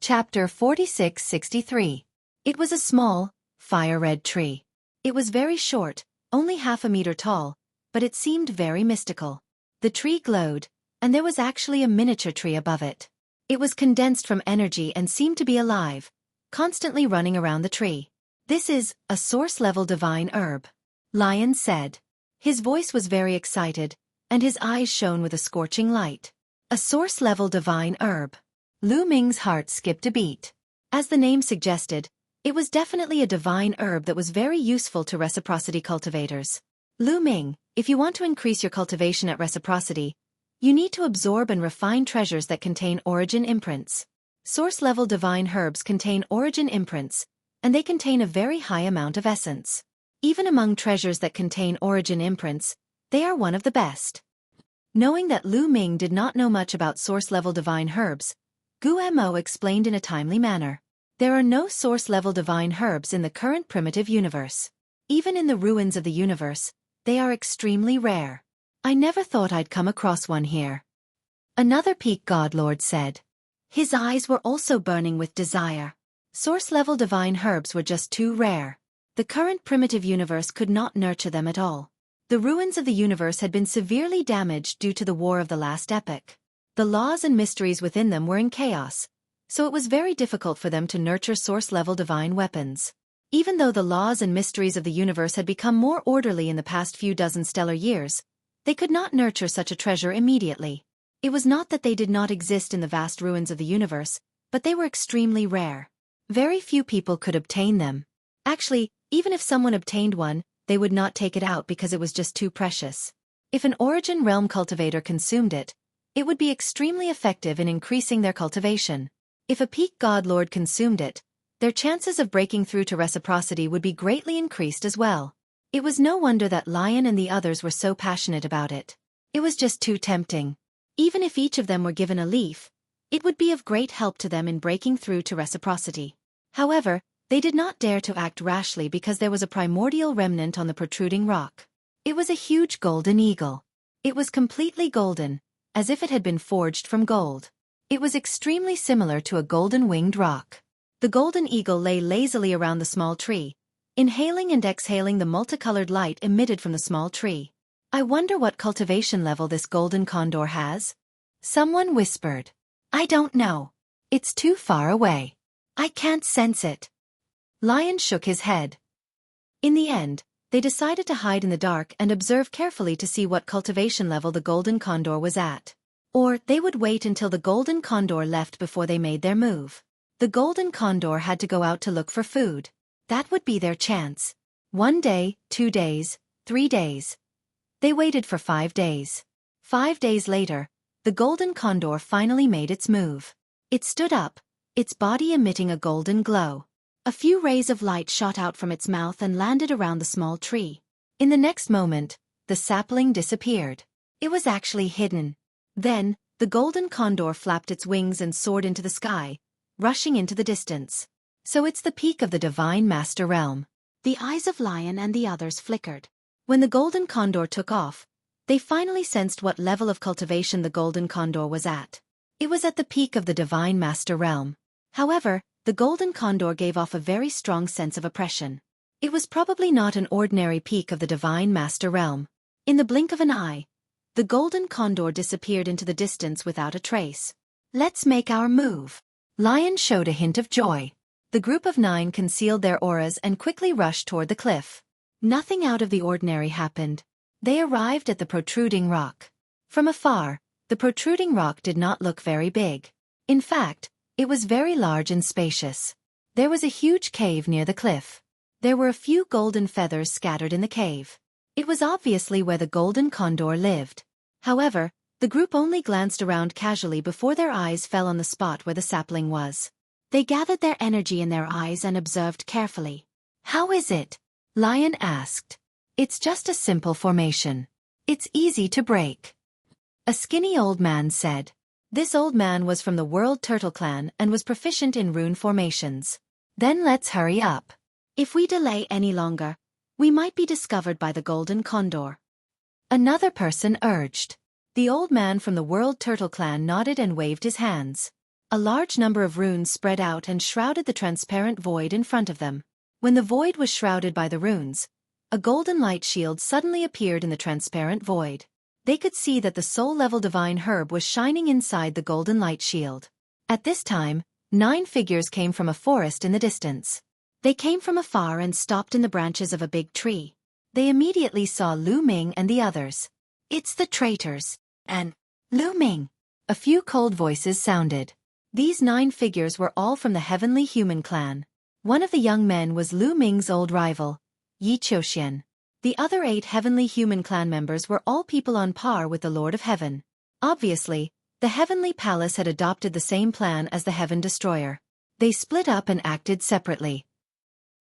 Chapter 4663. It was a small, fire-red tree. It was very short, only half a meter tall, but it seemed very mystical. The tree glowed, and there was actually a miniature tree above it. It was condensed from energy and seemed to be alive, constantly running around the tree. "This is a source-level divine herb," Lion said. His voice was very excited, and his eyes shone with a scorching light. A source-level divine herb. Lu Ming's heart skipped a beat. As the name suggested, it was definitely a divine herb that was very useful to reciprocity cultivators. Lu Ming, if you want to increase your cultivation at reciprocity, you need to absorb and refine treasures that contain origin imprints. Source-level divine herbs contain origin imprints, and they contain a very high amount of essence. Even among treasures that contain origin imprints, they are one of the best. Knowing that Lu Ming did not know much about source-level divine herbs, Guo explained in a timely manner. There are no source-level divine herbs in the current primitive universe. Even in the ruins of the universe, they are extremely rare. I never thought I'd come across one here. Another peak godlord said. His eyes were also burning with desire. Source-level divine herbs were just too rare. The current primitive universe could not nurture them at all. The ruins of the universe had been severely damaged due to the war of the last epoch. The laws and mysteries within them were in chaos, so it was very difficult for them to nurture source-level divine weapons. Even though the laws and mysteries of the universe had become more orderly in the past few dozen stellar years, they could not nurture such a treasure immediately. It was not that they did not exist in the vast ruins of the universe, but they were extremely rare. Very few people could obtain them. Actually, even if someone obtained one, they would not take it out because it was just too precious. If an origin realm cultivator consumed it, it would be extremely effective in increasing their cultivation. If a peak godlord consumed it, their chances of breaking through to reciprocity would be greatly increased as well. It was no wonder that Lion and the others were so passionate about it. It was just too tempting. Even if each of them were given a leaf, it would be of great help to them in breaking through to reciprocity. However, they did not dare to act rashly because there was a primordial remnant on the protruding rock. It was a huge golden eagle. It was completely golden, as if it had been forged from gold. It was extremely similar to a golden-winged rock. The golden eagle lay lazily around the small tree, inhaling and exhaling the multicolored light emitted from the small tree. "I wonder what cultivation level this golden condor has?" Someone whispered. "I don't know. It's too far away. I can't sense it." Lion shook his head. In the end, they decided to hide in the dark and observe carefully to see what cultivation level the golden condor was at. Or they would wait until the golden condor left before they made their move. The golden condor had to go out to look for food. That would be their chance. 1 day, 2 days, 3 days. They waited for 5 days. 5 days later, the golden condor finally made its move. It stood up, its body emitting a golden glow. A few rays of light shot out from its mouth and landed around the small tree. In the next moment, the sapling disappeared. It was actually hidden. Then, the golden condor flapped its wings and soared into the sky, rushing into the distance. "So it's the peak of the divine master realm." The eyes of Lion and the others flickered. When the golden condor took off, they finally sensed what level of cultivation the golden condor was at. It was at the peak of the divine master realm. However, the golden condor gave off a very strong sense of oppression. It was probably not an ordinary peak of the divine master realm. In the blink of an eye, the golden condor disappeared into the distance without a trace. "Let's make our move." Lion showed a hint of joy. The group of 9 concealed their auras and quickly rushed toward the cliff. Nothing out of the ordinary happened. They arrived at the protruding rock. From afar, the protruding rock did not look very big. In fact, it was very large and spacious. There was a huge cave near the cliff. There were a few golden feathers scattered in the cave. It was obviously where the golden condor lived. However, the group only glanced around casually before their eyes fell on the spot where the sapling was. They gathered their energy in their eyes and observed carefully. "How is it?" Lion asked. "It's just a simple formation. It's easy to break," a skinny old man said. This old man was from the World Turtle Clan and was proficient in rune formations. "Then let's hurry up. If we delay any longer, we might be discovered by the golden condor," another person urged. The old man from the World Turtle Clan nodded and waved his hands. A large number of runes spread out and shrouded the transparent void in front of them. When the void was shrouded by the runes, a golden light shield suddenly appeared in the transparent void. They could see that the soul-level divine herb was shining inside the golden light shield. At this time, 9 figures came from a forest in the distance. They came from afar and stopped in the branches of a big tree. They immediately saw Lu Ming and the others. "It's the traitors." And Lu Ming. A few cold voices sounded. These 9 figures were all from the heavenly human clan. One of the young men was Lu Ming's old rival, Yi Qiuxian. The other 8 heavenly human clan members were all people on par with the Lord of Heaven. Obviously, the heavenly palace had adopted the same plan as the Heaven Destroyer. They split up and acted separately.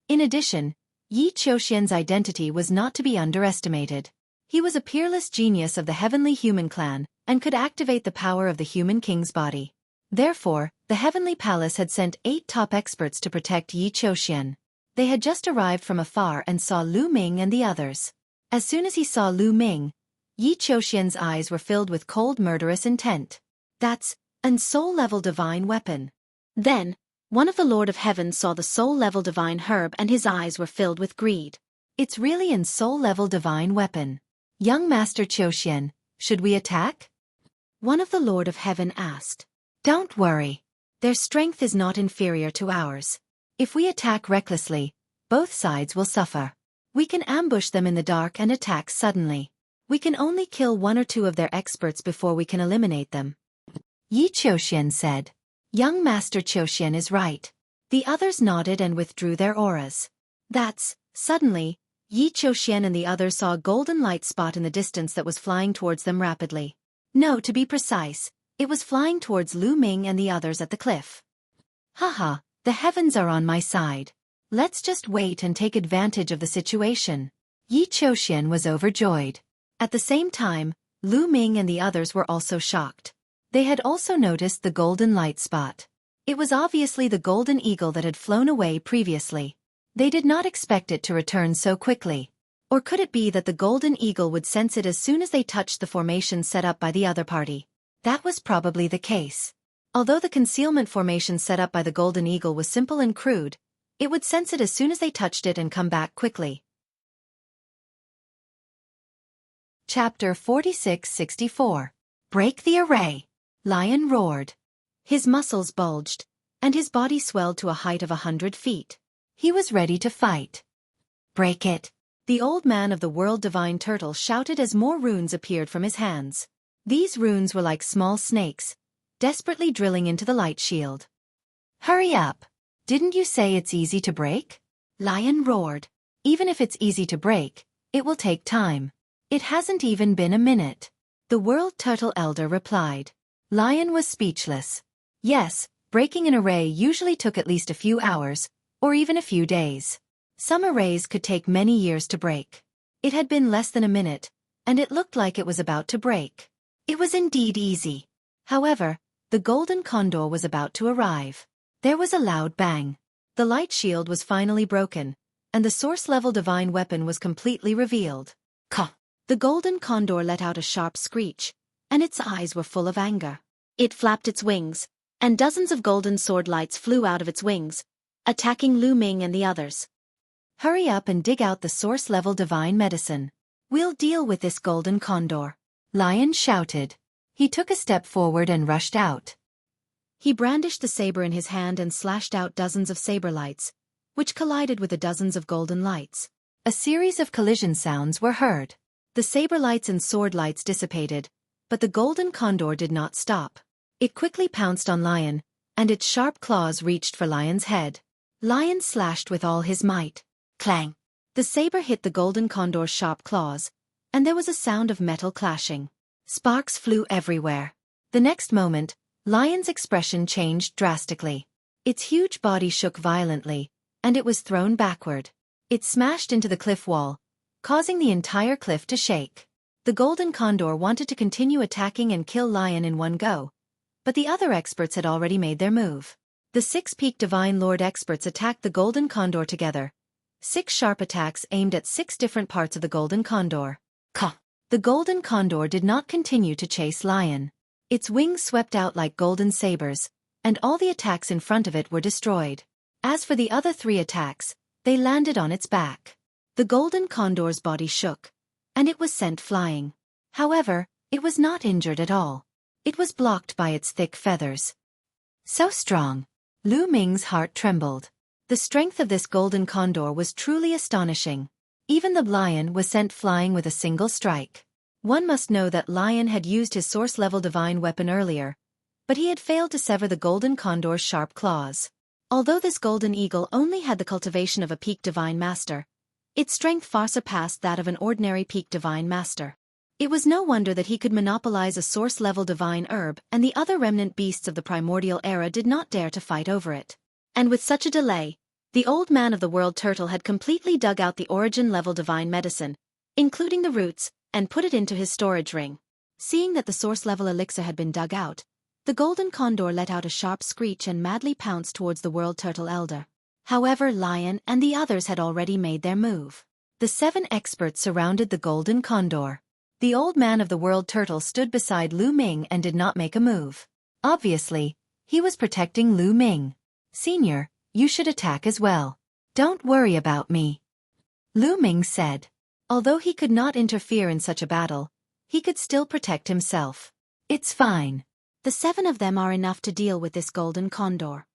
In addition, Yi Qiuxian's identity was not to be underestimated. He was a peerless genius of the heavenly human clan and could activate the power of the human king's body. Therefore, the heavenly palace had sent 8 top experts to protect Yi Qiuxian. They had just arrived from afar and saw Lu Ming and the others. As soon as he saw Lu Ming, Yi Qiuxian's eyes were filled with cold murderous intent. "That's an soul-level divine weapon." Then, one of the Lord of Heaven saw the soul-level divine herb and his eyes were filled with greed. "It's really an soul-level divine weapon. Young Master Qiuxian, should we attack?" One of the Lord of Heaven asked. "Don't worry. Their strength is not inferior to ours. If we attack recklessly, both sides will suffer. We can ambush them in the dark and attack suddenly. We can only kill 1 or 2 of their experts before we can eliminate them." Yi Qiuxian said. "Young Master Qiuxian is right." The others nodded and withdrew their auras. Suddenly, Yi Qiuxian and the others saw a golden light spot in the distance that was flying towards them rapidly. No, to be precise, it was flying towards Lu Ming and the others at the cliff. "Haha, the heavens are on my side. Let's just wait and take advantage of the situation." Yi Qiuxian was overjoyed. At the same time, Lu Ming and the others were also shocked. They had also noticed the golden light spot. It was obviously the golden eagle that had flown away previously. They did not expect it to return so quickly. Or could it be that the golden eagle would sense it as soon as they touched the formation set up by the other party? That was probably the case. Although the concealment formation set up by the golden eagle was simple and crude, it would sense it as soon as they touched it and come back quickly. Chapter 46-64. Break the array. Lion roared. His muscles bulged, and his body swelled to a height of 100 feet. He was ready to fight. "Break it!" The old man of the world divine turtle shouted as more runes appeared from his hands. These runes were like small snakes, desperately drilling into the light shield. "Hurry up! Didn't you say it's easy to break?" Lion roared. "Even if it's easy to break, it will take time. It hasn't even been a minute." The world turtle elder replied. Lion was speechless. Yes, breaking an array usually took at least a few hours, or even a few days. Some arrays could take many years to break. It had been less than a minute, and it looked like it was about to break. It was indeed easy. However, the golden condor was about to arrive. There was a loud bang. The light shield was finally broken, and the source-level divine weapon was completely revealed. Caw! The golden condor let out a sharp screech, and its eyes were full of anger. It flapped its wings, and dozens of golden sword lights flew out of its wings, attacking Lu Ming and the others. "Hurry up and dig out the source-level divine medicine. We'll deal with this golden condor." Lion shouted. He took a step forward and rushed out. He brandished the saber in his hand and slashed out dozens of saber lights, which collided with the dozens of golden lights. A series of collision sounds were heard. The saber lights and sword lights dissipated, but the golden condor did not stop. It quickly pounced on Lion, and its sharp claws reached for Lion's head. Lion slashed with all his might. Clang! The saber hit the golden condor's sharp claws, and there was a sound of metal clashing. Sparks flew everywhere. The next moment, Lion's expression changed drastically. Its huge body shook violently, and it was thrown backward. It smashed into the cliff wall, causing the entire cliff to shake. The golden condor wanted to continue attacking and kill Lion in one go, but the other experts had already made their move. The 6-peak Divine Lord experts attacked the golden condor together. 6 sharp attacks aimed at 6 different parts of the golden condor. Caw! The golden condor did not continue to chase Lion. Its wings swept out like golden sabers, and all the attacks in front of it were destroyed. As for the other 3 attacks, they landed on its back. The golden condor's body shook, and it was sent flying. However, it was not injured at all. It was blocked by its thick feathers. So strong. Lu Ming's heart trembled. The strength of this golden condor was truly astonishing. Even the lion was sent flying with a single strike. One must know that Lion had used his source-level divine weapon earlier, but he had failed to sever the golden condor's sharp claws. Although this golden eagle only had the cultivation of a peak divine master, its strength far surpassed that of an ordinary peak divine master. It was no wonder that he could monopolize a source-level divine herb, and the other remnant beasts of the primordial era did not dare to fight over it. And with such a delay, the old man of the world turtle had completely dug out the origin-level divine medicine, including the roots, and put it into his storage ring. Seeing that the source-level elixir had been dug out, the golden condor let out a sharp screech and madly pounced towards the world turtle elder. However, Lion and the others had already made their move. The 7 experts surrounded the golden condor. The old man of the world turtle stood beside Lu Ming and did not make a move. Obviously, he was protecting Lu Ming. "Senior, you should attack as well. Don't worry about me," Lu Ming said. Although he could not interfere in such a battle, he could still protect himself. "It's fine. The 7 of them are enough to deal with this golden condor,"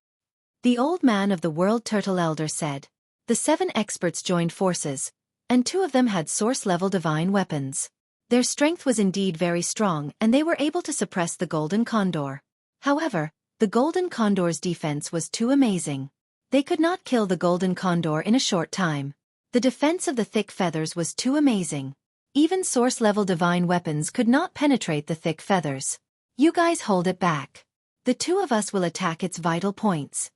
the old man of the world turtle elder said. The 7 experts joined forces, and 2 of them had source-level divine weapons. Their strength was indeed very strong, and they were able to suppress the golden condor. However, the golden condor's defense was too amazing. They could not kill the golden condor in a short time. The defense of the thick feathers was too amazing. Even source-level divine weapons could not penetrate the thick feathers. "You guys hold it back. The 2 of us will attack its vital points,"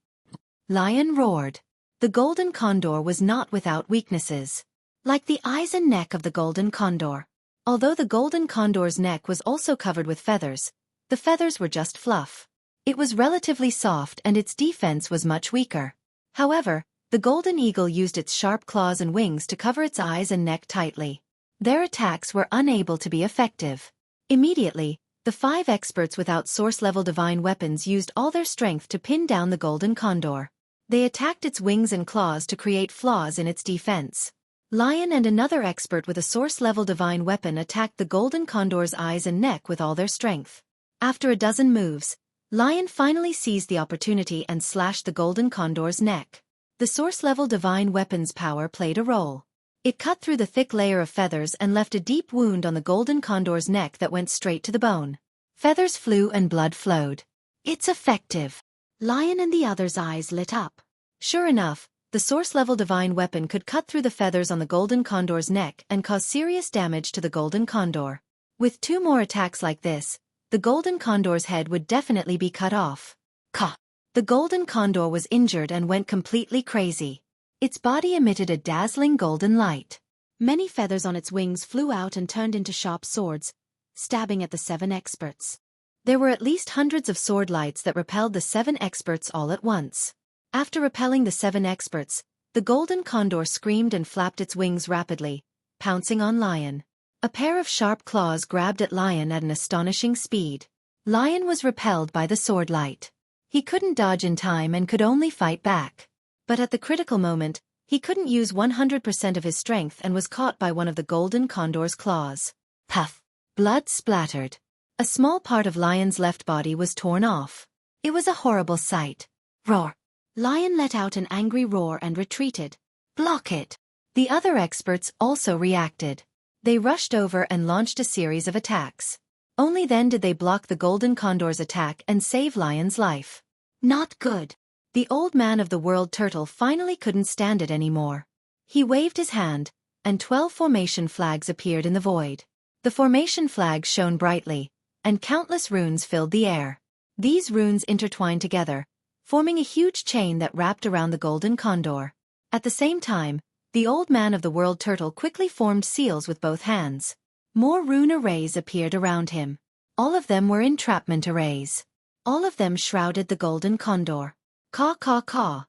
Lion roared. The golden condor was not without weaknesses. Like the eyes and neck of the golden condor. Although the golden condor's neck was also covered with feathers, the feathers were just fluff. It was relatively soft and its defense was much weaker. However, the golden eagle used its sharp claws and wings to cover its eyes and neck tightly. Their attacks were unable to be effective. Immediately, the 5 experts without source-level divine weapons used all their strength to pin down the golden condor. They attacked its wings and claws to create flaws in its defense. Lion and another expert with a source-level divine weapon attacked the golden condor's eyes and neck with all their strength. After a dozen moves, Lion finally seized the opportunity and slashed the golden condor's neck. The source-level divine weapon's power played a role. It cut through the thick layer of feathers and left a deep wound on the golden condor's neck that went straight to the bone. Feathers flew and blood flowed. "It's effective." Lion and the others' eyes lit up. Sure enough, the source-level divine weapon could cut through the feathers on the golden condor's neck and cause serious damage to the golden condor. With 2 more attacks like this, the golden condor's head would definitely be cut off. Ka! The golden condor was injured and went completely crazy. Its body emitted a dazzling golden light. Many feathers on its wings flew out and turned into sharp swords, stabbing at the 7 experts. There were at least hundreds of sword lights that repelled the 7 experts all at once. After repelling the 7 experts, the golden condor screamed and flapped its wings rapidly, pouncing on Lion. A pair of sharp claws grabbed at Lion at an astonishing speed. Lion was repelled by the sword light. He couldn't dodge in time and could only fight back. But at the critical moment, he couldn't use 100% of his strength and was caught by one of the golden condor's claws. Puff! Blood splattered. A small part of Lion's left body was torn off. It was a horrible sight. Roar! Lion let out an angry roar and retreated. "Block it!" The other experts also reacted. They rushed over and launched a series of attacks. Only then did they block the golden condor's attack and save Lion's life. Not good. The old man of the world turtle finally couldn't stand it anymore. He waved his hand, and 12 formation flags appeared in the void. The formation flags shone brightly, and countless runes filled the air. These runes intertwined together, forming a huge chain that wrapped around the golden condor. At the same time, the old man of the world turtle quickly formed seals with both hands. More rune arrays appeared around him. All of them were entrapment arrays. All of them shrouded the golden condor. Caw caw caw.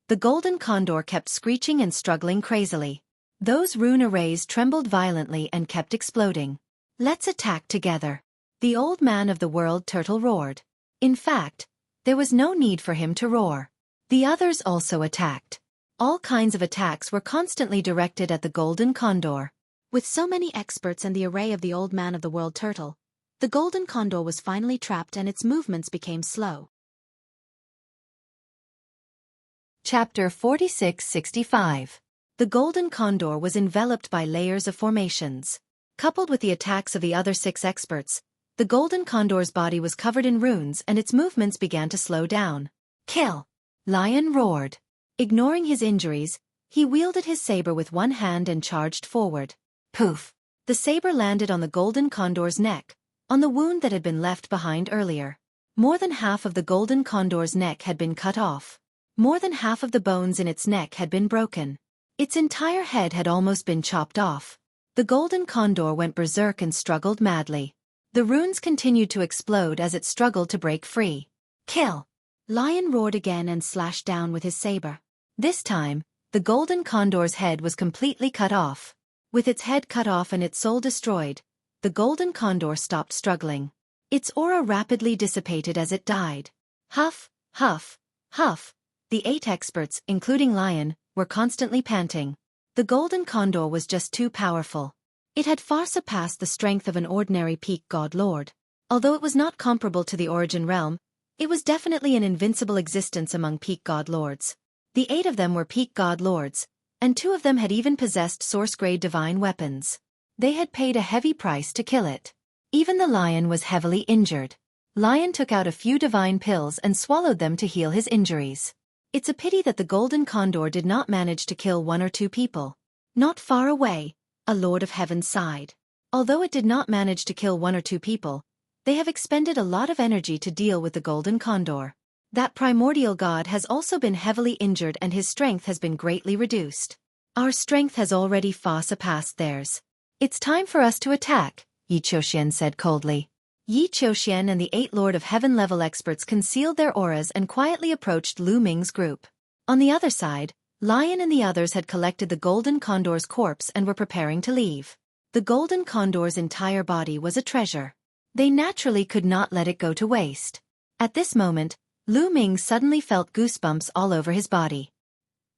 The golden condor kept screeching and struggling crazily. Those rune arrays trembled violently and kept exploding. "Let's attack together," the old man of the world turtle roared. In fact, There was no need for him to roar. The others also attacked. All kinds of attacks were constantly directed at the golden condor. With so many experts and the array of the old man of the world turtle, the golden condor was finally trapped and its movements became slow. Chapter 4665. The golden condor was enveloped by layers of formations. Coupled with the attacks of the other 6 experts, the golden condor's body was covered in runes and its movements began to slow down. Kill! Lion roared. Ignoring his injuries, he wielded his saber with one hand and charged forward. Poof! The saber landed on the golden condor's neck, on the wound that had been left behind earlier. More than half of the golden condor's neck had been cut off. More than half of the bones in its neck had been broken. Its entire head had almost been chopped off. The golden condor went berserk and struggled madly. The runes continued to explode as it struggled to break free. Kill! Lion roared again and slashed down with his saber. This time, the golden condor's head was completely cut off. With its head cut off and its soul destroyed, the golden condor stopped struggling. Its aura rapidly dissipated as it died. Huff, huff, huff. The 8 experts, including Lion, were constantly panting. The golden condor was just too powerful. It had far surpassed the strength of an ordinary peak god lord. Although it was not comparable to the origin realm, it was definitely an invincible existence among peak god lords. The 8 of them were peak god lords, and 2 of them had even possessed source-grade divine weapons. They had paid a heavy price to kill it. Even the lion was heavily injured. Lion took out a few divine pills and swallowed them to heal his injuries. It's a pity that the golden condor did not manage to kill 1 or 2 people. Not far away, a lord of heaven sighed. Although it did not manage to kill 1 or 2 people, they have expended a lot of energy to deal with the golden condor. That primordial god has also been heavily injured and his strength has been greatly reduced. Our strength has already far surpassed theirs. It's time for us to attack, Yi Qiuxian said coldly. Yi Qiuxian and the 8 Lord of Heaven level experts concealed their auras and quietly approached Lu Ming's group. On the other side, Lion and the others had collected the golden condor's corpse and were preparing to leave. The golden condor's entire body was a treasure. They naturally could not let it go to waste. At this moment, Lu Ming suddenly felt goosebumps all over his body.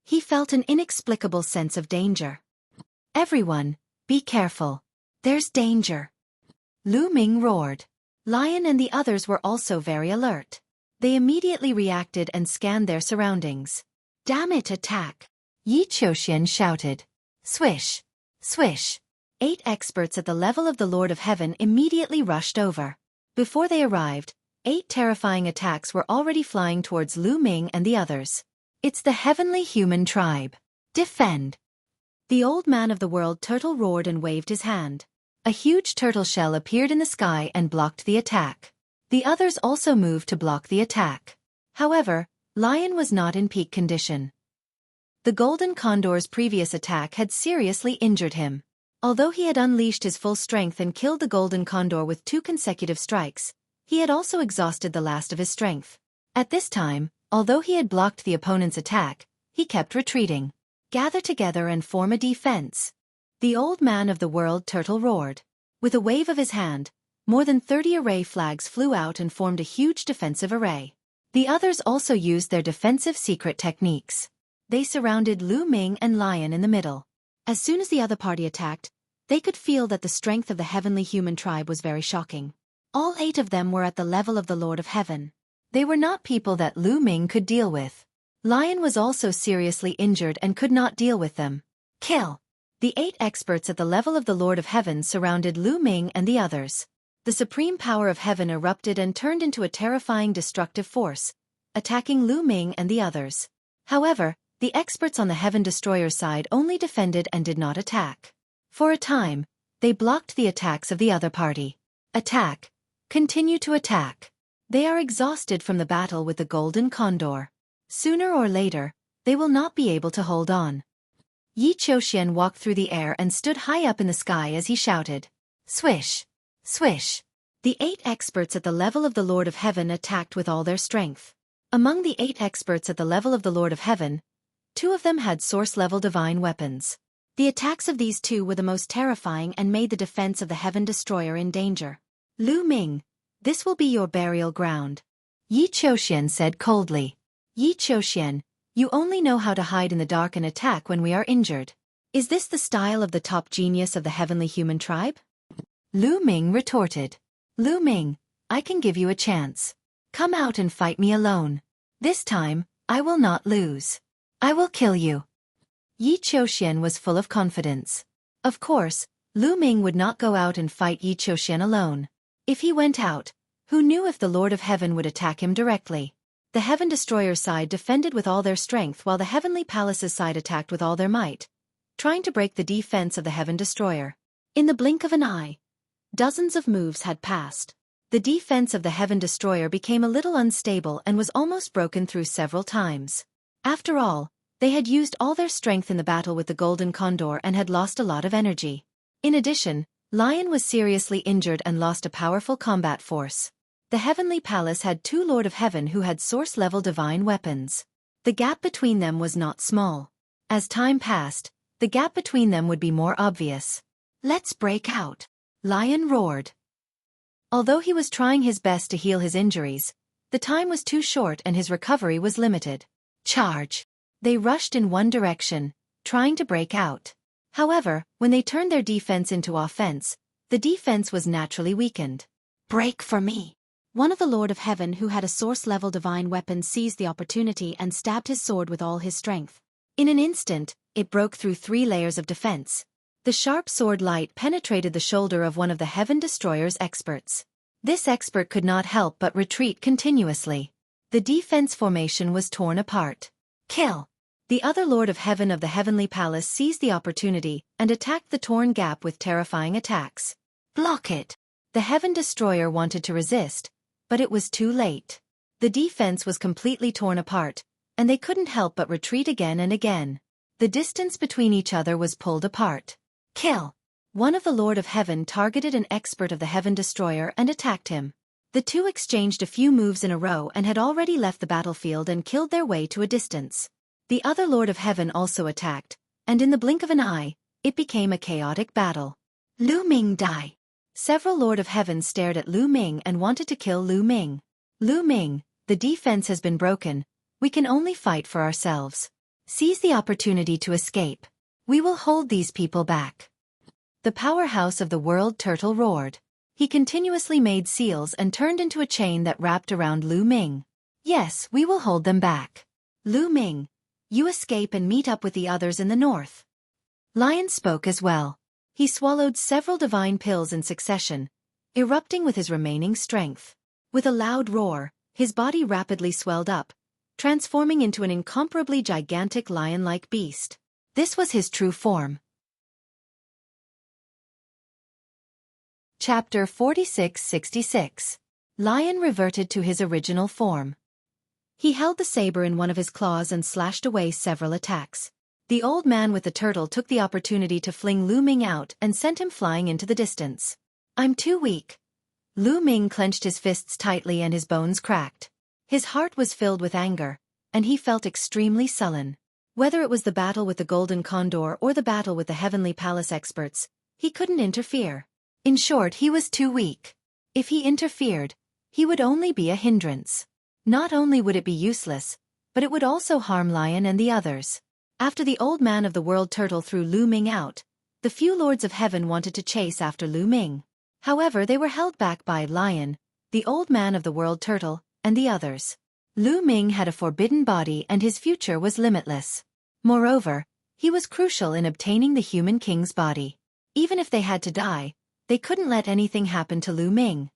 He felt an inexplicable sense of danger. Everyone, be careful. There's danger. Lu Ming roared. Lion and the others were also very alert. They immediately reacted and scanned their surroundings. Damn it, attack! Yi Qiuxian shouted. Swish! Swish! 8 experts at the level of the Lord of Heaven immediately rushed over. Before they arrived, 8 terrifying attacks were already flying towards Lu Ming and the others. It's the heavenly human tribe. Defend! The old man of the world turtle roared and waved his hand. A huge turtle shell appeared in the sky and blocked the attack. The others also moved to block the attack. However, Lion was not in peak condition. The golden condor's previous attack had seriously injured him. Although he had unleashed his full strength and killed the golden condor with 2 consecutive strikes, he had also exhausted the last of his strength. At this time, although he had blocked the opponent's attack, he kept retreating. Gather together and form a defense. The old man of the world turtle roared. With a wave of his hand, more than 30 array flags flew out and formed a huge defensive array. The others also used their defensive secret techniques. They surrounded Lu Ming and Lion in the middle. As soon as the other party attacked, they could feel that the strength of the heavenly human tribe was very shocking. All 8 of them were at the level of the Lord of Heaven. They were not people that Lu Ming could deal with. Lion was also seriously injured and could not deal with them. Kill! The 8 experts at the level of the Lord of Heaven surrounded Lu Ming and the others. The supreme power of heaven erupted and turned into a terrifying destructive force, attacking Lu Ming and the others. However, the experts on the Heaven Destroyer's side only defended and did not attack. For a time, they blocked the attacks of the other party. Attack! Continue to attack! They are exhausted from the battle with the golden condor. Sooner or later, they will not be able to hold on. Yi Qiuxian walked through the air and stood high up in the sky as he shouted. Swish! Swish! The 8 experts at the level of the Lord of Heaven attacked with all their strength. Among the 8 experts at the level of the Lord of Heaven, 2 of them had source-level divine weapons. The attacks of these 2 were the most terrifying and made the defense of the Heaven Destroyer in danger. Lu Ming, this will be your burial ground. Yi Qiuxian said coldly. Yi Qiuxian, you only know how to hide in the dark and attack when we are injured. Is this the style of the top genius of the heavenly human tribe? Lu Ming retorted. Lu Ming, I can give you a chance. Come out and fight me alone. This time, I will not lose. I will kill you. Yi Qiuxian was full of confidence. Of course, Lu Ming would not go out and fight Yi Qiuxian alone. If he went out, who knew if the Lord of Heaven would attack him directly? The Heaven Destroyer side defended with all their strength while the Heavenly Palace's side attacked with all their might, trying to break the defense of the Heaven Destroyer. In the blink of an eye, dozens of moves had passed. The defense of the Heaven Destroyer became a little unstable and was almost broken through several times. After all, they had used all their strength in the battle with the Golden Condor and had lost a lot of energy. In addition, Lion was seriously injured and lost a powerful combat force. The Heavenly Palace had two Lord of Heaven who had source-level divine weapons. The gap between them was not small. As time passed, the gap between them would be more obvious. Let's break out, Lion roared. Although he was trying his best to heal his injuries, the time was too short and his recovery was limited. Charge! They rushed in one direction, trying to break out. However, when they turned their defense into offense, the defense was naturally weakened. Break for me! One of the Lord of Heaven who had a source-level divine weapon seized the opportunity and stabbed his sword with all his strength. In an instant, it broke through 3 layers of defense. The sharp sword light penetrated the shoulder of one of the Heaven Destroyer's experts. This expert could not help but retreat continuously. The defense formation was torn apart. Kill! The other Lord of Heaven of the Heavenly Palace seized the opportunity and attacked the torn gap with terrifying attacks. Block it! The Heaven Destroyer wanted to resist, but it was too late. The defense was completely torn apart, and they couldn't help but retreat again and again. The distance between each other was pulled apart. Kill! One of the Lord of Heaven targeted an expert of the Heaven Destroyer and attacked him. The two exchanged a few moves in a row and had already left the battlefield and killed their way to a distance. The other Lord of Heaven also attacked, and in the blink of an eye, it became a chaotic battle. Lu Ming die! Several Lord of Heaven stared at Lu Ming and wanted to kill Lu Ming. Lu Ming, the defense has been broken. We can only fight for ourselves. Seize the opportunity to escape. We will hold these people back. The powerhouse of the world turtle roared. He continuously made seals and turned into a chain that wrapped around Lu Ming. Yes, we will hold them back. Lu Ming, you escape and meet up with the others in the north. Lion spoke as well. He swallowed several divine pills in succession, erupting with his remaining strength. With a loud roar, his body rapidly swelled up, transforming into an incomparably gigantic lion-like beast. This was his true form. Chapter 46-66. Lion reverted to his original form. He held the saber in one of his claws and slashed away several attacks. The old man with the turtle took the opportunity to fling Lu Ming out and sent him flying into the distance. I'm too weak. Lu Ming clenched his fists tightly and his bones cracked. His heart was filled with anger, and he felt extremely sullen. Whether it was the battle with the Golden Condor or the battle with the Heavenly Palace experts, he couldn't interfere. In short, he was too weak. If he interfered, he would only be a hindrance. Not only would it be useless, but it would also harm Lion and the others. After the old man of the world turtle threw Lu Ming out, the few Lords of Heaven wanted to chase after Lu Ming. However, they were held back by Lion, the old man of the world turtle, and the others. Lu Ming had a forbidden body and his future was limitless. Moreover, he was crucial in obtaining the human king's body. Even if they had to die, they couldn't let anything happen to Lu Ming.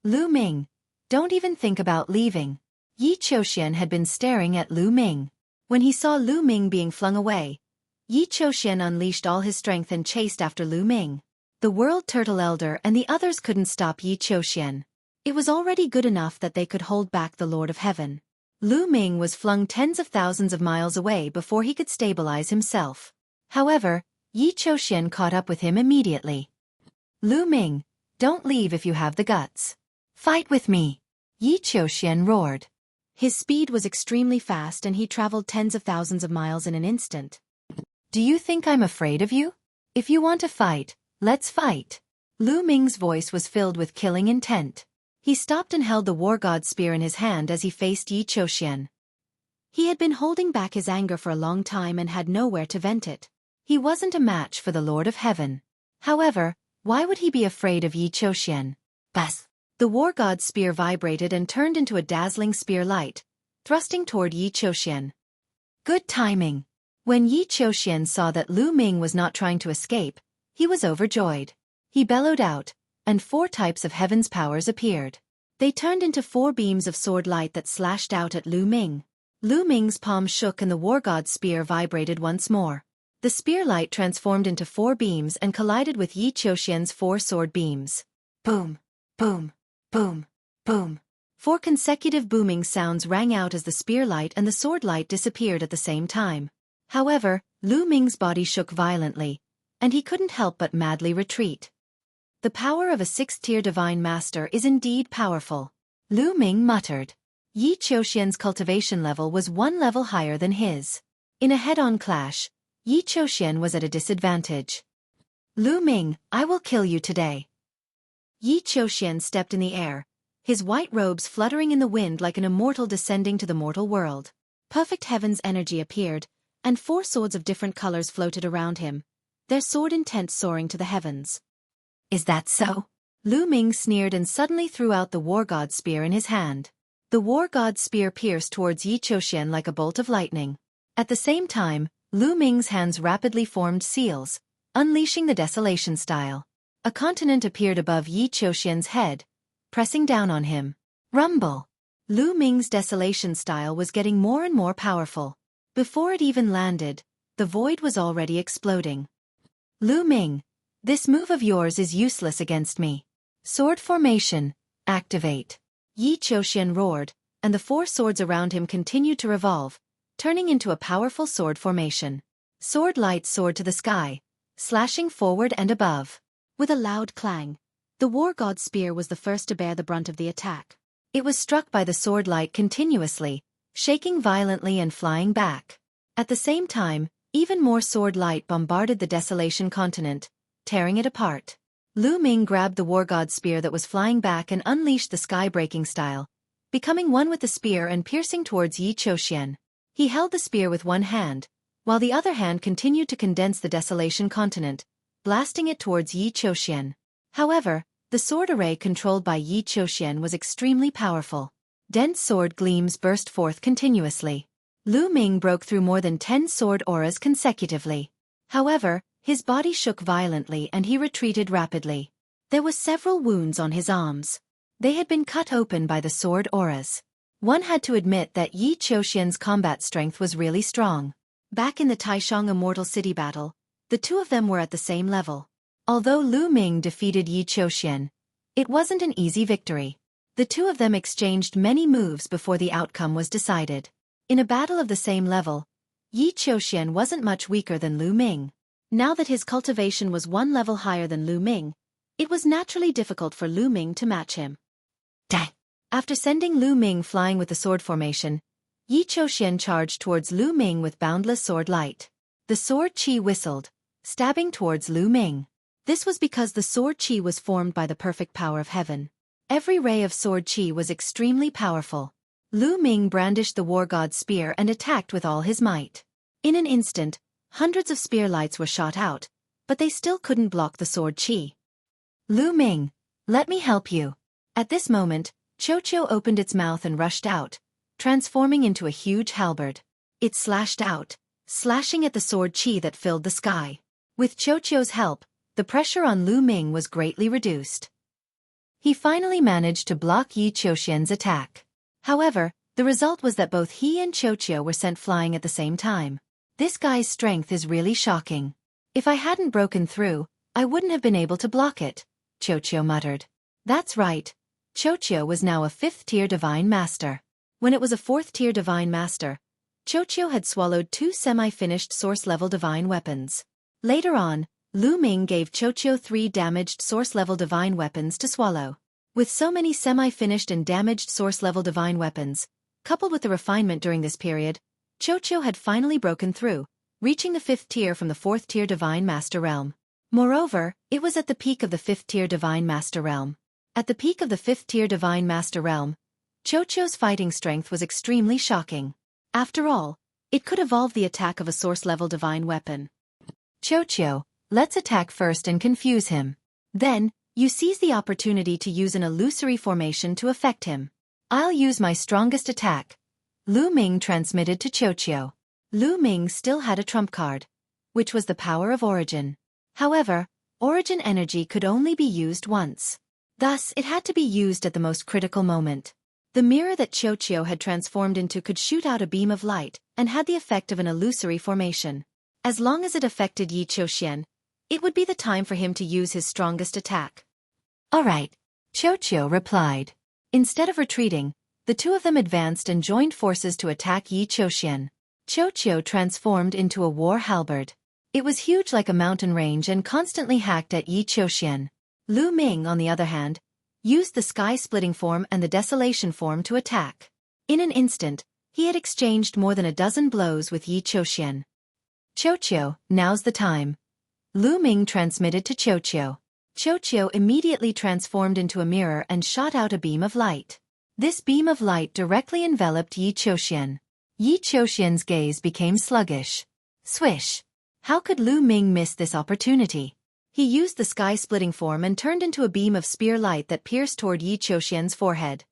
Lu Ming, don't even think about leaving. Yi Qiuxian had been staring at Lu Ming. When he saw Lu Ming being flung away, Yi Qiuxian unleashed all his strength and chased after Lu Ming. The World Turtle Elder and the others couldn't stop Yi Qiuxian. It was already good enough that they could hold back the Lord of Heaven. Lu Ming was flung tens of thousands of miles away before he could stabilize himself. However, Yi Qiuxian caught up with him immediately. Lu Ming, don't leave if you have the guts. Fight with me! Yi Qiuxian roared. His speed was extremely fast and he traveled tens of thousands of miles in an instant. Do you think I'm afraid of you? If you want to fight, let's fight. Lu Ming's voice was filled with killing intent. He stopped and held the war god's spear in his hand as he faced Yi Qiuxian. He had been holding back his anger for a long time and had nowhere to vent it. He wasn't a match for the Lord of Heaven. However, why would he be afraid of Yi Qiuxian? Bas! The war god's spear vibrated and turned into a dazzling spear light, thrusting toward Yi Qiuxian. Good timing. When Yi Qiuxian saw that Lu Ming was not trying to escape, he was overjoyed. He bellowed out, and 4 types of heaven's powers appeared. They turned into 4 beams of sword light that slashed out at Lu Ming. Lu Ming's palm shook and the war god's spear vibrated once more. The spear light transformed into 4 beams and collided with Yi Qiuxian's 4 sword beams. Boom! Boom! Boom! Boom! 4 consecutive booming sounds rang out as the spear light and the sword light disappeared at the same time. However, Lu Ming's body shook violently, and he couldn't help but madly retreat. The power of a 6th-tier divine master is indeed powerful. Lu Ming muttered. Yi Qiuxian's cultivation level was 1 level higher than his. In a head-on clash, Yi Qiuxian was at a disadvantage. Lu Ming, I will kill you today. Yi Qiuxian stepped in the air, his white robes fluttering in the wind like an immortal descending to the mortal world. Perfect heaven's energy appeared, and 4 swords of different colors floated around him, their sword intent soaring to the heavens. Is that so? Lu Ming sneered and suddenly threw out the war god's spear in his hand. The war god's spear pierced towards Yi Qiuxian like a bolt of lightning. At the same time, Lu Ming's hands rapidly formed seals, unleashing the desolation style. A continent appeared above Yi Qiuxian's head, pressing down on him. Rumble! Lu Ming's desolation style was getting more and more powerful. Before it even landed, the void was already exploding. Lu Ming, this move of yours is useless against me. Sword formation, activate. Yi Qiuxian roared, and the 4 swords around him continued to revolve, turning into a powerful sword formation. Sword light soared to the sky, slashing forward and above. With a loud clang, the war god's spear was the first to bear the brunt of the attack. It was struck by the sword light continuously, shaking violently and flying back. At the same time, even more sword light bombarded the desolation continent, tearing it apart. Lu Ming grabbed the war god's spear that was flying back and unleashed the sky-breaking style, becoming one with the spear and piercing towards Yi Qiuxian. He held the spear with one hand, while the other hand continued to condense the desolation continent, blasting it towards Yi Qiuxian. However, the sword array controlled by Yi Qiuxian was extremely powerful. Dense sword gleams burst forth continuously. Lu Ming broke through more than 10 sword auras consecutively. However, his body shook violently and he retreated rapidly. There were several wounds on his arms. They had been cut open by the sword auras. One had to admit that Yi Qiuxian's combat strength was really strong. Back in the Taishang Immortal City battle, the 2 of them were at the same level. Although Lu Ming defeated Yi Qiuxian, it wasn't an easy victory. The 2 of them exchanged many moves before the outcome was decided. In a battle of the same level, Yi Qiuxian wasn't much weaker than Lu Ming. Now that his cultivation was 1 level higher than Lu Ming, it was naturally difficult for Lu Ming to match him. Dang! After sending Lu Ming flying with the sword formation, Yi Qiuxian charged towards Lu Ming with boundless sword light. The sword qi whistled, stabbing towards Lu Ming. This was because the sword qi was formed by the perfect power of heaven. Every ray of sword qi was extremely powerful. Lu Ming brandished the war god's spear and attacked with all his might. In an instant, hundreds of spear lights were shot out, but they still couldn't block the sword qi. Lu Ming, let me help you. At this moment, Xueqi opened its mouth and rushed out, transforming into a huge halberd. It slashed out, slashing at the sword qi that filled the sky. With Xueqi's help, the pressure on Lu Ming was greatly reduced. He finally managed to block Yi Qiuxian's attack. However, the result was that both he and Xueqi were sent flying at the same time. This guy's strength is really shocking. If I hadn't broken through, I wouldn't have been able to block it, Xueqi muttered. That's right. Xueqi was now a 5th-tier divine master. When it was a 4th-tier divine master, Xueqi had swallowed 2 semi-finished source-level divine weapons. Later on, Lu Ming gave Xueqi 3 damaged source-level divine weapons to swallow. With so many semi-finished and damaged source-level divine weapons, coupled with the refinement during this period, Xueqi had finally broken through, reaching the 5th tier from the 4th-tier divine master realm. Moreover, it was at the peak of the 5th-tier divine master realm. At the peak of the 5th-tier Divine Master Realm, Xueqi's fighting strength was extremely shocking. After all, it could evolve the attack of a source-level divine weapon. Xueqi, let's attack first and confuse him. Then, you seize the opportunity to use an illusory formation to affect him. I'll use my strongest attack. Lu Ming transmitted to Xueqi. Lu Ming still had a trump card, which was the power of origin. However, origin energy could only be used once. Thus, it had to be used at the most critical moment. The mirror that Xueqi had transformed into could shoot out a beam of light and had the effect of an illusory formation. As long as it affected Yi Qiuxian, it would be the time for him to use his strongest attack. All right, Xueqi replied. Instead of retreating, the two of them advanced and joined forces to attack Yi Qiuxian. Xueqi transformed into a war halberd. It was huge like a mountain range and constantly hacked at Yi Qiuxian. Lu Ming, on the other hand, used the sky-splitting form and the desolation form to attack. In an instant, he had exchanged more than a dozen blows with Yi Qiuxian. Xueqi, now's the time. Lu Ming transmitted to Xueqi. Xueqi immediately transformed into a mirror and shot out a beam of light. This beam of light directly enveloped Yi Qiuxian. Yi Qiuxian's gaze became sluggish. Swish! How could Lu Ming miss this opportunity? He used the sky-splitting form and turned into a beam of spear light that pierced toward Yi Qiuxian's forehead.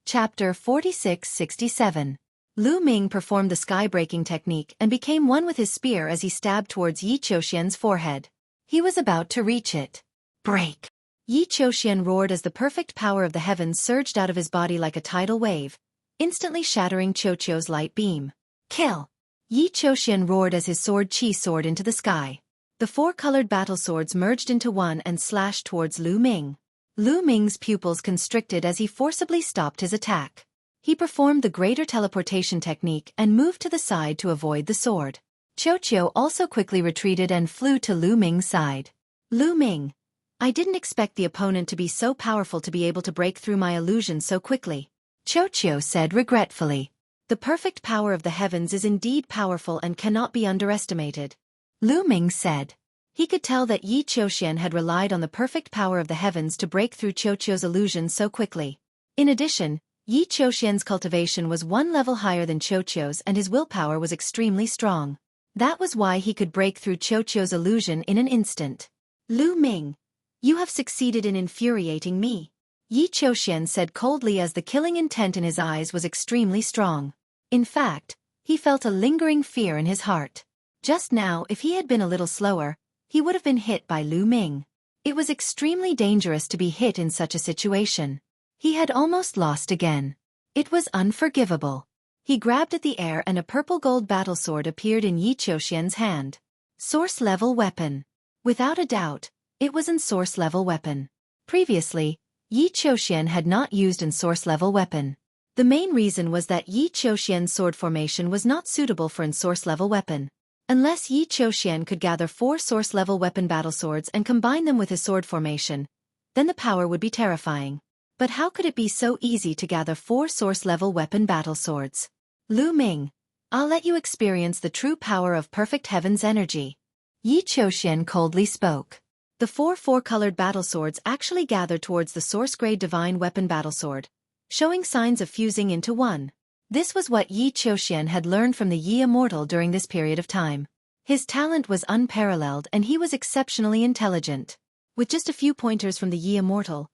Chapter 46-67. Lu Ming performed the sky-breaking technique and became one with his spear as he stabbed towards Yi Qiuxian's forehead. He was about to reach it. Break! Yi Qiuxian roared as the perfect power of the heavens surged out of his body like a tidal wave, instantly shattering Xueqi's light beam. Kill! Yi Qiuxian roared as his sword Qi soared into the sky. The four-colored battle swords merged into one and slashed towards Lu Ming. Lu Ming's pupils constricted as he forcibly stopped his attack. He performed the greater teleportation technique and moved to the side to avoid the sword. Xueqi also quickly retreated and flew to Lu Ming's side. Lu Ming, I didn't expect the opponent to be so powerful to be able to break through my illusion so quickly. Xueqi said regretfully. The perfect power of the heavens is indeed powerful and cannot be underestimated. Lu Ming said. He could tell that Yi Qiuxian had relied on the perfect power of the heavens to break through Xueqi's illusion so quickly. In addition, Yi Qiuxian's cultivation was one level higher than Xueqi's and his willpower was extremely strong. That was why he could break through Xueqi's illusion in an instant. Lu Ming, you have succeeded in infuriating me. Yi Qiuxian said coldly as the killing intent in his eyes was extremely strong. In fact, he felt a lingering fear in his heart. Just now, if he had been a little slower, he would have been hit by Lu Ming. It was extremely dangerous to be hit in such a situation. He had almost lost again. It was unforgivable. He grabbed at the air and a purple-gold battle sword appeared in Yi Qiuxian's hand. Source-level weapon. Without a doubt, it was an source-level weapon. Previously, Yi Qiuxian had not used an source-level weapon. The main reason was that Yi Qiuxian's sword formation was not suitable for an source-level weapon. Unless Yi Qiuxian could gather 4 source-level weapon battle swords and combine them with his sword formation, then the power would be terrifying. But how could it be so easy to gather 4 source-level weapon battle swords? Lu Ming, I'll let you experience the true power of perfect heaven's energy. Yi Qiuxian coldly spoke. The 4 four-colored battle swords actually gathered towards the source-grade divine weapon battle sword, showing signs of fusing into one. This was what Yi Qiuxian had learned from the Yi Immortal during this period of time. His talent was unparalleled and he was exceptionally intelligent. With just a few pointers from the Yi Immortal,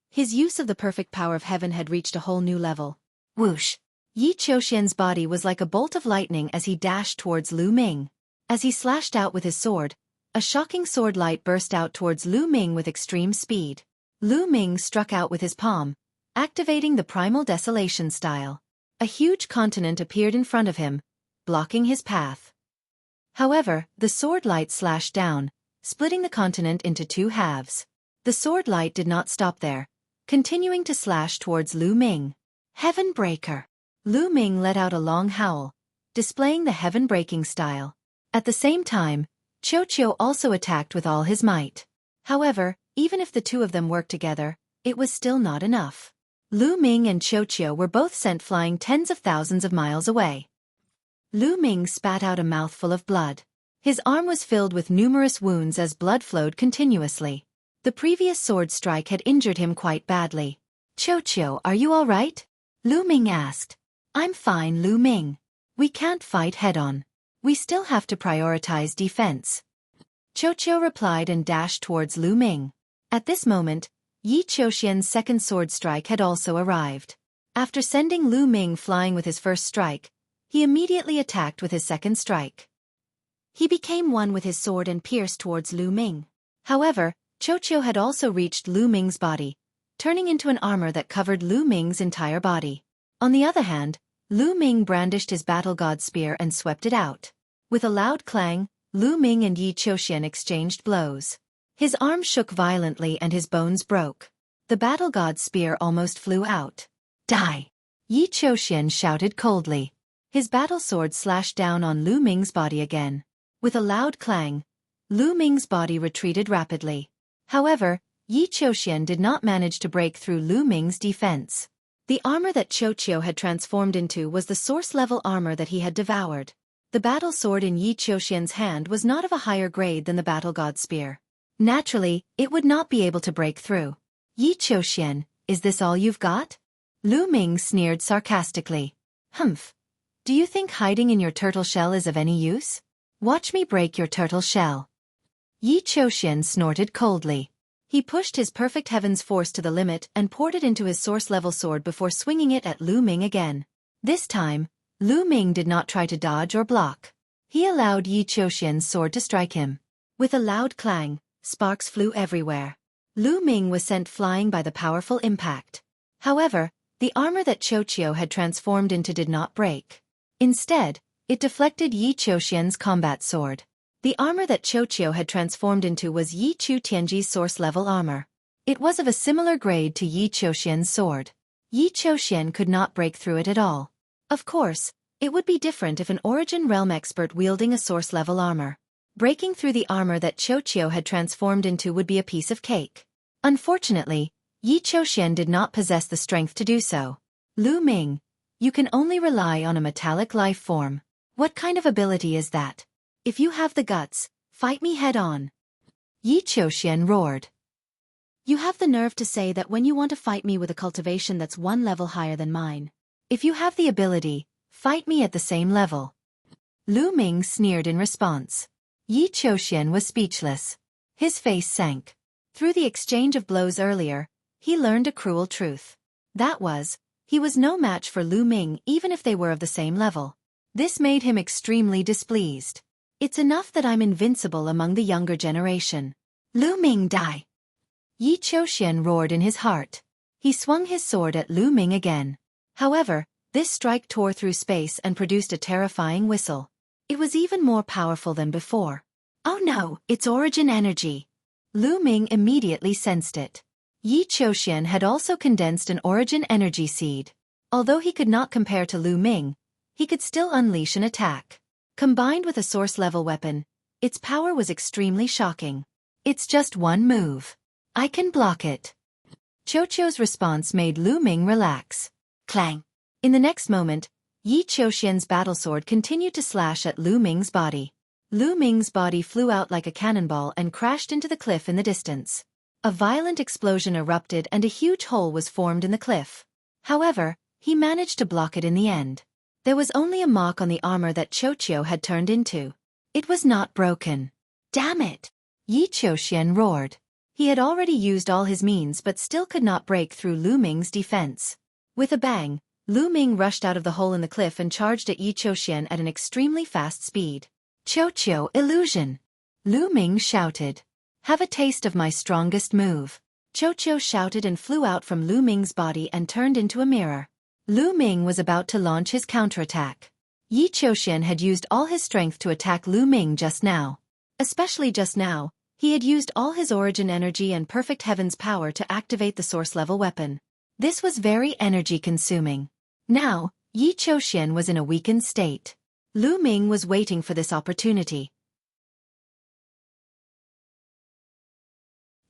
his use of the perfect power of heaven had reached a whole new level. Whoosh! Yi Qiuxian's body was like a bolt of lightning as he dashed towards Lu Ming. As he slashed out with his sword, a shocking sword light burst out towards Lu Ming with extreme speed. Lu Ming struck out with his palm, activating the primal desolation style. A huge continent appeared in front of him, blocking his path. However, the sword light slashed down, splitting the continent into 2 halves. The sword light did not stop there, continuing to slash towards Lu Ming. Heaven Breaker! Lu Ming let out a long howl, displaying the heaven-breaking style. At the same time, Xueqi also attacked with all his might. However, even if the two of them worked together, it was still not enough. Lu Ming and Xueqi were both sent flying tens of thousands of miles away. Lu Ming spat out a mouthful of blood. His arm was filled with numerous wounds as blood flowed continuously. The previous sword strike had injured him quite badly. "Xueqi, are you all right?" Lu Ming asked. "I'm fine, Lu Ming. We can't fight head-on. We still have to prioritize defense." Xueqi replied and dashed towards Lu Ming. At this moment, Yi Qiuxian's second sword strike had also arrived. After sending Lu Ming flying with his first strike, he immediately attacked with his second strike. He became one with his sword and pierced towards Lu Ming. However, Xueqi had also reached Lu Ming's body, turning into an armor that covered Lu Ming's entire body. On the other hand, Lu Ming brandished his battle god spear and swept it out. With a loud clang, Lu Ming and Yi Qiuxian exchanged blows. His arm shook violently and his bones broke. The battle god spear almost flew out. "Die!" Yi Qiuxian shouted coldly. His battle sword slashed down on Lu Ming's body again. With a loud clang, Lu Ming's body retreated rapidly. However, Yi Qiuxian did not manage to break through Lu Ming's defense. The armor that Xueqi had transformed into was the source-level armor that he had devoured. The battle sword in Yi Qiuxian's hand was not of a higher grade than the battle god spear. Naturally, it would not be able to break through. "Yi Qiuxian, is this all you've got?" Lu Ming sneered sarcastically. "Humph. Do you think hiding in your turtle shell is of any use? Watch me break your turtle shell." Yi Qiuxian snorted coldly. He pushed his perfect heaven's force to the limit and poured it into his source-level sword before swinging it at Lu Ming again. This time, Lu Ming did not try to dodge or block. He allowed Yi Qiuxian's sword to strike him. With a loud clang, sparks flew everywhere. Lu Ming was sent flying by the powerful impact. However, the armor that Xueqi had transformed into did not break. Instead, it deflected Yi Qiuxian's combat sword. The armor that Xueqi had transformed into was Yi Chu Tianji's source-level armor. It was of a similar grade to Yi Qiuxian's sword. Yi Qiuxian could not break through it at all. Of course, it would be different if an Origin Realm expert wielding a source-level armor. Breaking through the armor that Xueqi had transformed into would be a piece of cake. Unfortunately, Yi Qiuxian did not possess the strength to do so. "Lu Ming, you can only rely on a metallic life form. What kind of ability is that? If you have the guts, fight me head-on." Yi Qiuxian roared. "You have the nerve to say that when you want to fight me with a cultivation that's one level higher than mine. If you have the ability, fight me at the same level." Lu Ming sneered in response. Yi Qiuxian was speechless. His face sank. Through the exchange of blows earlier, he learned a cruel truth. That was, he was no match for Lu Ming even if they were of the same level. This made him extremely displeased. "It's enough that I'm invincible among the younger generation. Lu Ming, die!" Yi Qiuxian roared in his heart. He swung his sword at Lu Ming again. However, this strike tore through space and produced a terrifying whistle. It was even more powerful than before. "Oh no, it's Origin energy." Lu Ming immediately sensed it. Yi Qiuxian had also condensed an Origin energy seed. Although he could not compare to Lu Ming, he could still unleash an attack. Combined with a source-level weapon, its power was extremely shocking. "It's just one move. I can block it." Xueqi's response made Lu Ming relax. Clang! In the next moment, Yi Qiuxian's battlesword continued to slash at Lu Ming's body. Lu Ming's body flew out like a cannonball and crashed into the cliff in the distance. A violent explosion erupted and a huge hole was formed in the cliff. However, he managed to block it in the end. There was only a mark on the armor that Xueqi had turned into. It was not broken. "Damn it!" Yi Qiuxian roared. He had already used all his means but still could not break through Lu Ming's defense. With a bang, Lu Ming rushed out of the hole in the cliff and charged at Yi Qiuxian at an extremely fast speed. "Xueqi, illusion!" Lu Ming shouted. "Have a taste of my strongest move." Xueqi shouted and flew out from Lu Ming's body and turned into a mirror. Lu Ming was about to launch his counterattack. Yi Qiuxian had used all his strength to attack Lu Ming just now. Especially just now, he had used all his Origin energy and Perfect Heaven's power to activate the source-level weapon. This was very energy-consuming. Now, Yi Qiuxian was in a weakened state. Lu Ming was waiting for this opportunity.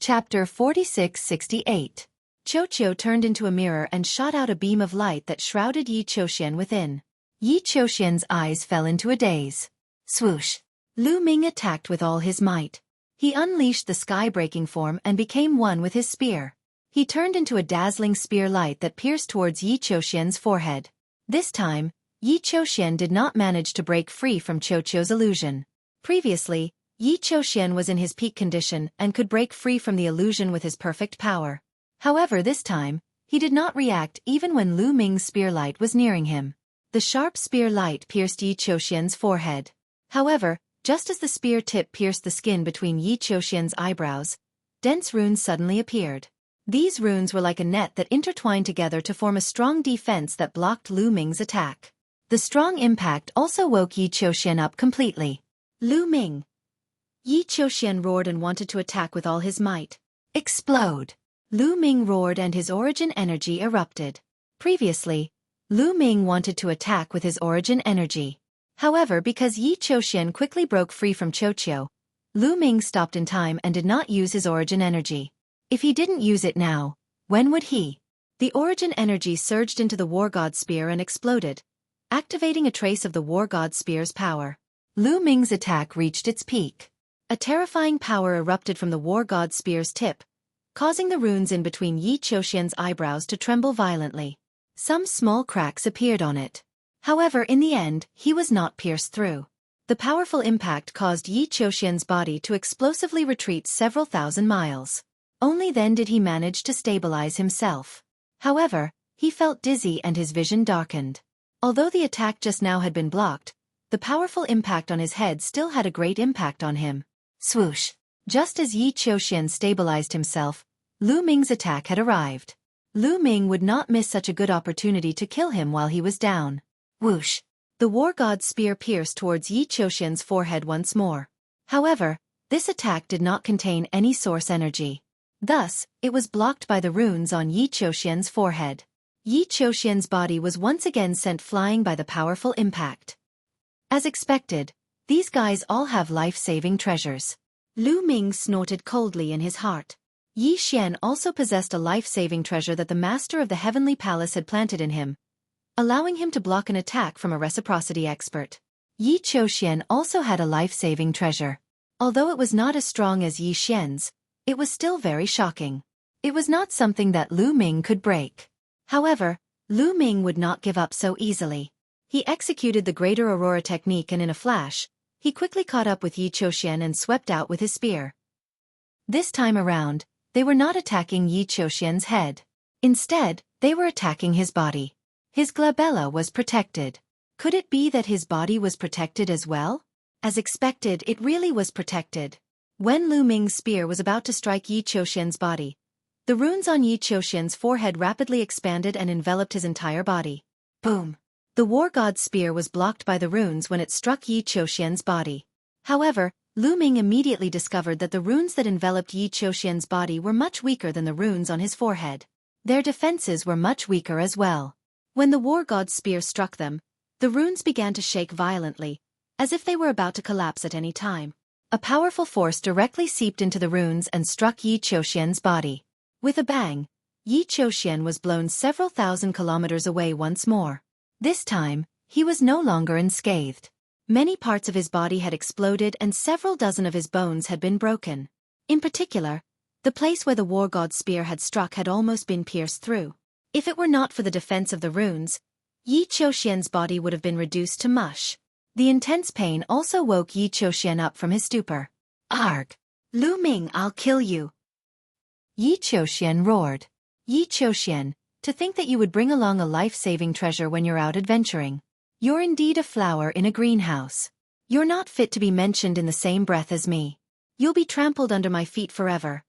Chapter 4668. Xueqi turned into a mirror and shot out a beam of light that shrouded Yi Qiuxian within. Yi Qiuxian's eyes fell into a daze. Swoosh! Lu Ming attacked with all his might. He unleashed the sky-breaking form and became one with his spear. He turned into a dazzling spear light that pierced towards Yi Qiuxian's forehead. This time, Yi Qiuxian did not manage to break free from Qiuqiu's illusion. Previously, Yi Qiuxian was in his peak condition and could break free from the illusion with his perfect power. However, this time, he did not react even when Lu Ming's spear light was nearing him. The sharp spear light pierced Yi Qiuxian's forehead. However, just as the spear tip pierced the skin between Yi Qiuxian's eyebrows, dense runes suddenly appeared. These runes were like a net that intertwined together to form a strong defense that blocked Lu Ming's attack. The strong impact also woke Yi Qiuxian up completely. Lu Ming! Yi Qiuxian roared and wanted to attack with all his might. Explode! Lu Ming roared and his origin energy erupted. Previously, Lu Ming wanted to attack with his origin energy. However, because Yi Qiuxian quickly broke free from Qiuqiu, Lu Ming stopped in time and did not use his origin energy. If he didn't use it now, when would he? The origin energy surged into the War God Spear and exploded, activating a trace of the War God Spear's power. Lu Ming's attack reached its peak. A terrifying power erupted from the War God Spear's tip, causing the runes in between Yi Qiuxian's eyebrows to tremble violently. Some small cracks appeared on it. However, in the end, he was not pierced through. The powerful impact caused Yi Qiuxian's body to explosively retreat several thousand miles. Only then did he manage to stabilize himself. However, he felt dizzy and his vision darkened. Although the attack just now had been blocked, the powerful impact on his head still had a great impact on him. Swoosh! Just as Yi Qiuxian stabilized himself, Lu Ming's attack had arrived. Lu Ming would not miss such a good opportunity to kill him while he was down. Whoosh! The War God's spear pierced towards Yi Qiuxian's forehead once more. However, this attack did not contain any source energy. Thus, it was blocked by the runes on Yi Qiuxian's forehead. Yi Qiuxian's body was once again sent flying by the powerful impact. As expected, these guys all have life-saving treasures. Lu Ming snorted coldly in his heart. Yi Xian also possessed a life-saving treasure that the master of the Heavenly Palace had planted in him, allowing him to block an attack from a reciprocity expert. Yi Qiuxian also had a life-saving treasure. Although it was not as strong as Yi Xian's, it was still very shocking. It was not something that Lu Ming could break. However, Lu Ming would not give up so easily. He executed the Greater Aurora technique and in a flash, he quickly caught up with Yi Qiuxian and swept out with his spear. This time around, they were not attacking Yi Qiuxian's head. Instead, they were attacking his body. His glabella was protected. Could it be that his body was protected as well? As expected, it really was protected. When Lu Ming's spear was about to strike Yi Qiuxian's body, the runes on Yi Qiuxian's forehead rapidly expanded and enveloped his entire body. Boom! The War God's spear was blocked by the runes when it struck Yi Qiuxian's body. However, Lu Ming immediately discovered that the runes that enveloped Yi Qiuxian's body were much weaker than the runes on his forehead. Their defenses were much weaker as well. When the War God's spear struck them, the runes began to shake violently, as if they were about to collapse at any time. A powerful force directly seeped into the runes and struck Yi Qiuxian's body. With a bang, Yi Qiuxian was blown several thousand kilometers away once more. This time, he was no longer unscathed. Many parts of his body had exploded and several dozen of his bones had been broken. In particular, the place where the War God's spear had struck had almost been pierced through. If it were not for the defense of the runes, Yi Qiuxian's body would have been reduced to mush. The intense pain also woke Yi Qiuxian up from his stupor. Arg! Lu Ming, I'll kill you! Yi Qiuxian roared. Yi Qiuxian, to think that you would bring along a life-saving treasure when you're out adventuring. You're indeed a flower in a greenhouse. You're not fit to be mentioned in the same breath as me. You'll be trampled under my feet forever.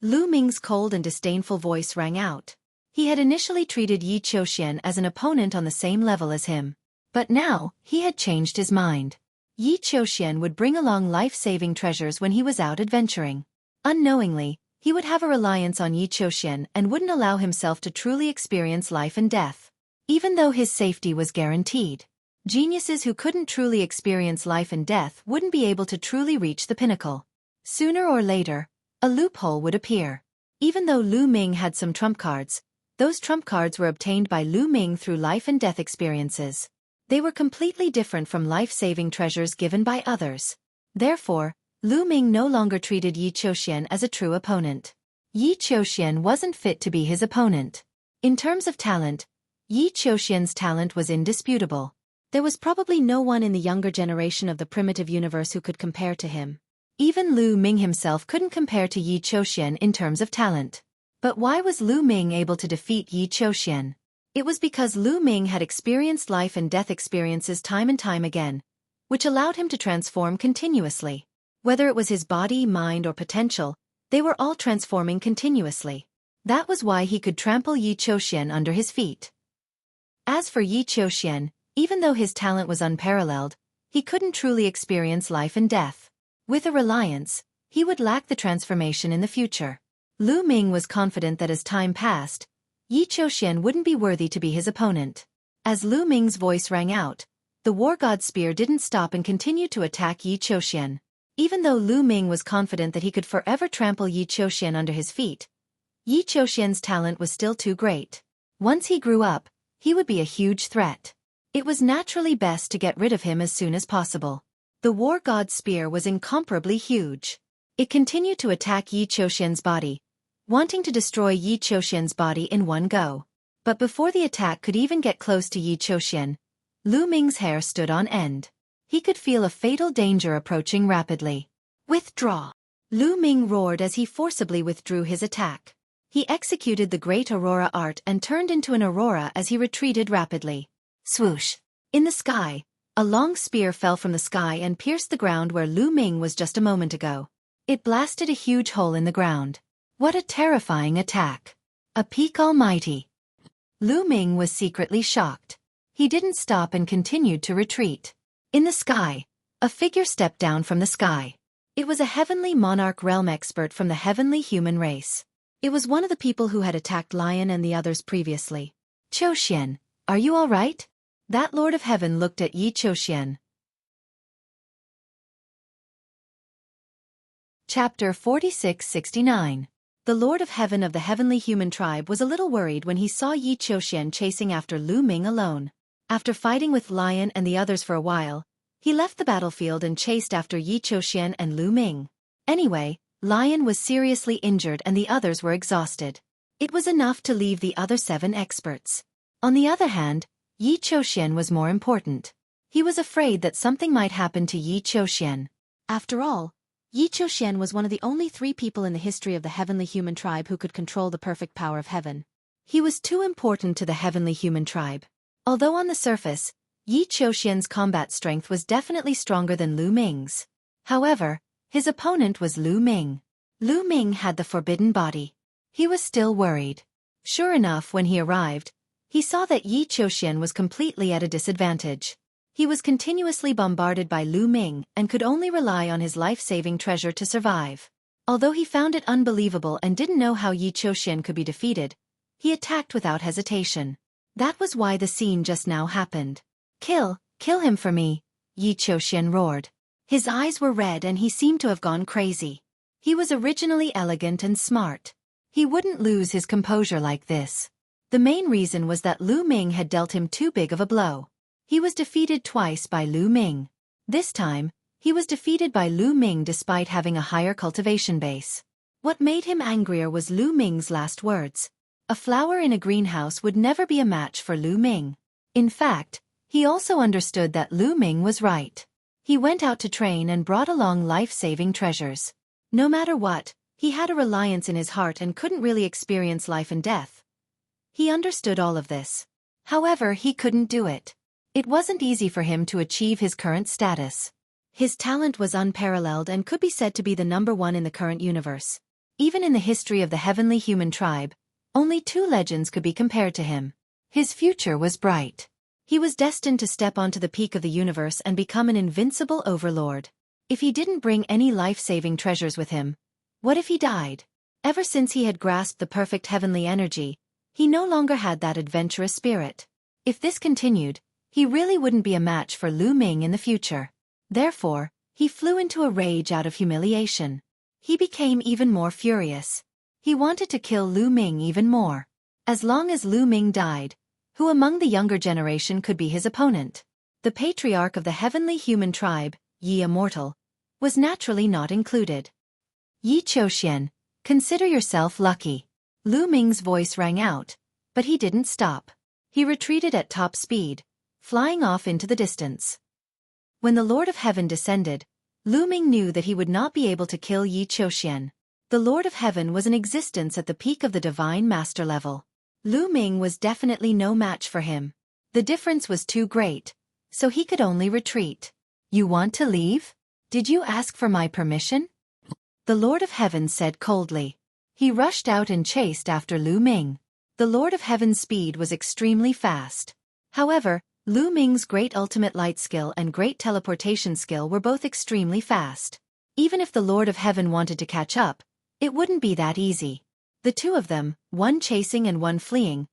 Lu Ming's cold and disdainful voice rang out. He had initially treated Yi Qiuxian as an opponent on the same level as him. But now, he had changed his mind. Yi Qiuxian would bring along life-saving treasures when he was out adventuring. Unknowingly, he would have a reliance on Yi Qiuxian and wouldn't allow himself to truly experience life and death. Even though his safety was guaranteed, geniuses who couldn't truly experience life and death wouldn't be able to truly reach the pinnacle. Sooner or later, a loophole would appear. Even though Lu Ming had some trump cards, those trump cards were obtained by Lu Ming through life and death experiences. They were completely different from life-saving treasures given by others. Therefore, Lu Ming no longer treated Yi Qiuxian as a true opponent. Yi Qiuxian wasn't fit to be his opponent. In terms of talent, Yi Qiuxian's talent was indisputable. There was probably no one in the younger generation of the primitive universe who could compare to him. Even Lu Ming himself couldn't compare to Yi Qiuxian in terms of talent. But why was Lu Ming able to defeat Yi Qiuxian? It was because Lu Ming had experienced life and death experiences time and time again, which allowed him to transform continuously. Whether it was his body, mind, or potential, they were all transforming continuously. That was why he could trample Yi Qiuxian under his feet. As for Yi Qiuxian, even though his talent was unparalleled, he couldn't truly experience life and death. With a reliance, he would lack the transformation in the future. Lu Ming was confident that as time passed, Yi Qiuxian wouldn't be worthy to be his opponent. As Lu Ming's voice rang out, the war god spear didn't stop and continued to attack Yi Qiuxian. Even though Lu Ming was confident that he could forever trample Yi Qiuxian under his feet, Yi Qiuxian's talent was still too great. Once he grew up, he would be a huge threat. It was naturally best to get rid of him as soon as possible. The war god's spear was incomparably huge. It continued to attack Yi Qiuxian's body, wanting to destroy Yi Qiuxian's body in one go. But before the attack could even get close to Yi Qiuxian, Lu Ming's hair stood on end. He could feel a fatal danger approaching rapidly. Withdraw! Lu Ming roared as he forcibly withdrew his attack. He executed the Great Aurora art and turned into an aurora as he retreated rapidly. Swoosh! In the sky, a long spear fell from the sky and pierced the ground where Lu Ming was just a moment ago. It blasted a huge hole in the ground. What a terrifying attack! A peak almighty! Lu Ming was secretly shocked. He didn't stop and continued to retreat. In the sky, a figure stepped down from the sky. It was a heavenly monarch realm expert from the heavenly human race. It was one of the people who had attacked Lion and the others previously. Qiuxian, are you all right? That Lord of Heaven looked at Yi Qiuxian. Chapter 4669. The Lord of Heaven of the heavenly human tribe was a little worried when he saw Yi Qiuxian chasing after Lu Ming alone. After fighting with Lion and the others for a while, he left the battlefield and chased after Yi Qiuxian and Lu Ming. Anyway, Lion was seriously injured and the others were exhausted. It was enough to leave the other 7 experts. On the other hand, Yi Qiuxian was more important. He was afraid that something might happen to Yi Qiuxian. After all, Yi Qiuxian was one of the only 3 people in the history of the heavenly human tribe who could control the perfect power of heaven. He was too important to the heavenly human tribe. Although on the surface, Yi Qiuxian's combat strength was definitely stronger than Lu Ming's. However, his opponent was Lu Ming. Lu Ming had the forbidden body. He was still worried. Sure enough, when he arrived, he saw that Yi Qiuxian was completely at a disadvantage. He was continuously bombarded by Lu Ming and could only rely on his life-saving treasure to survive. Although he found it unbelievable and didn't know how Yi Qiuxian could be defeated, he attacked without hesitation. That was why the scene just now happened. Kill him for me, Yi Qiuxian roared. His eyes were red and he seemed to have gone crazy. He was originally elegant and smart. He wouldn't lose his composure like this. The main reason was that Lu Ming had dealt him too big of a blow. He was defeated twice by Lu Ming. This time, he was defeated by Lu Ming despite having a higher cultivation base. What made him angrier was Lu Ming's last words. A flower in a greenhouse would never be a match for Lu Ming. In fact, he also understood that Lu Ming was right. He went out to train and brought along life-saving treasures. No matter what, he had a reliance in his heart and couldn't really experience life and death. He understood all of this. However, he couldn't do it. It wasn't easy for him to achieve his current status. His talent was unparalleled and could be said to be the #1 in the current universe. Even in the history of the heavenly human tribe, only 2 legends could be compared to him. His future was bright. He was destined to step onto the peak of the universe and become an invincible overlord. If he didn't bring any life-saving treasures with him, what if he died? Ever since he had grasped the perfect heavenly energy, he no longer had that adventurous spirit. If this continued, he really wouldn't be a match for Lu Ming in the future. Therefore, he flew into a rage out of humiliation. He became even more furious. He wanted to kill Lu Ming even more. As long as Lu Ming died, who among the younger generation could be his opponent? The patriarch of the heavenly human tribe, Yi Immortal, was naturally not included. Yi Qiuxian, consider yourself lucky. Lu Ming's voice rang out, but he didn't stop. He retreated at top speed, flying off into the distance. When the Lord of Heaven descended, Lu Ming knew that he would not be able to kill Yi Qiuxian. The Lord of Heaven was in existence at the peak of the Divine Master level. Lu Ming was definitely no match for him. The difference was too great, so he could only retreat. You want to leave? Did you ask for my permission? The Lord of Heaven said coldly. He rushed out and chased after Lu Ming. The Lord of Heaven's speed was extremely fast. However, Lu Ming's great ultimate light skill and great teleportation skill were both extremely fast. Even if the Lord of Heaven wanted to catch up, it wouldn't be that easy. The two of them, one chasing and one fleeing,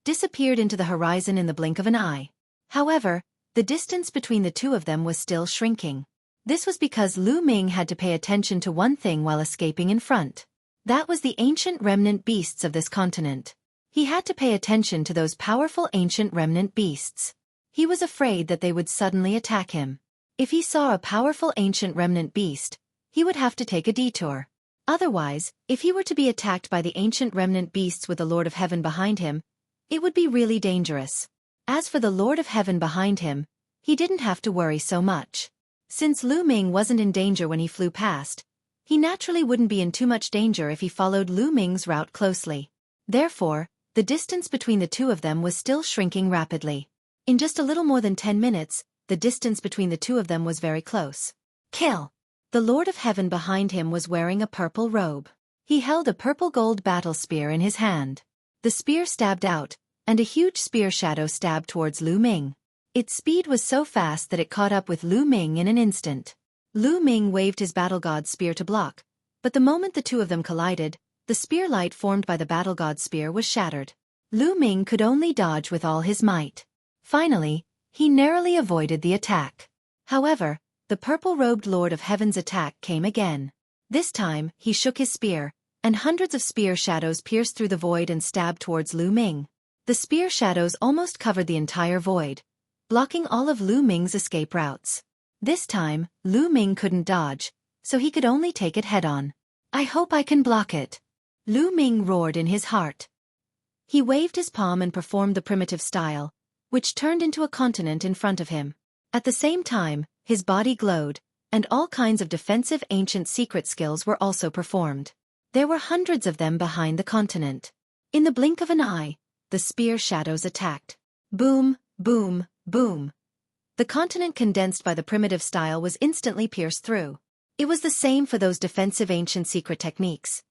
disappeared into the horizon in the blink of an eye. However, the distance between the two of them was still shrinking. This was because Lu Ming had to pay attention to one thing while escaping in front. That was the ancient remnant beasts of this continent. He had to pay attention to those powerful ancient remnant beasts. He was afraid that they would suddenly attack him. If he saw a powerful ancient remnant beast, he would have to take a detour. Otherwise, if he were to be attacked by the ancient remnant beasts with the Lord of Heaven behind him, it would be really dangerous. As for the Lord of Heaven behind him, he didn't have to worry so much. Since Lu Ming wasn't in danger when he flew past, he naturally wouldn't be in too much danger if he followed Lu Ming's route closely. Therefore, the distance between the two of them was still shrinking rapidly. In just a little more than 10 minutes, the distance between the two of them was very close. Kill! The Lord of Heaven behind him was wearing a purple robe. He held a purple-gold battle spear in his hand. The spear stabbed out, and a huge spear shadow stabbed towards Lu Ming. Its speed was so fast that it caught up with Lu Ming in an instant. Lu Ming waved his battle god's spear to block, but the moment the two of them collided, the spear light formed by the battle god's spear was shattered. Lu Ming could only dodge with all his might. Finally, he narrowly avoided the attack. However, the purple-robed Lord of Heaven's attack came again. This time, he shook his spear, and hundreds of spear shadows pierced through the void and stabbed towards Lu Ming. The spear shadows almost covered the entire void, blocking all of Lu Ming's escape routes. This time, Lu Ming couldn't dodge, so he could only take it head-on. I hope I can block it. Lu Ming roared in his heart. He waved his palm and performed the primitive style, which turned into a continent in front of him. At the same time, his body glowed, and all kinds of defensive ancient secret skills were also performed. There were hundreds of them behind the continent. In the blink of an eye, the spear shadows attacked. Boom, boom, boom. The continent condensed by the primitive style was instantly pierced through. It was the same for those defensive ancient secret techniques.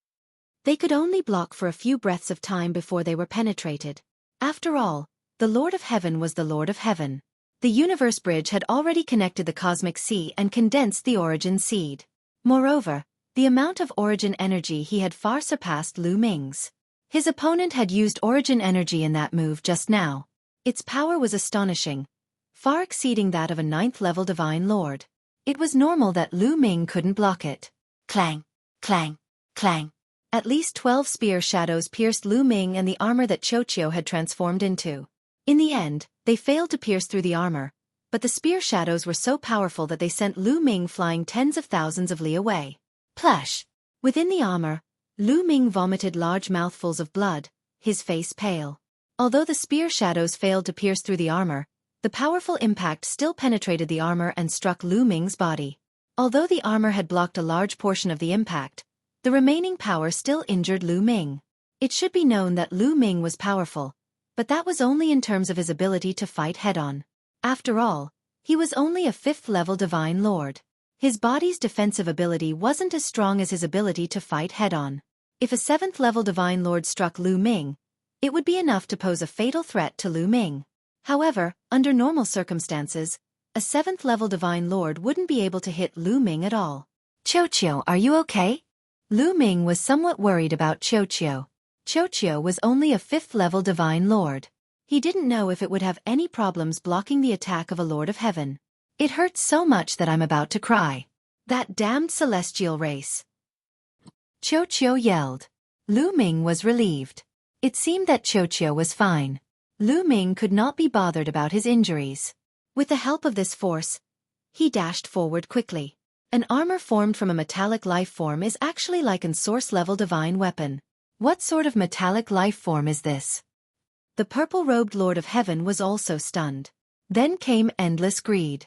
They could only block for a few breaths of time before they were penetrated. After all, the Lord of Heaven was the Lord of Heaven. The universe bridge had already connected the cosmic sea and condensed the origin seed. Moreover, the amount of origin energy he had far surpassed Lu Ming's. His opponent had used origin energy in that move just now. Its power was astonishing, far exceeding that of a 9th-level Divine Lord. It was normal that Lu Ming couldn't block it. Clang, clang, clang. At least 12 spear shadows pierced Lu Ming and the armor that Xueqi had transformed into. In the end, they failed to pierce through the armor, but the spear shadows were so powerful that they sent Lu Ming flying tens of thousands of li away. Plush! Within the armor, Lu Ming vomited large mouthfuls of blood, his face pale. Although the spear shadows failed to pierce through the armor, the powerful impact still penetrated the armor and struck Lu Ming's body. Although the armor had blocked a large portion of the impact, the remaining power still injured Lu Ming. It should be known that Lu Ming was powerful, but that was only in terms of his ability to fight head-on. After all, he was only a 5th-level Divine Lord. His body's defensive ability wasn't as strong as his ability to fight head-on. If a 7th-level Divine Lord struck Lu Ming, it would be enough to pose a fatal threat to Lu Ming. However, under normal circumstances, a 7th-level Divine Lord wouldn't be able to hit Lu Ming at all. Xueqi, are you okay? Lu Ming was somewhat worried about Xueqi. Xueqi was only a 5th-level Divine Lord. He didn't know if it would have any problems blocking the attack of a Lord of Heaven. It hurts so much that I'm about to cry. That damned celestial race. Xueqi yelled. Lu Ming was relieved. It seemed that Xueqi was fine. Lu Ming could not be bothered about his injuries. With the help of this force, he dashed forward quickly. An armor formed from a metallic life form is actually like an source-level divine weapon. What sort of metallic life form is this? The purple-robed Lord of Heaven was also stunned. Then came endless greed.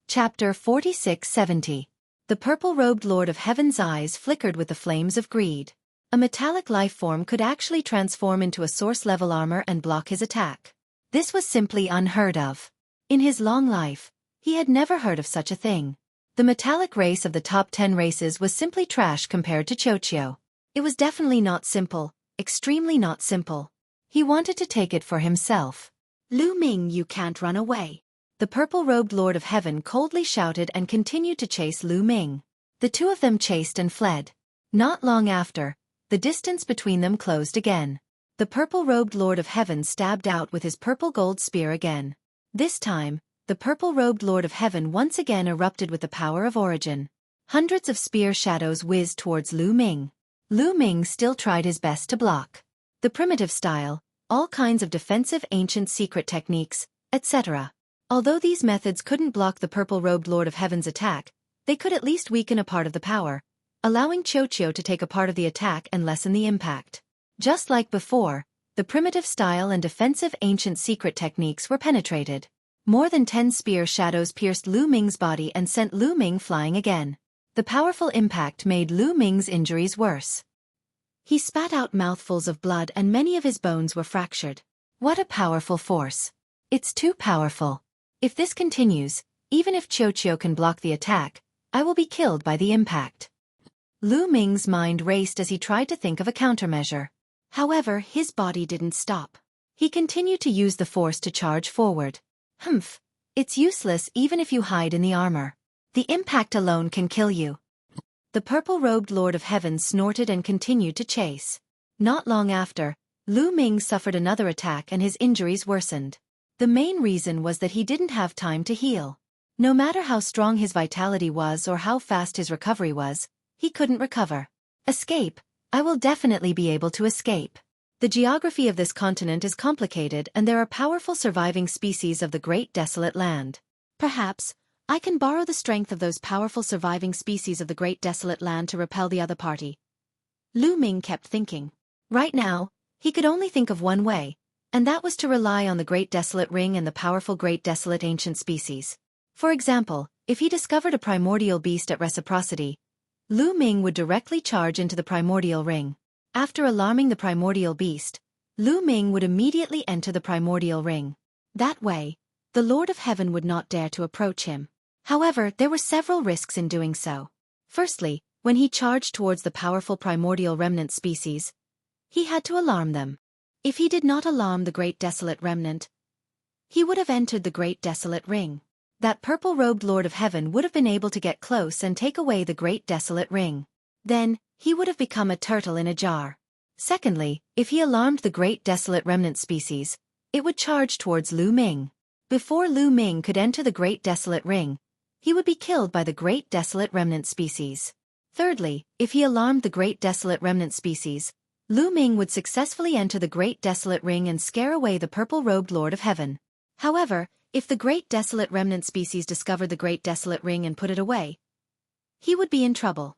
Chapter 46-70. The purple-robed Lord of Heaven's eyes flickered with the flames of greed. A metallic life form could actually transform into a source-level armor and block his attack. This was simply unheard of. In his long life, he had never heard of such a thing. The metallic race of the top 10 races was simply trash compared to Xueqi. It was definitely not simple, extremely not simple. He wanted to take it for himself. "Lu Ming, you can't run away." The purple-robed Lord of Heaven coldly shouted and continued to chase Lu Ming. The two of them chased and fled. Not long after, the distance between them closed again. The purple-robed Lord of Heaven stabbed out with his purple gold spear again. This time, the purple-robed Lord of Heaven once again erupted with the power of origin. Hundreds of spear shadows whizzed towards Lu Ming. Lu Ming still tried his best to block. The primitive style, all kinds of defensive ancient secret techniques, etc. Although these methods couldn't block the purple-robed Lord of Heaven's attack, they could at least weaken a part of the power, allowing Xueqi to take a part of the attack and lessen the impact. Just like before, the primitive style and defensive ancient secret techniques were penetrated. More than 10 spear shadows pierced Lu Ming's body and sent Lu Ming flying again. The powerful impact made Lu Ming's injuries worse. He spat out mouthfuls of blood and many of his bones were fractured. What a powerful force. It's too powerful. If this continues, even if Xueqi can block the attack, I will be killed by the impact. Lu Ming's mind raced as he tried to think of a countermeasure. However, his body didn't stop. He continued to use the force to charge forward. Humph. It's useless even if you hide in the armor. The impact alone can kill you. The purple-robed Lord of Heaven snorted and continued to chase. Not long after, Lu Ming suffered another attack and his injuries worsened. The main reason was that he didn't have time to heal. No matter how strong his vitality was or how fast his recovery was, he couldn't recover. Escape. I will definitely be able to escape. The geography of this continent is complicated and there are powerful surviving species of the Great Desolate Land. Perhaps, I can borrow the strength of those powerful surviving species of the Great Desolate Land to repel the other party. Lu Ming kept thinking. Right now, he could only think of one way, and that was to rely on the Great Desolate Ring and the powerful Great Desolate Ancient Species. For example, if he discovered a primordial beast at reciprocity, Lu Ming would directly charge into the primordial ring. After alarming the primordial beast, Lu Ming would immediately enter the primordial ring. That way, the Lord of Heaven would not dare to approach him. However, there were several risks in doing so. Firstly, when he charged towards the powerful primordial remnant species, he had to alarm them. If he did not alarm the Great Desolate Remnant, he would have entered the Great Desolate Ring. That purple-robed Lord of Heaven would have been able to get close and take away the Great Desolate Ring. Then, he would have become a turtle in a jar. Secondly, if he alarmed the Great Desolate Remnant species, it would charge towards Lu Ming. Before Lu Ming could enter the Great Desolate Ring, he would be killed by the Great Desolate Remnant species. Thirdly, if he alarmed the Great Desolate Remnant species, Lu Ming would successfully enter the Great Desolate Ring and scare away the purple-robed Lord of Heaven. However, if the Great Desolate Remnant species discovered the Great Desolate Ring and put it away, he would be in trouble.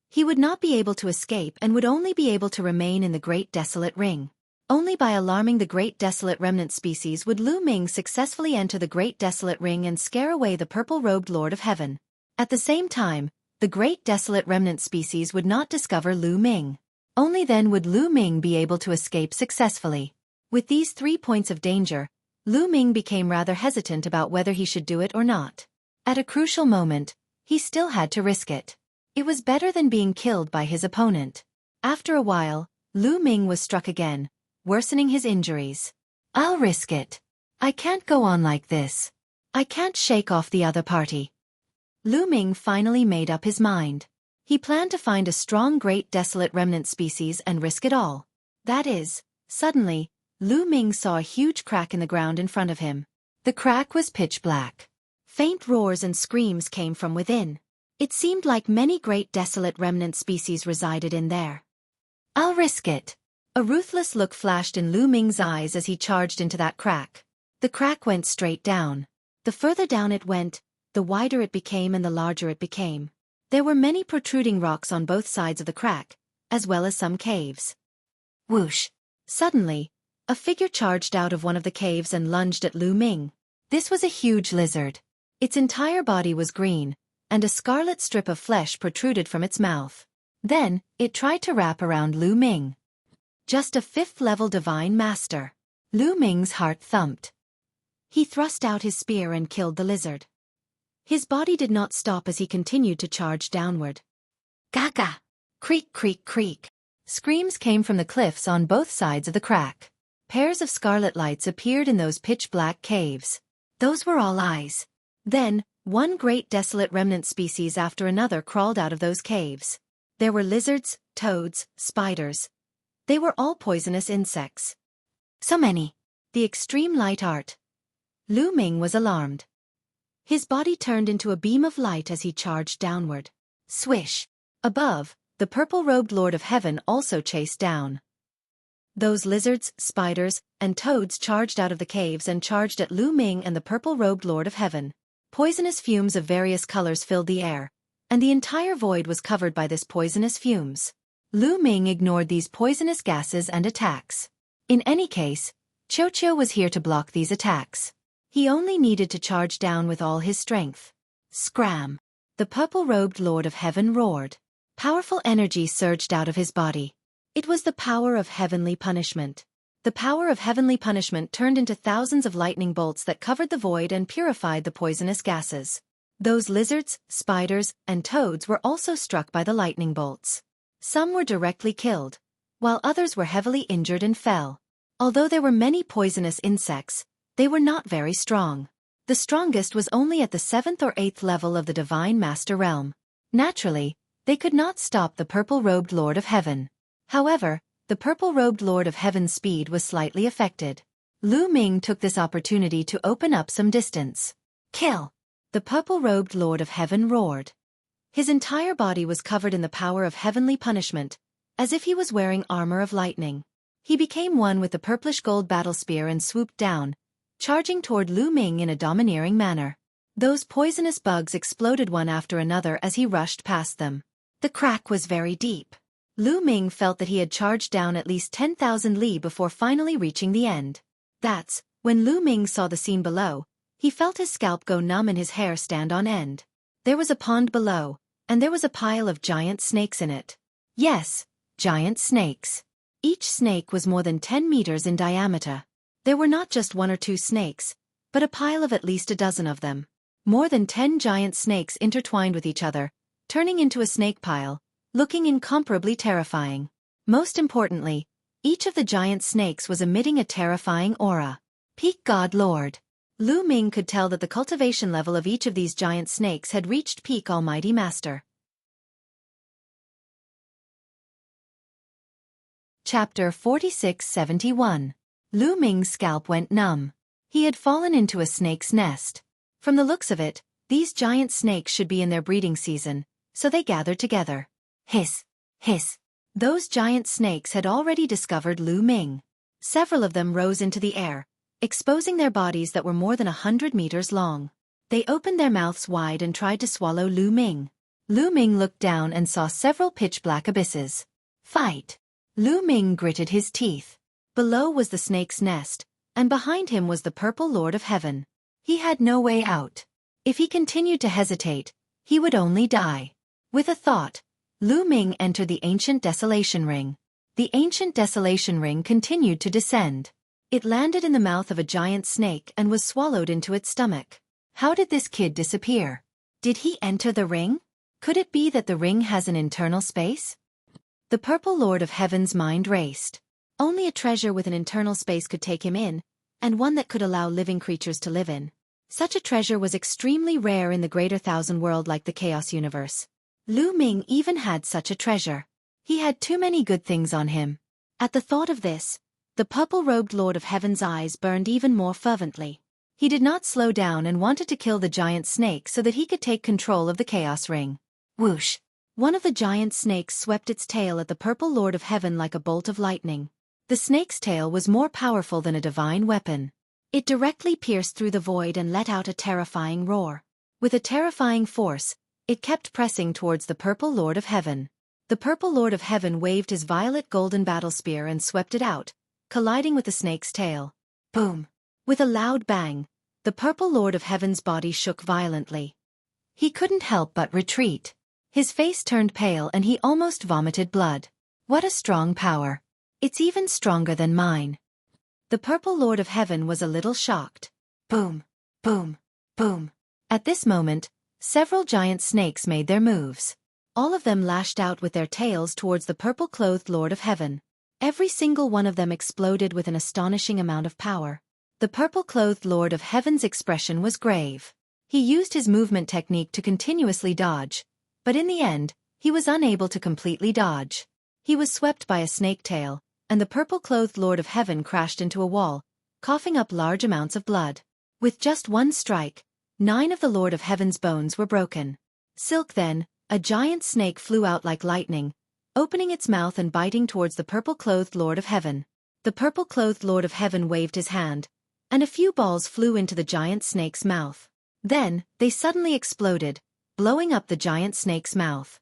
He would not be able to escape and would only be able to remain in the Great Desolate Ring. Only by alarming the Great Desolate Remnant species would Lu Ming successfully enter the Great Desolate Ring and scare away the purple-robed Lord of Heaven. At the same time, the Great Desolate Remnant species would not discover Lu Ming. Only then would Lu Ming be able to escape successfully. With these 3 points of danger, Lu Ming became rather hesitant about whether he should do it or not. At a crucial moment, he still had to risk it. It was better than being killed by his opponent. After a while, Lu Ming was struck again, worsening his injuries. I'll risk it. I can't go on like this. I can't shake off the other party. Lu Ming finally made up his mind. He planned to find a strong Great Desolate Remnant species and risk it all. That is, suddenly, Lu Ming saw a huge crack in the ground in front of him. The crack was pitch black. Faint roars and screams came from within. It seemed like many Great Desolate Remnant species resided in there. I'll risk it. A ruthless look flashed in Lu Ming's eyes as he charged into that crack. The crack went straight down. The further down it went, the wider it became and the larger it became. There were many protruding rocks on both sides of the crack, as well as some caves. Whoosh! Suddenly, a figure charged out of one of the caves and lunged at Lu Ming. This was a huge lizard. Its entire body was green, and a scarlet strip of flesh protruded from its mouth. Then, it tried to wrap around Lu Ming. Just a 5th-level divine master. Lu Ming's heart thumped. He thrust out his spear and killed the lizard. His body did not stop as he continued to charge downward. Gaga! Creak, creak, creak. Screams came from the cliffs on both sides of the crack. Pairs of scarlet lights appeared in those pitch-black caves. Those were all eyes. Then, one great desolate remnant species after another crawled out of those caves. There were lizards, toads, spiders. They were all poisonous insects. So many. The extreme light art. Lu Ming was alarmed. His body turned into a beam of light as he charged downward. Swish! Above, the purple-robed Lord of Heaven also chased down. Those lizards, spiders, and toads charged out of the caves and charged at Lu Ming and the purple-robed Lord of Heaven. Poisonous fumes of various colors filled the air, and the entire void was covered by this poisonous fumes. Lu Ming ignored these poisonous gases and attacks. In any case, Xueqi was here to block these attacks. He only needed to charge down with all his strength. Scram! The purple-robed Lord of Heaven roared. Powerful energy surged out of his body. It was the power of heavenly punishment. The power of heavenly punishment turned into thousands of lightning bolts that covered the void and purified the poisonous gases. Those lizards, spiders, and toads were also struck by the lightning bolts. Some were directly killed, while others were heavily injured and fell. Although there were many poisonous insects, they were not very strong. The strongest was only at the 7th or 8th level of the Divine Master Realm. Naturally, they could not stop the purple-robed Lord of Heaven. However, the purple-robed Lord of Heaven's speed was slightly affected. Lu Ming took this opportunity to open up some distance. Kill! The purple-robed Lord of Heaven roared. His entire body was covered in the power of heavenly punishment, as if he was wearing armor of lightning. He became one with the purplish-gold battle spear and swooped down, charging toward Lu Ming in a domineering manner. Those poisonous bugs exploded one after another as he rushed past them. The crack was very deep. Lu Ming felt that he had charged down at least 10,000 li before finally reaching the end. That's when Lu Ming saw the scene below. He felt his scalp go numb and his hair stand on end. There was a pond below, and there was a pile of giant snakes in it. Yes, giant snakes. Each snake was more than 10 meters in diameter. There were not just 1 or 2 snakes, but a pile of at least a dozen of them. More than 10 giant snakes intertwined with each other, turning into a snake pile, looking incomparably terrifying. Most importantly, each of the giant snakes was emitting a terrifying aura. Peak God Lord. Lu Ming could tell that the cultivation level of each of these giant snakes had reached peak Almighty Master. Chapter 4671. Lu Ming's scalp went numb. He had fallen into a snake's nest. From the looks of it, these giant snakes should be in their breeding season, so they gathered together. Hiss! Hiss! Those giant snakes had already discovered Lu Ming. Several of them rose into the air, exposing their bodies that were more than 100 meters long. They opened their mouths wide and tried to swallow Lu Ming. Lu Ming looked down and saw several pitch-black abysses. Fight! Lu Ming gritted his teeth. Below was the snake's nest, and behind him was the purple Lord of Heaven. He had no way out. If he continued to hesitate, he would only die. With a thought, Lu Ming entered the ancient desolation ring. The ancient desolation ring continued to descend. It landed in the mouth of a giant snake and was swallowed into its stomach. How did this kid disappear? Did he enter the ring? Could it be that the ring has an internal space? The purple Lord of Heaven's mind raced. Only a treasure with an internal space could take him in, and one that could allow living creatures to live in. Such a treasure was extremely rare in the greater thousand world like the Chaos Universe. Lu Ming even had such a treasure. He had too many good things on him. At the thought of this, the purple-robed Lord of Heaven's eyes burned even more fervently. He did not slow down and wanted to kill the giant snake so that he could take control of the Chaos Ring. Whoosh! One of the giant snakes swept its tail at the purple Lord of Heaven like a bolt of lightning. The snake's tail was more powerful than a divine weapon. It directly pierced through the void and let out a terrifying roar. With a terrifying force, it kept pressing towards the purple Lord of Heaven. The purple Lord of Heaven waved his violet golden battle spear and swept it out, colliding with the snake's tail. Boom! With a loud bang, the purple Lord of Heaven's body shook violently. He couldn't help but retreat. His face turned pale and he almost vomited blood. What a strong power! It's even stronger than mine. The purple Lord of Heaven was a little shocked. Boom! Boom! Boom! At this moment, several giant snakes made their moves. All of them lashed out with their tails towards the purple-clothed Lord of Heaven. Every single one of them exploded with an astonishing amount of power. The purple-clothed Lord of Heaven's expression was grave. He used his movement technique to continuously dodge, but in the end, he was unable to completely dodge. He was swept by a snake tail, and the purple-clothed Lord of Heaven crashed into a wall, coughing up large amounts of blood. With just one strike, 9 of the Lord of Heaven's bones were broken. Silk then, a giant snake flew out like lightning, opening its mouth and biting towards the purple-clothed Lord of Heaven. The purple-clothed Lord of Heaven waved his hand, and a few balls flew into the giant snake's mouth. Then, they suddenly exploded, blowing up the giant snake's mouth.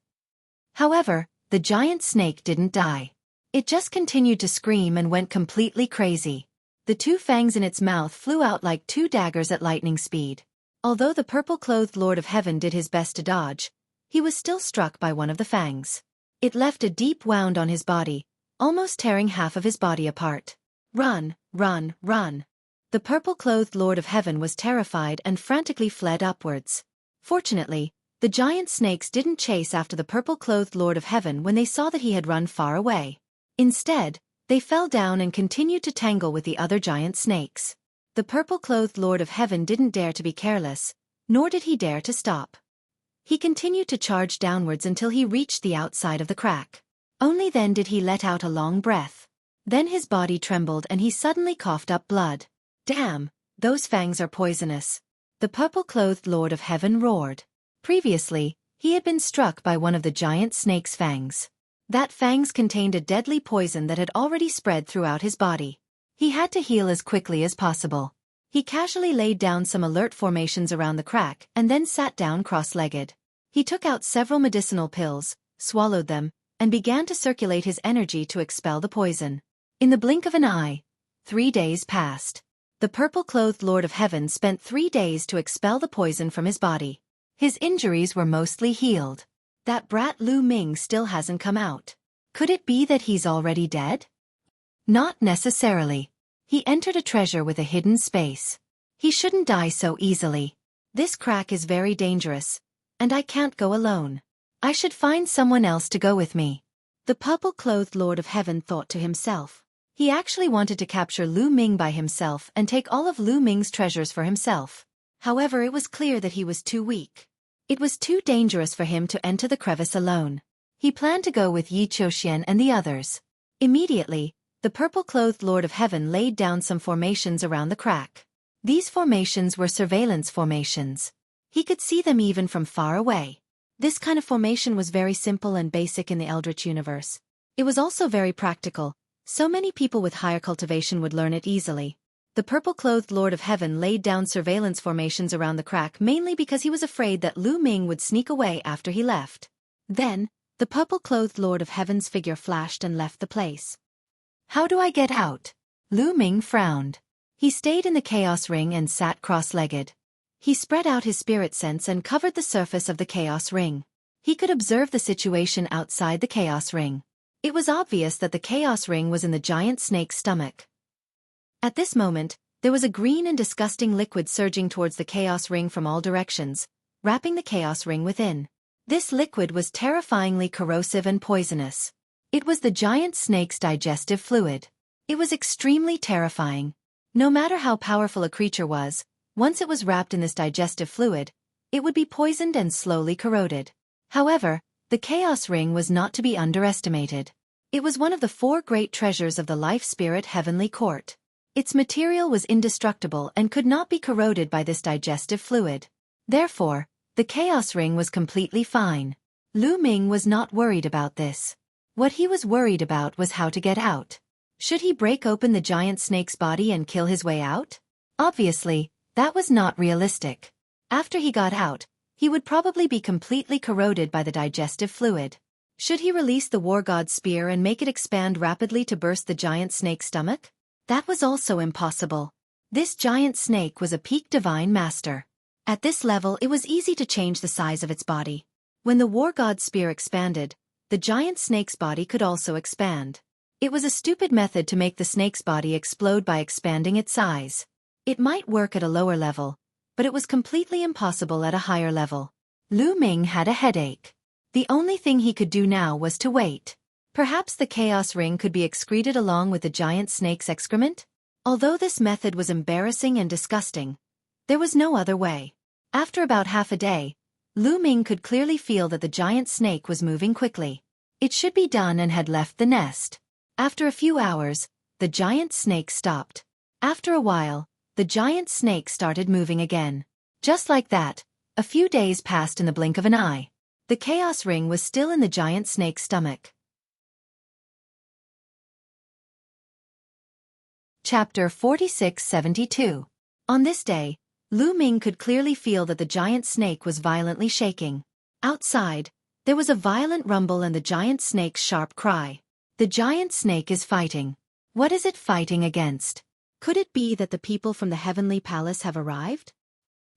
However, the giant snake didn't die. It just continued to scream and went completely crazy. The 2 fangs in its mouth flew out like 2 daggers at lightning speed. Although the purple-clothed Lord of Heaven did his best to dodge, he was still struck by one of the fangs. It left a deep wound on his body, almost tearing half of his body apart. Run, run, run. The purple-clothed Lord of Heaven was terrified and frantically fled upwards. Fortunately, the giant snakes didn't chase after the purple-clothed Lord of Heaven when they saw that he had run far away. Instead, they fell down and continued to tangle with the other giant snakes. The purple-clothed Lord of Heaven didn't dare to be careless, nor did he dare to stop. He continued to charge downwards until he reached the outside of the crack. Only then did he let out a long breath. Then his body trembled and he suddenly coughed up blood. Damn, those fangs are poisonous. The purple-clothed Lord of Heaven roared. Previously, he had been struck by one of the giant snake's fangs. That fangs contained a deadly poison that had already spread throughout his body. He had to heal as quickly as possible. He casually laid down some alert formations around the crack and then sat down cross-legged. He took out several medicinal pills, swallowed them, and began to circulate his energy to expel the poison. In the blink of an eye, 3 days passed. The purple-clothed Lord of Heaven spent 3 days to expel the poison from his body. His injuries were mostly healed. That brat Lu Ming still hasn't come out. Could it be that he's already dead? Not necessarily. He entered a treasure with a hidden space. He shouldn't die so easily. This crack is very dangerous, and I can't go alone. I should find someone else to go with me. The purple-clothed Lord of Heaven thought to himself. He actually wanted to capture Lu Ming by himself and take all of Lu Ming's treasures for himself. However, it was clear that he was too weak. It was too dangerous for him to enter the crevice alone. He planned to go with Yi Qiuxian and the others. Immediately, the purple-clothed Lord of Heaven laid down some formations around the crack. These formations were surveillance formations. He could see them even from far away. This kind of formation was very simple and basic in the Eldritch universe. It was also very practical, so many people with higher cultivation would learn it easily. The purple-clothed Lord of Heaven laid down surveillance formations around the crack mainly because he was afraid that Lu Ming would sneak away after he left. Then, the purple-clothed Lord of Heaven's figure flashed and left the place. How do I get out? Lu Ming frowned. He stayed in the Chaos Ring and sat cross-legged. He spread out his spirit sense and covered the surface of the Chaos Ring. He could observe the situation outside the Chaos Ring. It was obvious that the Chaos Ring was in the giant snake's stomach. At this moment, there was a green and disgusting liquid surging towards the Chaos Ring from all directions, wrapping the Chaos Ring within. This liquid was terrifyingly corrosive and poisonous. It was the giant snake's digestive fluid. It was extremely terrifying. No matter how powerful a creature was, once it was wrapped in this digestive fluid, it would be poisoned and slowly corroded. However, the Chaos Ring was not to be underestimated. It was one of the 4 great treasures of the Life Spirit Heavenly Court. Its material was indestructible and could not be corroded by this digestive fluid. Therefore, the Chaos Ring was completely fine. Lu Ming was not worried about this. What he was worried about was how to get out. Should he break open the giant snake's body and kill his way out? Obviously, that was not realistic. After he got out, he would probably be completely corroded by the digestive fluid. Should he release the war god's spear and make it expand rapidly to burst the giant snake's stomach? That was also impossible. This giant snake was a peak divine master. At this level, it was easy to change the size of its body. When the war god's spear expanded, the giant snake's body could also expand. It was a stupid method to make the snake's body explode by expanding its size. It might work at a lower level, but it was completely impossible at a higher level. Lu Ming had a headache. The only thing he could do now was to wait. Perhaps the chaos ring could be excreted along with the giant snake's excrement? Although this method was embarrassing and disgusting, there was no other way. After about half a day, Lu Ming could clearly feel that the giant snake was moving quickly. It should be done and had left the nest. After a few hours, the giant snake stopped. After a while, the giant snake started moving again. Just like that, a few days passed in the blink of an eye. The chaos ring was still in the giant snake's stomach. Chapter 4672. On this day, Lu Ming could clearly feel that the giant snake was violently shaking. Outside, there was a violent rumble and the giant snake's sharp cry. The giant snake is fighting. What is it fighting against? Could it be that the people from the heavenly palace have arrived?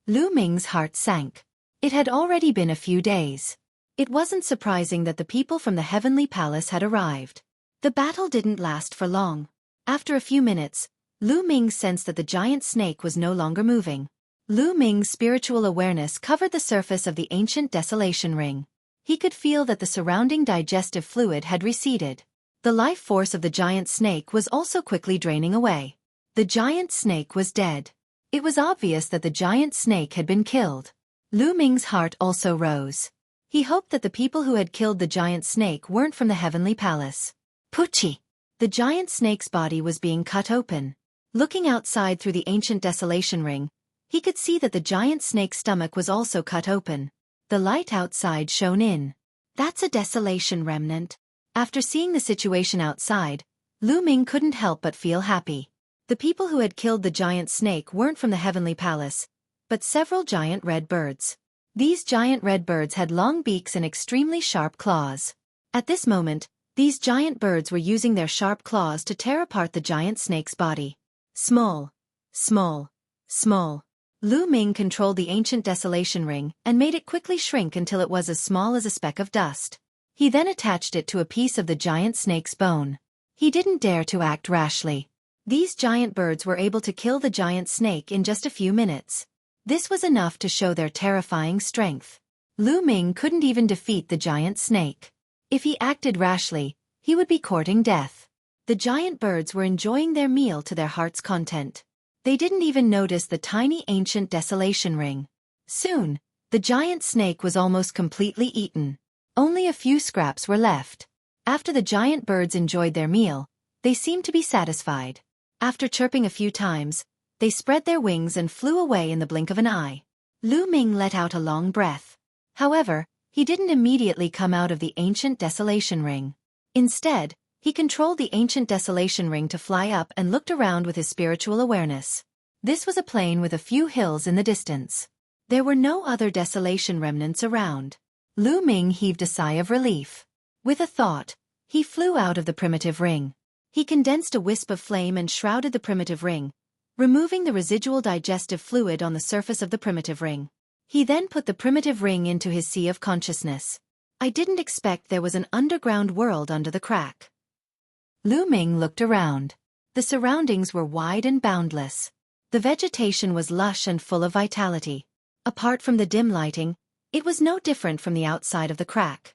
Lu Ming's heart sank. It had already been a few days. It wasn't surprising that the people from the heavenly palace had arrived. The battle didn't last for long. After a few minutes, Lu Ming sensed that the giant snake was no longer moving. Lu Ming's spiritual awareness covered the surface of the ancient desolation ring. He could feel that the surrounding digestive fluid had receded. The life force of the giant snake was also quickly draining away. The giant snake was dead. It was obvious that the giant snake had been killed. Lu Ming's heart also rose. He hoped that the people who had killed the giant snake weren't from the heavenly palace. Puchi! The giant snake's body was being cut open. Looking outside through the ancient desolation ring, he could see that the giant snake's stomach was also cut open. The light outside shone in. That's a desolation remnant. After seeing the situation outside, Lu Ming couldn't help but feel happy. The people who had killed the giant snake weren't from the heavenly palace, but several giant red birds. These giant red birds had long beaks and extremely sharp claws. At this moment, these giant birds were using their sharp claws to tear apart the giant snake's body. Small, small, small. Lu Ming controlled the ancient desolation ring and made it quickly shrink until it was as small as a speck of dust. He then attached it to a piece of the giant snake's bone. He didn't dare to act rashly. These giant birds were able to kill the giant snake in just a few minutes. This was enough to show their terrifying strength. Lu Ming couldn't even defeat the giant snake. If he acted rashly, he would be courting death. The giant birds were enjoying their meal to their heart's content. They didn't even notice the tiny ancient desolation ring. Soon, the giant snake was almost completely eaten. Only a few scraps were left. After the giant birds enjoyed their meal, they seemed to be satisfied. After chirping a few times, they spread their wings and flew away in the blink of an eye. Lu Ming let out a long breath. However, he didn't immediately come out of the ancient desolation ring. Instead, he controlled the ancient desolation ring to fly up and looked around with his spiritual awareness. This was a plain with a few hills in the distance. There were no other desolation remnants around. Lu Ming heaved a sigh of relief. With a thought, he flew out of the primitive ring. He condensed a wisp of flame and shrouded the primitive ring, removing the residual digestive fluid on the surface of the primitive ring. He then put the primitive ring into his sea of consciousness. I didn't expect there was an underground world under the crack. Lu Ming looked around. The surroundings were wide and boundless. The vegetation was lush and full of vitality. Apart from the dim lighting, it was no different from the outside of the crack.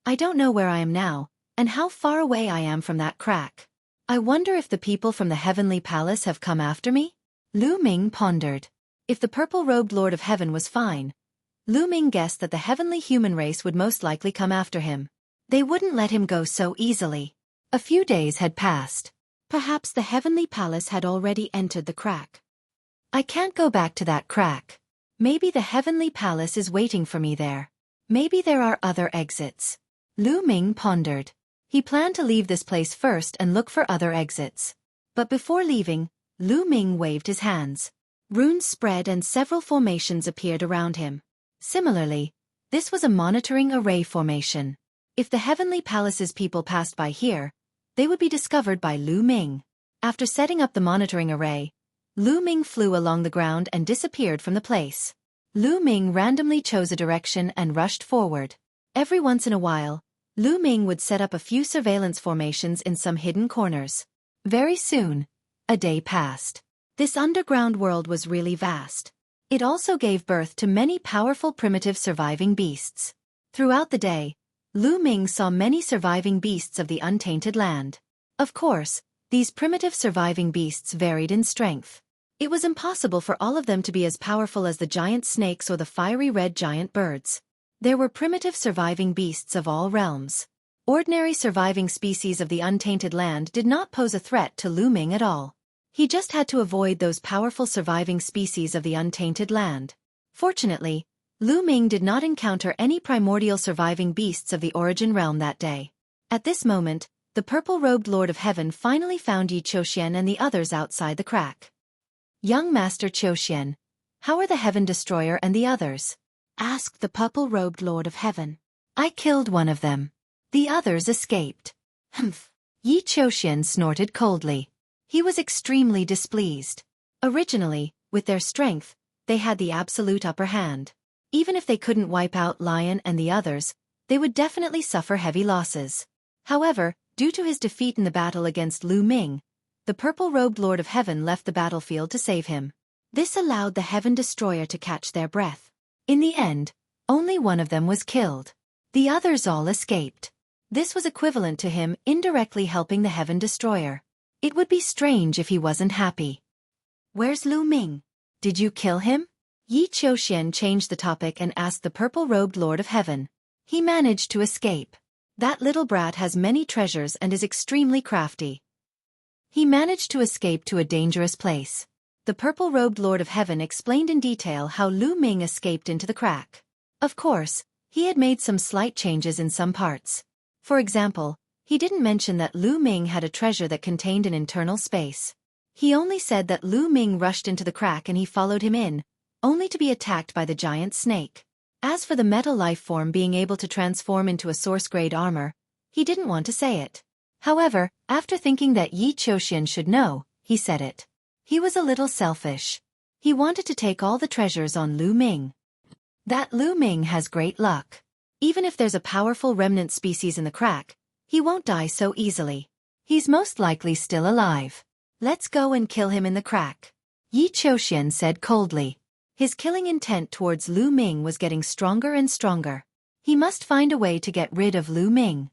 I don't know where I am now, and how far away I am from that crack. I wonder if the people from the heavenly palace have come after me? Lu Ming pondered. If the purple-robed Lord of Heaven was fine, Lu Ming guessed that the heavenly human race would most likely come after him. They wouldn't let him go so easily. A few days had passed. Perhaps the heavenly palace had already entered the crack. I can't go back to that crack. Maybe the heavenly palace is waiting for me there. Maybe there are other exits. Lu Ming pondered. He planned to leave this place first and look for other exits. But before leaving, Lu Ming waved his hands. Runes spread and several formations appeared around him. Similarly, this was a monitoring array formation. If the Heavenly Palace's people passed by here, they would be discovered by Lu Ming. After setting up the monitoring array, Lu Ming flew along the ground and disappeared from the place. Lu Ming randomly chose a direction and rushed forward. Every once in a while, Lu Ming would set up a few surveillance formations in some hidden corners. Very soon, a day passed. This underground world was really vast. It also gave birth to many powerful primitive surviving beasts. Throughout the day, Lu Ming saw many surviving beasts of the untainted land. Of course, these primitive surviving beasts varied in strength. It was impossible for all of them to be as powerful as the giant snakes or the fiery red giant birds. There were primitive surviving beasts of all realms. Ordinary surviving species of the untainted land did not pose a threat to Lu Ming at all. He just had to avoid those powerful surviving species of the untainted land. Fortunately, Lu Ming did not encounter any primordial surviving beasts of the origin realm that day. At this moment, the purple-robed Lord of Heaven finally found Yi Qiuxian and the others outside the crack. "Young Master Qiuxian, how are the Heaven Destroyer and the others?" asked the purple-robed Lord of Heaven. "I killed one of them. The others escaped." "Humph." Yi Qiuxian snorted coldly. He was extremely displeased. Originally, with their strength, they had the absolute upper hand. Even if they couldn't wipe out Lion and the others, they would definitely suffer heavy losses. However, due to his defeat in the battle against Lu Ming, the purple-robed Lord of Heaven left the battlefield to save him. This allowed the Heaven Destroyer to catch their breath. In the end, only one of them was killed. The others all escaped. This was equivalent to him indirectly helping the Heaven Destroyer. It would be strange if he wasn't happy. "Where's Lu Ming? Did you kill him?" Yi Qiuxian changed the topic and asked the purple-robed Lord of Heaven. "He managed to escape. That little brat has many treasures and is extremely crafty. He managed to escape to a dangerous place." The purple-robed Lord of Heaven explained in detail how Lu Ming escaped into the crack. Of course, he had made some slight changes in some parts. For example, he didn't mention that Lu Ming had a treasure that contained an internal space. He only said that Lu Ming rushed into the crack and he followed him in, only to be attacked by the giant snake. As for the metal life form being able to transform into a source-grade armor, he didn't want to say it. However, after thinking that Yi Qiuxian should know, he said it. He was a little selfish. He wanted to take all the treasures on Lu Ming. That Lu Ming has great luck. Even if there's a powerful remnant species in the crack, he won't die so easily. He's most likely still alive. Let's go and kill him in the crack, Yi Qiuxian said coldly. His killing intent towards Lu Ming was getting stronger and stronger. He must find a way to get rid of Lu Ming.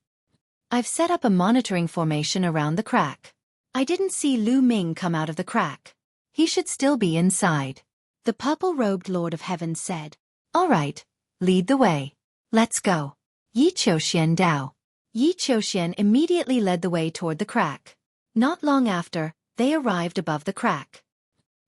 "I've set up a monitoring formation around the crack. I didn't see Lu Ming come out of the crack. He should still be inside," the purple-robed Lord of Heaven said. "All right, lead the way. Let's go." Yi Qiuxian Dao. Yi Qiuxian immediately led the way toward the crack. Not long after, they arrived above the crack.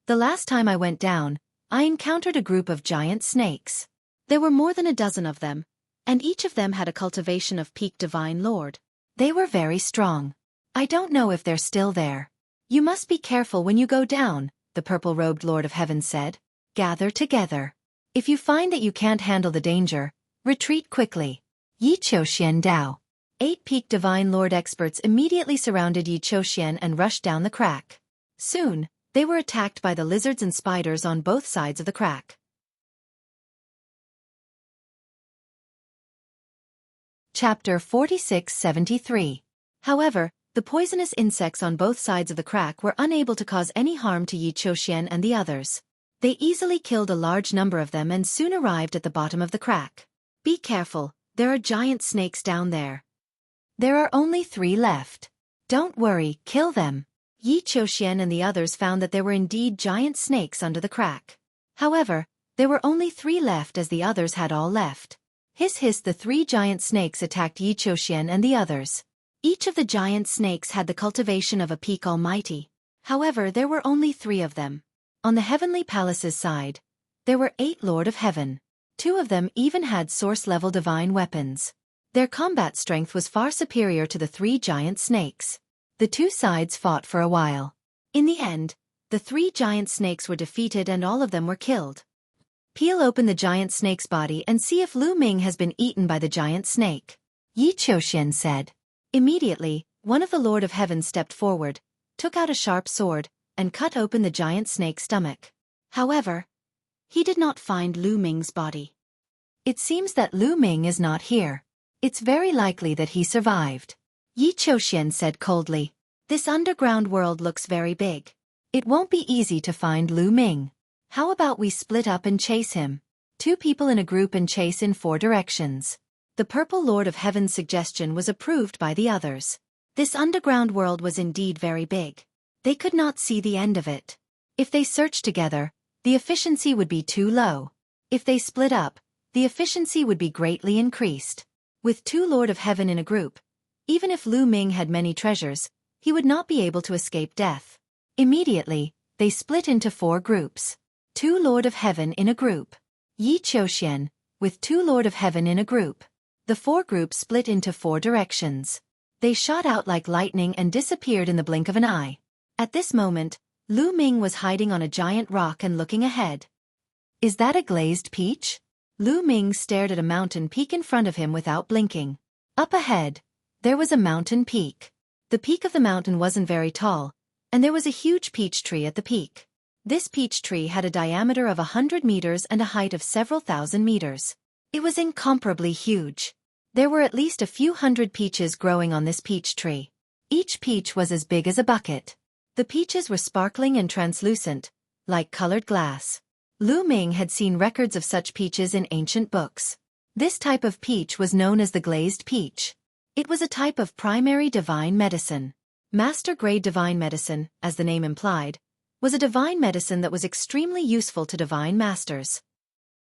"The last time I went down, I encountered a group of giant snakes. There were more than a dozen of them, and each of them had a cultivation of peak Divine Lord. They were very strong. I don't know if they're still there. You must be careful when you go down," the purple-robed Lord of Heaven said. "Gather together. If you find that you can't handle the danger, retreat quickly." Yi Qiuxian Dao. 8 peak Divine Lord experts immediately surrounded Yi Qiuxian and rushed down the crack. Soon, they were attacked by the lizards and spiders on both sides of the crack. Chapter 4673. However, the poisonous insects on both sides of the crack were unable to cause any harm to Yi Qiuxian and the others. They easily killed a large number of them and soon arrived at the bottom of the crack. "Be careful, there are giant snakes down there. There are only 3 left. Don't worry, kill them." Yi Qiuxian and the others found that there were indeed giant snakes under the crack. However, there were only 3 left as the others had all left. Hiss, the 3 giant snakes attacked Yi Qiuxian and the others. Each of the giant snakes had the cultivation of a peak almighty. However, there were only 3 of them. On the Heavenly Palace's side, there were 8 Lord of Heaven. 2 of them even had source-level divine weapons. Their combat strength was far superior to the 3 giant snakes. The 2 sides fought for a while. In the end, The 3 giant snakes were defeated and all of them were killed. Peel open the giant snake's body and see if Lu Ming has been eaten by the giant snake, Yi Qiuxian said. Immediately, one of the Lord of Heaven stepped forward, took out a sharp sword, and cut open the giant snake's stomach. However, he did not find Lu Ming's body. It seems that Lu Ming is not here. It's very likely that he survived, Yi Qiuxian said coldly. This underground world looks very big. It won't be easy to find Lu Ming. How about we split up and chase him? 2 people in a group and chase in 4 directions. The Purple Lord of Heaven's suggestion was approved by the others. This underground world was indeed very big. They could not see the end of it. If they searched together, the efficiency would be too low. If they split up, the efficiency would be greatly increased. With 2 Lord of Heaven in a group, even if Lu Ming had many treasures, he would not be able to escape death. Immediately, they split into 4 groups. 2 Lord of Heaven in a group. Yi Qiuxian, with 2 Lord of Heaven in a group. The 4 groups split into 4 directions. They shot out like lightning and disappeared in the blink of an eye. At this moment, Lu Ming was hiding on a giant rock and looking ahead. Is that a glazed peach? Lu Ming stared at a mountain peak in front of him without blinking. Up ahead, there was a mountain peak. The peak of the mountain wasn't very tall, and there was a huge peach tree at the peak. This peach tree had a diameter of 100 meters and a height of several thousand meters. It was incomparably huge. There were at least a few hundred peaches growing on this peach tree. Each peach was as big as a bucket. The peaches were sparkling and translucent, like colored glass. Lu Ming had seen records of such peaches in ancient books. This type of peach was known as the glazed peach. It was a type of primary divine medicine. Master-grade divine medicine, as the name implied, was a divine medicine that was extremely useful to divine masters.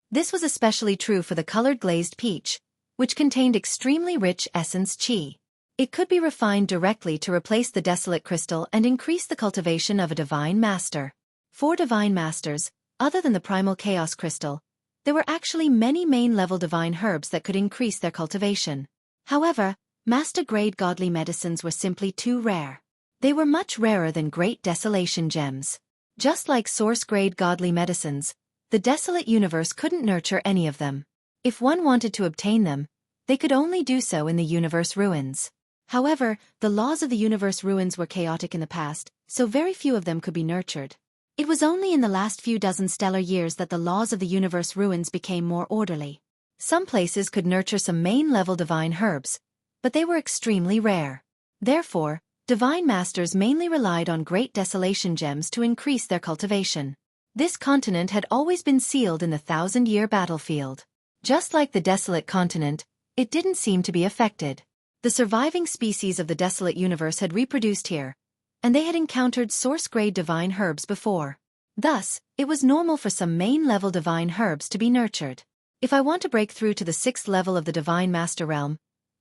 This was especially true for the colored glazed peach, which contained extremely rich essence qi. It could be refined directly to replace the desolate crystal and increase the cultivation of a divine master. For divine masters, other than the primal chaos crystal, there were actually many main-level divine herbs that could increase their cultivation. However, master-grade godly medicines were simply too rare. They were much rarer than great desolation gems. Just like source-grade godly medicines, the desolate universe couldn't nurture any of them. If one wanted to obtain them, they could only do so in the universe ruins. However, the laws of the universe ruins were chaotic in the past, so very few of them could be nurtured. It was only in the last few dozen stellar years that the laws of the universe ruins became more orderly. Some places could nurture some main-level divine herbs, but they were extremely rare. Therefore, divine masters mainly relied on great desolation gems to increase their cultivation. This continent had always been sealed in the 1,000-year battlefield. Just like the desolate continent, it didn't seem to be affected. The surviving species of the desolate universe had reproduced here, and they had encountered source-grade divine herbs before. Thus, it was normal for some main-level divine herbs to be nurtured. If I want to break through to the 6th level of the divine master realm,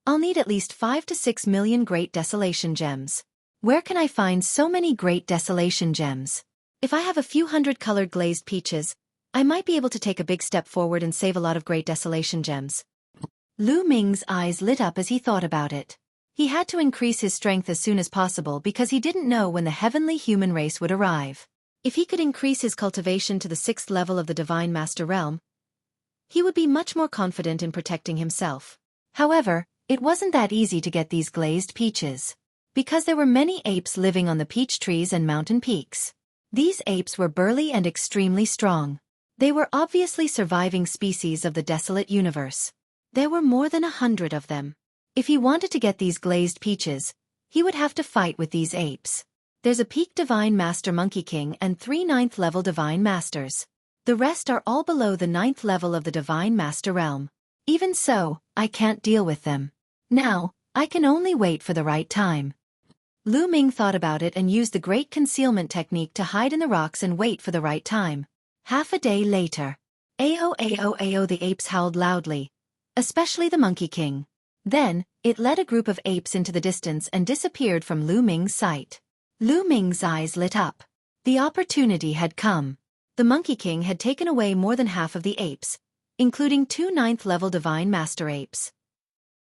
I'll need at least 5 to 6 million great desolation gems. Where can I find so many great desolation gems? If I have a few hundred colored glazed peaches, I might be able to take a big step forward and save a lot of great desolation gems. Lu Ming's eyes lit up as he thought about it. He had to increase his strength as soon as possible because he didn't know when the heavenly human race would arrive. If he could increase his cultivation to the 6th level of the divine master realm, he would be much more confident in protecting himself. However, it wasn't that easy to get these glazed peaches, because there were many apes living on the peach trees and mountain peaks. These apes were burly and extremely strong. They were obviously surviving species of the desolate universe. There were more than 100 of them. If he wanted to get these glazed peaches, he would have to fight with these apes. There's a peak divine master Monkey King and 3 9th-level divine masters. The rest are all below the 9th level of the divine master realm. Even so, I can't deal with them. Now, I can only wait for the right time. Lu Ming thought about it and used the great concealment technique to hide in the rocks and wait for the right time. Half a day later. Ayo ayo ayo, the apes howled loudly, especially the Monkey King. Then, it led a group of apes into the distance and disappeared from Lu Ming's sight. Lu Ming's eyes lit up. The opportunity had come. The Monkey King had taken away more than half of the apes, including 2 9th-level divine master apes.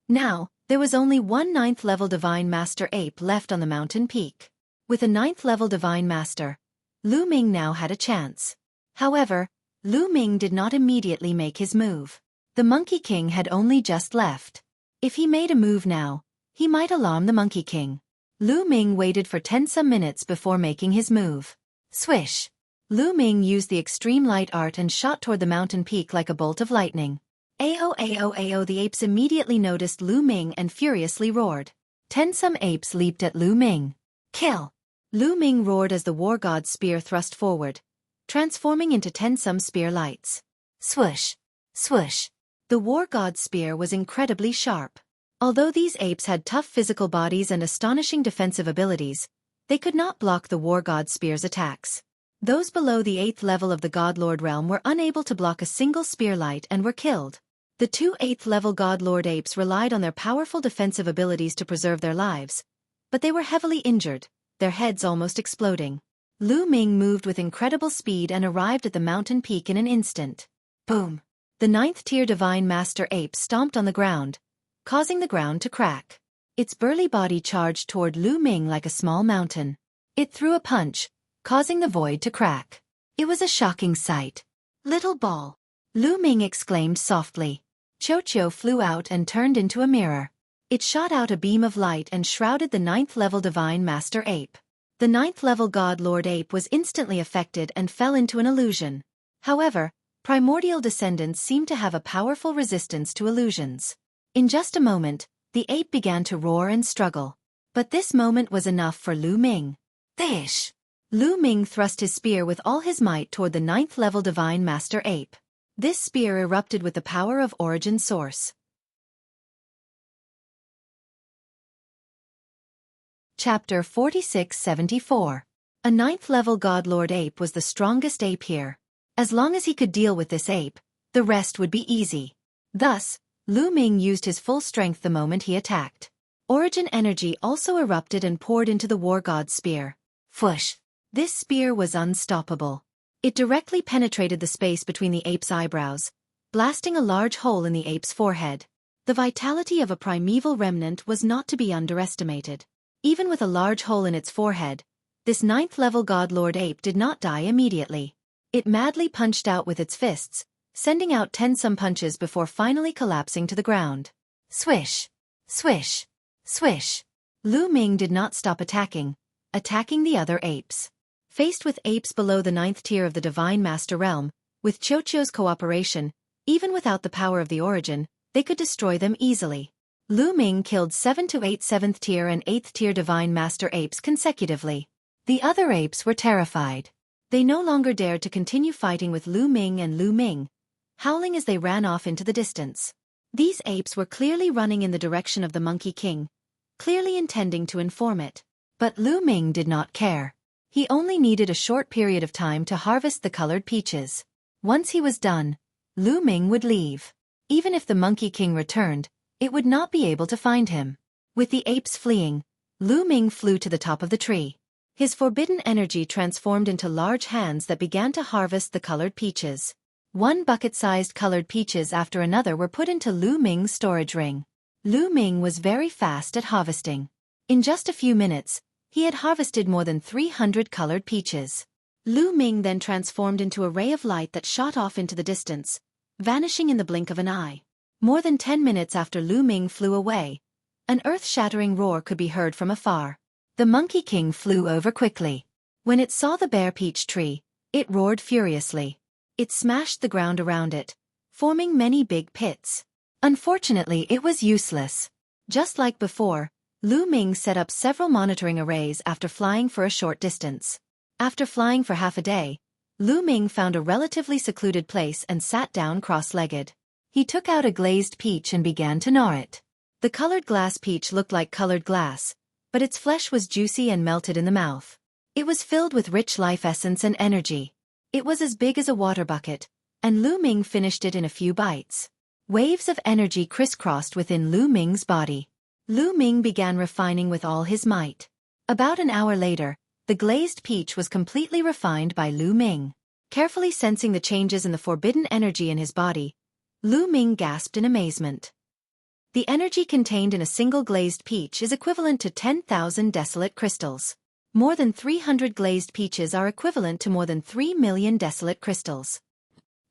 Now, there was only 1 9th-level divine master ape left on the mountain peak. With a 9th-level divine master, Lu Ming now had a chance. However, Lu Ming did not immediately make his move. The Monkey King had only just left. If he made a move now, he might alarm the Monkey King. Lu Ming waited for 10 some minutes before making his move. Swish! Lu Ming used the extreme light art and shot toward the mountain peak like a bolt of lightning. Ayo ayo ayo! The apes immediately noticed Lu Ming and furiously roared. 10 some apes leaped at Lu Ming. Kill! Lu Ming roared as the war god's spear thrust forward, transforming into 10 some spear lights. Swoosh! Swoosh! The war god's spear was incredibly sharp. Although these apes had tough physical bodies and astonishing defensive abilities, they could not block the war god's spear's attacks. Those below the 8th level of the Godlord realm were unable to block a single spear light and were killed. The 2 8th level Godlord apes relied on their powerful defensive abilities to preserve their lives, but they were heavily injured, their heads almost exploding. Lu Ming moved with incredible speed and arrived at the mountain peak in an instant. Boom! The 9th tier Divine Master Ape stomped on the ground, causing the ground to crack. Its burly body charged toward Lu Ming like a small mountain. It threw a punch, causing the void to crack. It was a shocking sight. Little ball! Lu Ming exclaimed softly. Xueqi flew out and turned into a mirror. It shot out a beam of light and shrouded the 9th level Divine Master Ape. The 9th level God Lord Ape was instantly affected and fell into an illusion. However, primordial descendants seem to have a powerful resistance to illusions. In just a moment, the ape began to roar and struggle. But this moment was enough for Lu Ming. Thish! Lu Ming thrust his spear with all his might toward the 9th level Divine Master Ape. This spear erupted with the power of Origin Source. Chapter 4674. A 9th level Godlord Ape was the strongest ape here. As long as he could deal with this ape, the rest would be easy. Thus, Lu Ming used his full strength the moment he attacked. Origin energy also erupted and poured into the war god's spear. Whoosh! This spear was unstoppable. It directly penetrated the space between the ape's eyebrows, blasting a large hole in the ape's forehead. The vitality of a primeval remnant was not to be underestimated. Even with a large hole in its forehead, this 9th level Godlord Ape did not die immediately. It madly punched out with its fists, sending out 10 some punches before finally collapsing to the ground. Swish! Swish! Swish! Lu Ming did not stop attacking the other apes. Faced with apes below the 9th tier of the Divine Master Realm, with Xueqi's cooperation, even without the power of the Origin, they could destroy them easily. Lu Ming killed 7 to 8 7th tier and 8th tier Divine Master apes consecutively. The other apes were terrified. They no longer dared to continue fighting with Lu Ming, howling as they ran off into the distance. These apes were clearly running in the direction of the Monkey King, clearly intending to inform it. But Lu Ming did not care. He only needed a short period of time to harvest the colored peaches. Once he was done, Lu Ming would leave. Even if the Monkey King returned, it would not be able to find him. With the apes fleeing, Lu Ming flew to the top of the tree. His forbidden energy transformed into large hands that began to harvest the colored peaches. One bucket-sized colored peaches after another were put into Lu Ming's storage ring. Lu Ming was very fast at harvesting. In just a few minutes, he had harvested more than 300 colored peaches. Lu Ming then transformed into a ray of light that shot off into the distance, vanishing in the blink of an eye. More than 10 minutes after Lu Ming flew away, an earth-shattering roar could be heard from afar. The Monkey King flew over quickly. When it saw the bare peach tree, it roared furiously. It smashed the ground around it, forming many big pits. Unfortunately, it was useless. Just like before, Lu Ming set up several monitoring arrays after flying for a short distance. After flying for half a day, Lu Ming found a relatively secluded place and sat down cross-legged. He took out a glazed peach and began to gnaw it. The colored glass peach looked like colored glass, but its flesh was juicy and melted in the mouth. It was filled with rich life essence and energy. It was as big as a water bucket, and Lu Ming finished it in a few bites. Waves of energy crisscrossed within Lu Ming's body. Lu Ming began refining with all his might. About an hour later, the glazed peach was completely refined by Lu Ming. Carefully sensing the changes in the forbidden energy in his body, Lu Ming gasped in amazement. The energy contained in a single glazed peach is equivalent to 10,000 desolate crystals. More than 300 glazed peaches are equivalent to more than 3 million desolate crystals.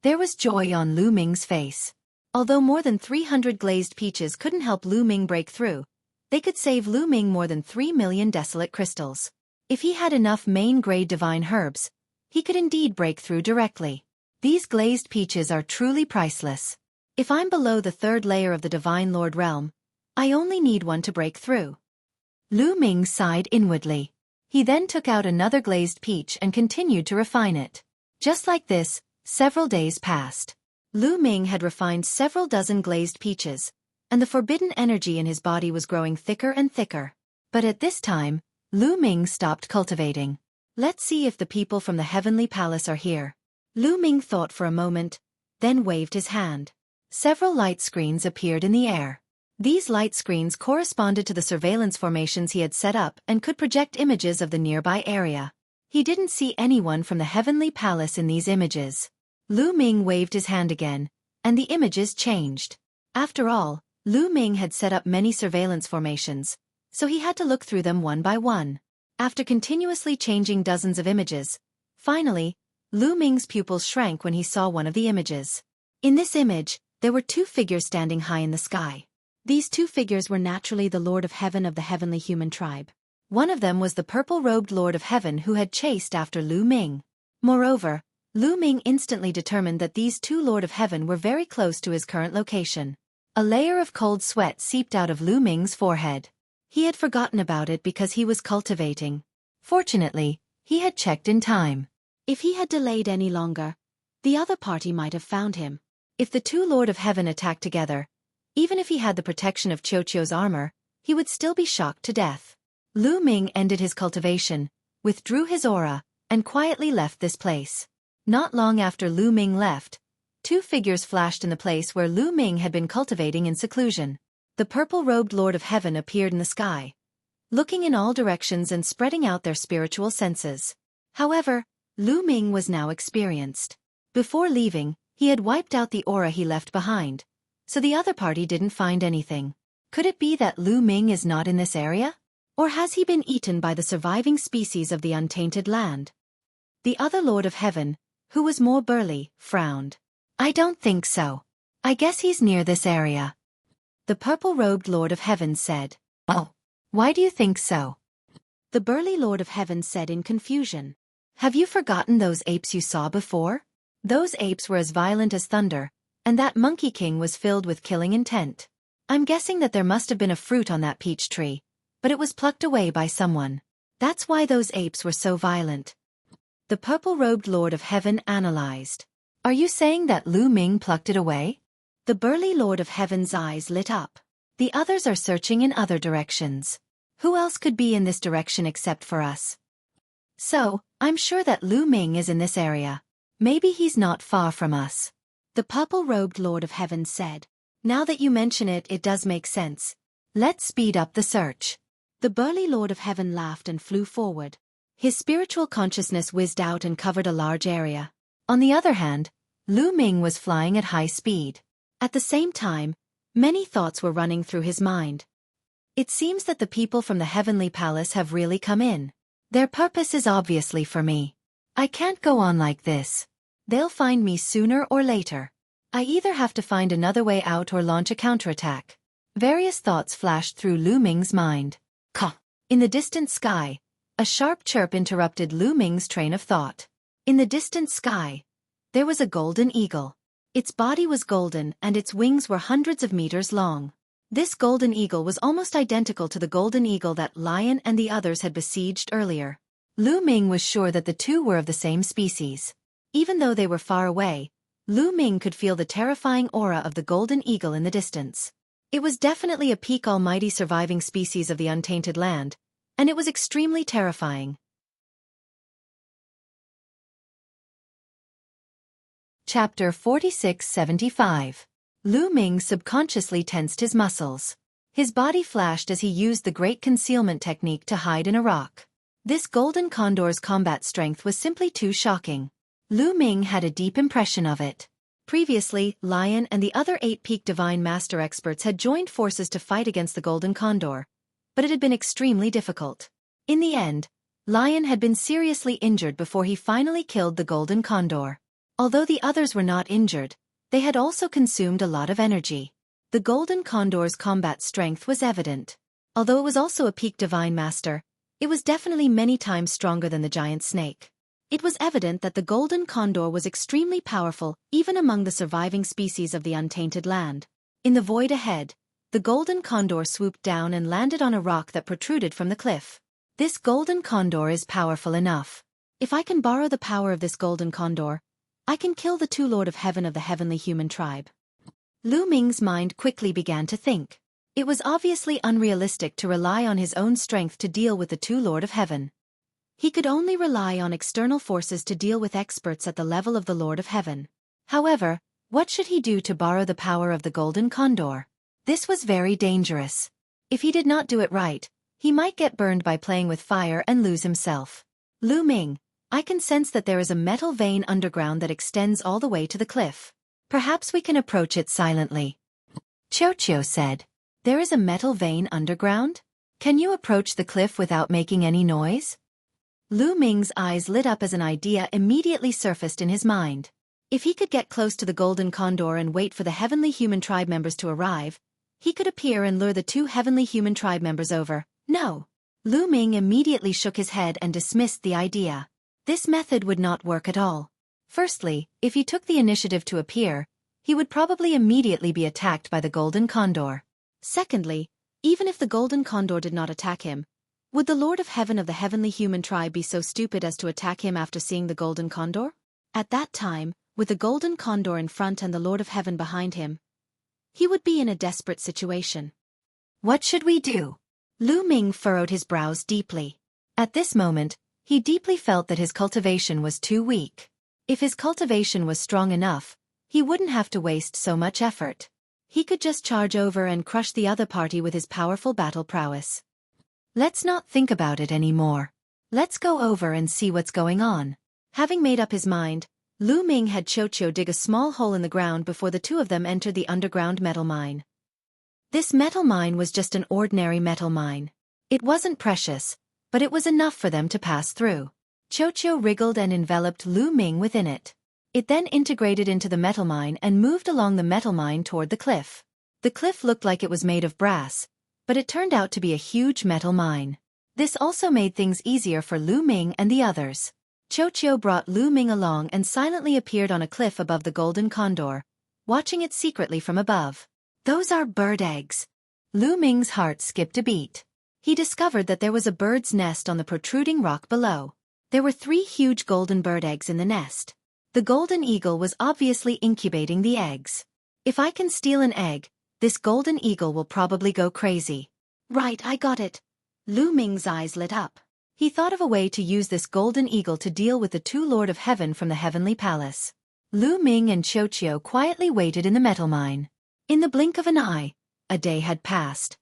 There was joy on Lu Ming's face. Although more than 300 glazed peaches couldn't help Lu Ming break through, they could save Lu Ming more than 3 million desolate crystals. If he had enough main-grade divine herbs, he could indeed break through directly. These glazed peaches are truly priceless. If I'm below the third layer of the Divine Lord realm, I only need one to break through. Lu Ming sighed inwardly. He then took out another glazed peach and continued to refine it. Just like this, several days passed. Lu Ming had refined several dozen glazed peaches, and the forbidden energy in his body was growing thicker and thicker. But at this time, Lu Ming stopped cultivating. Let's see if the people from the Heavenly Palace are here. Lu Ming thought for a moment, then waved his hand. Several light screens appeared in the air. These light screens corresponded to the surveillance formations he had set up and could project images of the nearby area. He didn't see anyone from the Heavenly Palace in these images. Lu Ming waved his hand again, and the images changed. After all, Lu Ming had set up many surveillance formations, so he had to look through them one by one. After continuously changing dozens of images, finally, Lu Ming's pupils shrank when he saw one of the images. In this image, there were two figures standing high in the sky. These two figures were naturally the Lord of Heaven of the heavenly human tribe. One of them was the purple-robed Lord of Heaven who had chased after Lu Ming. Moreover, Lu Ming instantly determined that these two Lord of Heaven were very close to his current location. A layer of cold sweat seeped out of Lu Ming's forehead. He had forgotten about it because he was cultivating. Fortunately, he had checked in time. If he had delayed any longer, the other party might have found him. If the two Lord of Heaven attacked together, even if he had the protection of Xueqi's armor, he would still be shocked to death. Lu Ming ended his cultivation, withdrew his aura, and quietly left this place. Not long after Lu Ming left, two figures flashed in the place where Lu Ming had been cultivating in seclusion. The purple-robed Lord of Heaven appeared in the sky, looking in all directions and spreading out their spiritual senses. However, Lu Ming was now experienced. Before leaving, he had wiped out the aura he left behind, so the other party didn't find anything. Could it be that Lu Ming is not in this area? Or has he been eaten by the surviving species of the untainted land? The other Lord of Heaven, who was more burly, frowned. I don't think so. I guess he's near this area. The purple-robed Lord of Heaven said. Oh, why do you think so? The burly Lord of Heaven said in confusion. Have you forgotten those apes you saw before? Those apes were as violent as thunder, and that Monkey King was filled with killing intent. I'm guessing that there must have been a fruit on that peach tree, but it was plucked away by someone. That's why those apes were so violent. The purple-robed Lord of Heaven analyzed. Are you saying that Lu Ming plucked it away? The burly Lord of Heaven's eyes lit up. The others are searching in other directions. Who else could be in this direction except for us? So, I'm sure that Lu Ming is in this area. Maybe he's not far from us. The purple-robed Lord of Heaven said. Now that you mention it, it does make sense. Let's speed up the search. The burly Lord of Heaven laughed and flew forward. His spiritual consciousness whizzed out and covered a large area. On the other hand, Lu Ming was flying at high speed. At the same time, many thoughts were running through his mind. It seems that the people from the Heavenly Palace have really come in. Their purpose is obviously for me. I can't go on like this. They'll find me sooner or later. I either have to find another way out or launch a counterattack. Various thoughts flashed through Lu Ming's mind. Caw! In the distant sky, a sharp chirp interrupted Lu Ming's train of thought. In the distant sky, there was a golden eagle. Its body was golden and its wings were hundreds of meters long. This golden eagle was almost identical to the golden eagle that Lion and the others had besieged earlier. Lu Ming was sure that the two were of the same species. Even though they were far away, Lu Ming could feel the terrifying aura of the golden eagle in the distance. It was definitely a peak almighty surviving species of the untainted land, and it was extremely terrifying. Chapter 4675. Lu Ming subconsciously tensed his muscles. His body flashed as he used the great concealment technique to hide in a rock. This golden condor's combat strength was simply too shocking. Lu Ming had a deep impression of it. Previously, Lion and the other 8 peak divine master experts had joined forces to fight against the golden condor, but it had been extremely difficult. In the end, Lion had been seriously injured before he finally killed the golden condor. Although the others were not injured, they had also consumed a lot of energy. The golden condor's combat strength was evident. Although it was also a peak divine master, it was definitely many times stronger than the giant snake. It was evident that the golden condor was extremely powerful even among the surviving species of the untainted land. In the void ahead, the golden condor swooped down and landed on a rock that protruded from the cliff. This golden condor is powerful enough. If I can borrow the power of this golden condor, I can kill the two Lord of Heaven of the heavenly human tribe. Lu Ming's mind quickly began to think. It was obviously unrealistic to rely on his own strength to deal with the two Lord of Heaven. He could only rely on external forces to deal with experts at the level of the Lord of Heaven. However, what should he do to borrow the power of the golden condor? This was very dangerous. If he did not do it right, he might get burned by playing with fire and lose himself. Lu Ming, I can sense that there is a metal vein underground that extends all the way to the cliff. Perhaps we can approach it silently. Xueqi said. There is a metal vein underground? Can you approach the cliff without making any noise? Lu Ming's eyes lit up as an idea immediately surfaced in his mind. If he could get close to the golden condor and wait for the heavenly human tribe members to arrive, he could appear and lure the two heavenly human tribe members over. No. Lu Ming immediately shook his head and dismissed the idea. This method would not work at all. Firstly, if he took the initiative to appear, he would probably immediately be attacked by the golden condor. Secondly, even if the golden condor did not attack him, would the Lord of Heaven of the heavenly human tribe be so stupid as to attack him after seeing the golden condor? At that time, with the golden condor in front and the Lord of Heaven behind him, he would be in a desperate situation. What should we do? Lu Ming furrowed his brows deeply. At this moment, he deeply felt that his cultivation was too weak. If his cultivation was strong enough, he wouldn't have to waste so much effort. He could just charge over and crush the other party with his powerful battle prowess. Let's not think about it anymore. Let's go over and see what's going on. Having made up his mind, Lu Ming had Xueqi dig a small hole in the ground before the two of them entered the underground metal mine. This metal mine was just an ordinary metal mine. It wasn't precious, but it was enough for them to pass through. Xueqi wriggled and enveloped Lu Ming within it. It then integrated into the metal mine and moved along the metal mine toward the cliff. The cliff looked like it was made of brass, but it turned out to be a huge metal mine. This also made things easier for Lu Ming and the others. Xueqi brought Lu Ming along and silently appeared on a cliff above the golden condor, watching it secretly from above. Those are bird eggs. Lu Ming's heart skipped a beat. He discovered that there was a bird's nest on the protruding rock below. There were 3 huge golden bird eggs in the nest. The golden eagle was obviously incubating the eggs. If I can steal an egg, this golden eagle will probably go crazy. Right, I got it. Lu Ming's eyes lit up. He thought of a way to use this golden eagle to deal with the two Lord of Heaven from the heavenly palace. Lu Ming and Xueqi quietly waited in the metal mine. In the blink of an eye, a day had passed.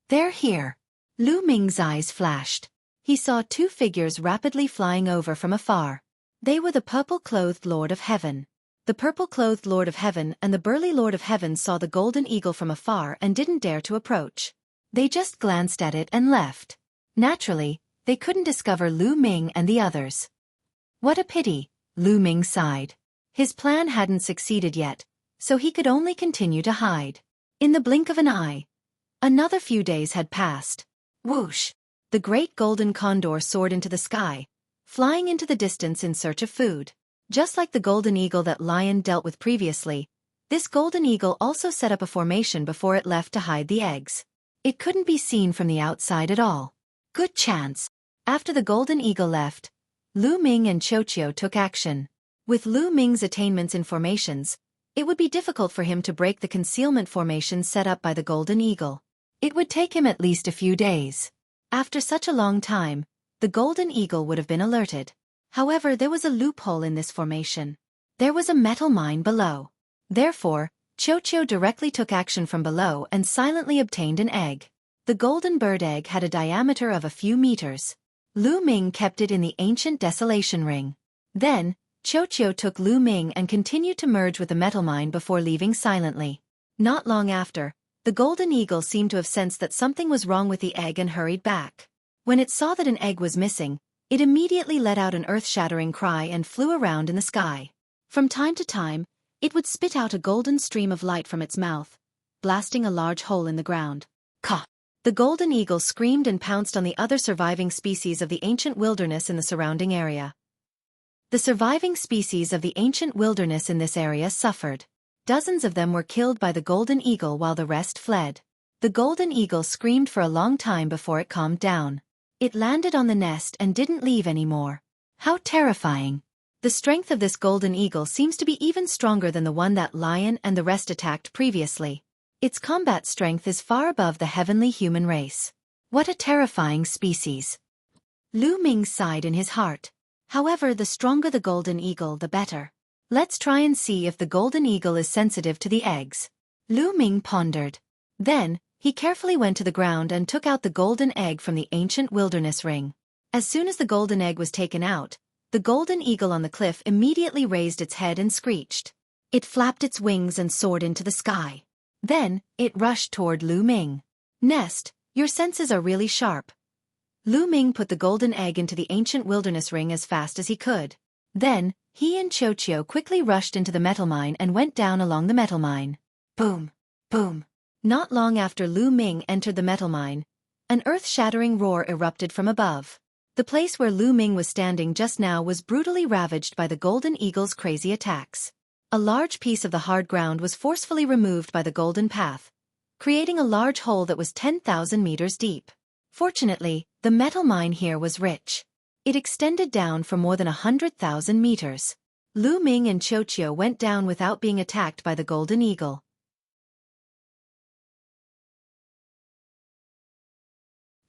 They're here. Lu Ming's eyes flashed. He saw 2 figures rapidly flying over from afar. They were the purple-clothed Lord of Heaven. The purple-clothed Lord of Heaven and the burly Lord of Heaven saw the golden eagle from afar and didn't dare to approach. They just glanced at it and left. Naturally, they couldn't discover Lu Ming and the others. What a pity, Lu Ming sighed. His plan hadn't succeeded yet, so he could only continue to hide. In the blink of an eye, another few days had passed. Whoosh! The great golden condor soared into the sky, flying into the distance in search of food. Just like the golden eagle that Lion dealt with previously, this golden eagle also set up a formation before it left to hide the eggs. It couldn't be seen from the outside at all. Good chance. After the golden eagle left, Lu Ming and Xueqi took action. With Lu Ming's attainments in formations, it would be difficult for him to break the concealment formation set up by the golden eagle. It would take him at least a few days. After such a long time, the golden eagle would have been alerted. However, there was a loophole in this formation. There was a metal mine below. Therefore, Xueqi directly took action from below and silently obtained an egg. The golden bird egg had a diameter of a few meters. Lu Ming kept it in the ancient desolation ring. Then, Xueqi took Lu Ming and continued to merge with the metal mine before leaving silently. Not long after, the golden eagle seemed to have sensed that something was wrong with the egg and hurried back. When it saw that an egg was missing, It immediately let out an earth-shattering cry and flew around in the sky. From time to time, it would spit out a golden stream of light from its mouth, blasting a large hole in the ground. Caw! The golden eagle screamed and pounced on the other surviving species of the ancient wilderness in the surrounding area. The surviving species of the ancient wilderness in this area suffered. Dozens of them were killed by the golden eagle while the rest fled. The golden eagle screamed for a long time before it calmed down. It landed on the nest and didn't leave anymore. How terrifying! The strength of this golden eagle seems to be even stronger than the one that lion and the rest attacked previously. Its combat strength is far above the heavenly human race. What a terrifying species! Lu Ming sighed in his heart. However, the stronger the golden eagle, the better. Let's try and see if the golden eagle is sensitive to the eggs. Lu Ming pondered. Then, he carefully went to the ground and took out the golden egg from the ancient wilderness ring. As soon as the golden egg was taken out, the golden eagle on the cliff immediately raised its head and screeched. It flapped its wings and soared into the sky. Then, it rushed toward Lu Ming. Nest, your senses are really sharp. Lu Ming put the golden egg into the ancient wilderness ring as fast as he could. Then, he and Xueqi quickly rushed into the metal mine and went down along the metal mine. Boom! Boom! Not long after Lu Ming entered the metal mine, an earth-shattering roar erupted from above. The place where Lu Ming was standing just now was brutally ravaged by the golden eagle's crazy attacks. A large piece of the hard ground was forcefully removed by the golden path, creating a large hole that was 10,000 meters deep. Fortunately, the metal mine here was rich. It extended down for more than 100,000 meters. Lu Ming and Xueqi went down without being attacked by the golden eagle.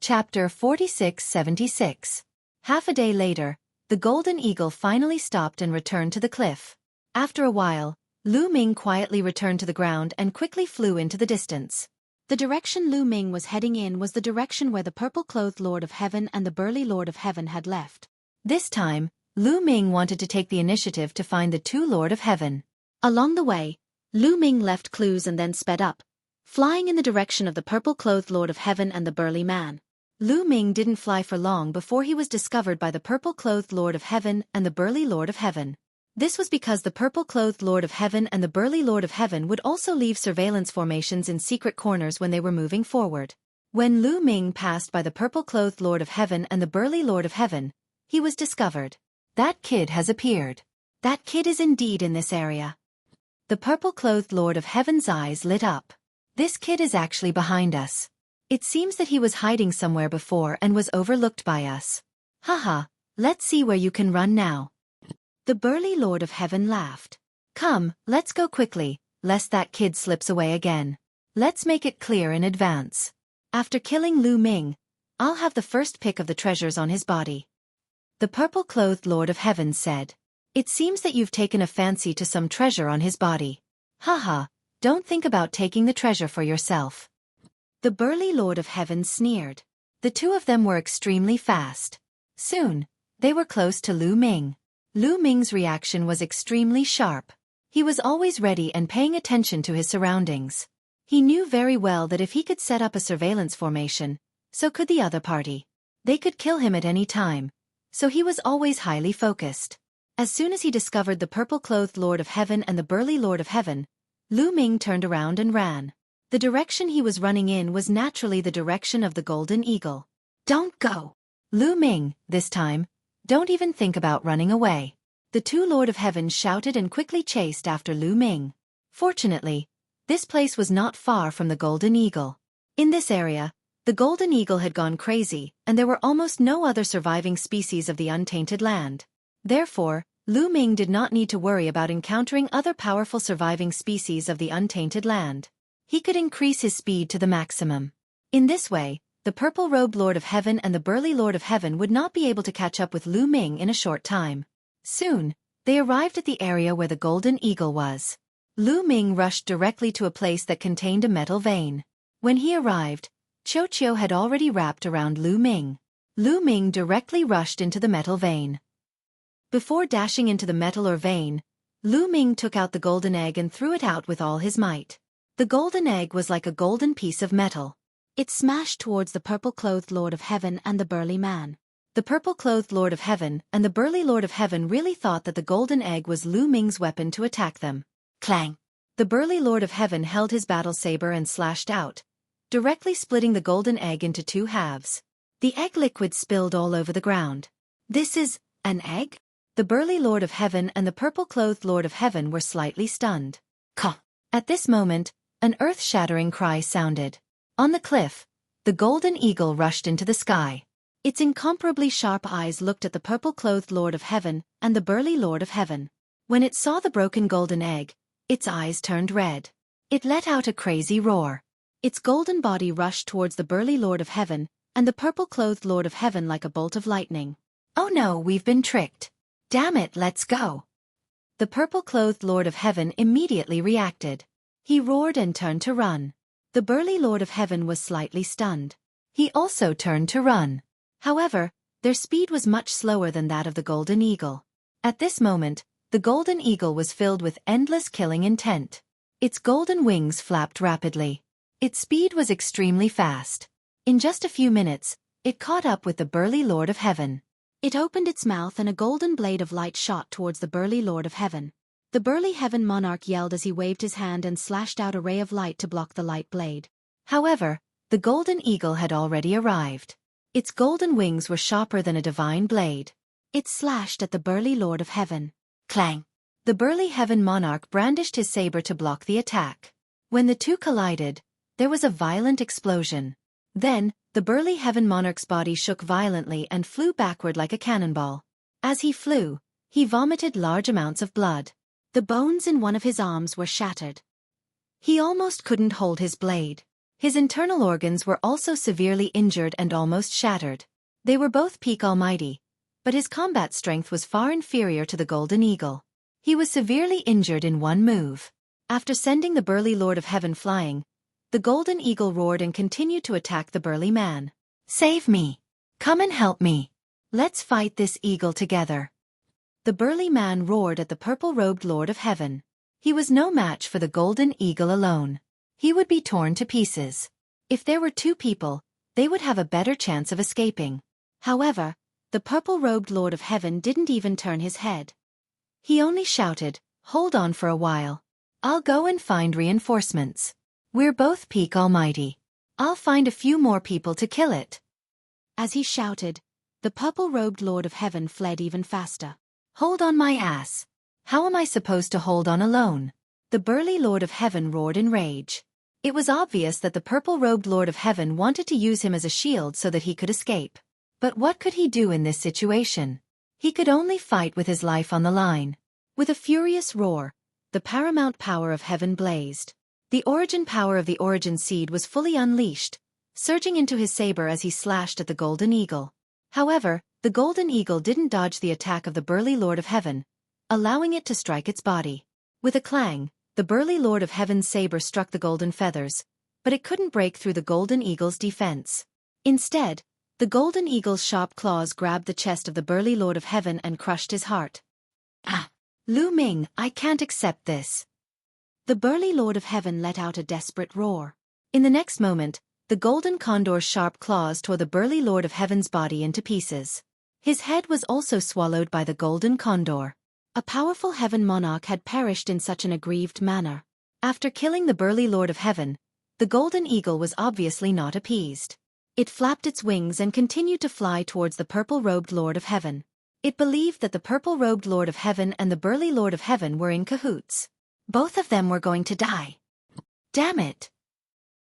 Chapter 4676. Half a day later, the golden eagle finally stopped and returned to the cliff. After a while, Lu Ming quietly returned to the ground and quickly flew into the distance. The direction Lu Ming was heading in was the direction where the purple-clothed Lord of Heaven and the burly Lord of Heaven had left. This time, Lu Ming wanted to take the initiative to find the two Lord of Heaven. Along the way, Lu Ming left clues and then sped up, flying in the direction of the purple-clothed Lord of Heaven and the burly man. Lu Ming didn't fly for long before he was discovered by the purple-clothed Lord of Heaven and the burly Lord of Heaven. This was because the purple-clothed Lord of Heaven and the burly Lord of Heaven would also leave surveillance formations in secret corners when they were moving forward. When Lu Ming passed by the purple-clothed Lord of Heaven and the burly Lord of Heaven, he was discovered. That kid has appeared. That kid is indeed in this area. The purple-clothed Lord of Heaven's eyes lit up. This kid is actually behind us. It seems that he was hiding somewhere before and was overlooked by us. Haha, let's see where you can run now. The burly Lord of Heaven laughed. Come, let's go quickly, lest that kid slips away again. Let's make it clear in advance. After killing Lu Ming, I'll have the first pick of the treasures on his body. The purple-clothed Lord of Heaven said. It seems that you've taken a fancy to some treasure on his body. Haha, don't think about taking the treasure for yourself. The burly Lord of Heaven sneered. The two of them were extremely fast. Soon, they were close to Lu Ming. Lu Ming's reaction was extremely sharp. He was always ready and paying attention to his surroundings. He knew very well that if he could set up a surveillance formation, so could the other party. They could kill him at any time, so he was always highly focused. As soon as he discovered the purple-clothed Lord of Heaven and the burly Lord of Heaven, Lu Ming turned around and ran. The direction he was running in was naturally the direction of the golden eagle. Don't go! Lu Ming, this time, don't even think about running away. The two Lord of Heaven shouted and quickly chased after Lu Ming. Fortunately, this place was not far from the golden eagle. In this area, the golden eagle had gone crazy, and there were almost no other surviving species of the untainted land. Therefore, Lu Ming did not need to worry about encountering other powerful surviving species of the untainted land. He could increase his speed to the maximum. In this way, the purple-robed Lord of Heaven and the burly Lord of Heaven would not be able to catch up with Lu Ming in a short time. Soon, they arrived at the area where the golden eagle was. Lu Ming rushed directly to a place that contained a metal vein. When he arrived, Xueqi had already wrapped around Lu Ming. Lu Ming directly rushed into the metal vein. Before dashing into the metal or vein, Lu Ming took out the golden egg and threw it out with all his might. The golden egg was like a golden piece of metal. It smashed towards the purple-clothed Lord of Heaven and the burly man. The purple-clothed Lord of Heaven and the burly Lord of Heaven really thought that the golden egg was Lu Ming's weapon to attack them. Clang! The burly Lord of Heaven held his battle saber and slashed out, directly splitting the golden egg into two halves. The egg liquid spilled all over the ground. This is an egg? The burly Lord of Heaven and the purple-clothed Lord of Heaven were slightly stunned. Caw! At this moment, an earth-shattering cry sounded. On the cliff, the golden eagle rushed into the sky. Its incomparably sharp eyes looked at the purple-clothed Lord of Heaven and the burly Lord of Heaven. When it saw the broken golden egg, its eyes turned red. It let out a crazy roar. Its golden body rushed towards the burly Lord of Heaven and the purple-clothed Lord of Heaven like a bolt of lightning. Oh no, we've been tricked. Damn it, let's go. The purple-clothed Lord of Heaven immediately reacted. He roared and turned to run. The burly Lord of Heaven was slightly stunned. He also turned to run. However, their speed was much slower than that of the golden eagle. At this moment, the golden eagle was filled with endless killing intent. Its golden wings flapped rapidly. Its speed was extremely fast. In just a few minutes, it caught up with the burly Lord of Heaven. It opened its mouth and a golden blade of light shot towards the burly Lord of Heaven. The burly Heaven Monarch yelled as he waved his hand and slashed out a ray of light to block the light blade. However, the golden eagle had already arrived. Its golden wings were sharper than a divine blade. It slashed at the burly Lord of Heaven. Clang! The burly Heaven Monarch brandished his saber to block the attack. When the two collided, there was a violent explosion. Then, the burly Heaven Monarch's body shook violently and flew backward like a cannonball. As he flew, he vomited large amounts of blood. The bones in one of his arms were shattered. He almost couldn't hold his blade. His internal organs were also severely injured and almost shattered. They were both peak almighty, but his combat strength was far inferior to the golden eagle. He was severely injured in one move. After sending the burly Lord of Heaven flying, the golden eagle roared and continued to attack the burly man. Save me! Come and help me! Let's fight this eagle together! The burly man roared at the purple-robed Lord of Heaven. He was no match for the golden eagle alone. He would be torn to pieces. If there were two people, they would have a better chance of escaping. However, the purple-robed Lord of Heaven didn't even turn his head. He only shouted, "Hold on for a while. I'll go and find reinforcements. We're both peak almighty. I'll find a few more people to kill it." As he shouted, the purple-robed Lord of Heaven fled even faster. Hold on my ass. How am I supposed to hold on alone? The burly Lord of Heaven roared in rage. It was obvious that the purple-robed Lord of Heaven wanted to use him as a shield so that he could escape. But what could he do in this situation? He could only fight with his life on the line. With a furious roar, the paramount power of heaven blazed. The origin power of the origin seed was fully unleashed, surging into his saber as he slashed at the golden eagle. However, the golden eagle didn't dodge the attack of the burly Lord of Heaven, allowing it to strike its body. With a clang, the burly Lord of Heaven's saber struck the golden feathers, but it couldn't break through the golden eagle's defense. Instead, the golden eagle's sharp claws grabbed the chest of the burly Lord of Heaven and crushed his heart. Ah! Lu Ming, I can't accept this. The burly Lord of Heaven let out a desperate roar. In the next moment, the golden condor's sharp claws tore the burly Lord of Heaven's body into pieces. His head was also swallowed by the golden condor. A powerful heaven monarch had perished in such an aggrieved manner. After killing the burly Lord of Heaven, the golden eagle was obviously not appeased. It flapped its wings and continued to fly towards the purple-robed Lord of Heaven. It believed that the purple-robed Lord of Heaven and the burly Lord of Heaven were in cahoots. Both of them were going to die. Damn it!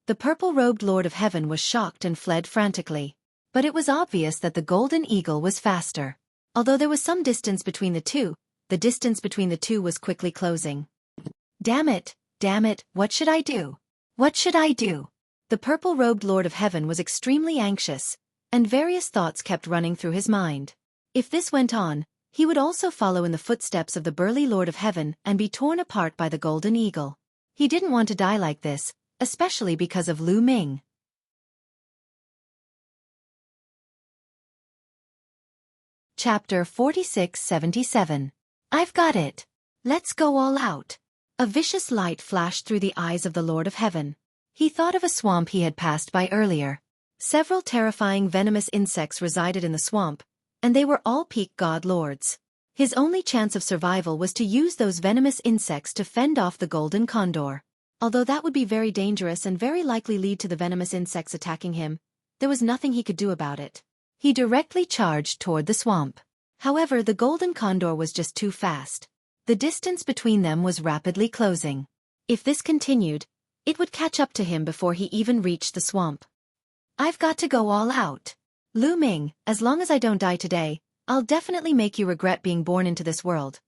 The purple-robed Lord of Heaven was shocked and fled frantically. But it was obvious that the golden eagle was faster. Although there was some distance between the two, the distance between the two was quickly closing. Damn it, what should I do? What should I do? The purple-robed Lord of Heaven was extremely anxious, and various thoughts kept running through his mind. If this went on, he would also follow in the footsteps of the burly Lord of Heaven and be torn apart by the golden eagle. He didn't want to die like this, especially because of Lu Ming. Chapter 46-77. I've got it. Let's go all out. A vicious light flashed through the eyes of the Lord of Heaven. He thought of a swamp he had passed by earlier. Several terrifying venomous insects resided in the swamp, and they were all peak god lords. His only chance of survival was to use those venomous insects to fend off the golden condor. Although that would be very dangerous and very likely lead to the venomous insects attacking him, there was nothing he could do about it. He directly charged toward the swamp. However, the golden condor was just too fast. The distance between them was rapidly closing. If this continued, it would catch up to him before he even reached the swamp. I've got to go all out. Lu Ming, as long as I don't die today, I'll definitely make you regret being born into this world.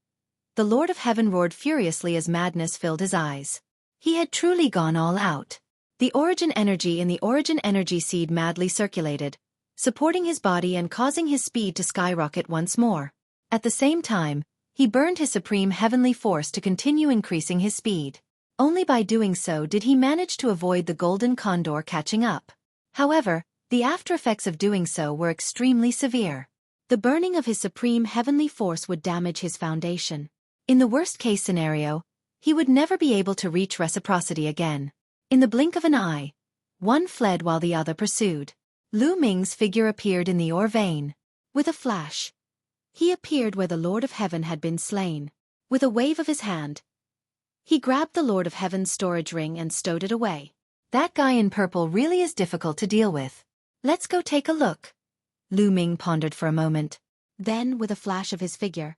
The Lord of Heaven roared furiously as madness filled his eyes. He had truly gone all out. The origin energy in the origin energy seed madly circulated, supporting his body and causing his speed to skyrocket once more. At the same time, he burned his supreme heavenly force to continue increasing his speed. Only by doing so did he manage to avoid the golden condor catching up. However, the aftereffects of doing so were extremely severe. The burning of his supreme heavenly force would damage his foundation. In the worst-case scenario, he would never be able to reach reciprocity again. In the blink of an eye, one fled while the other pursued. Lu Ming's figure appeared in the ore vein. With a flash, he appeared where the Lord of Heaven had been slain. With a wave of his hand, he grabbed the Lord of Heaven's storage ring and stowed it away. That guy in purple really is difficult to deal with. Let's go take a look. Lu Ming pondered for a moment. Then, with a flash of his figure,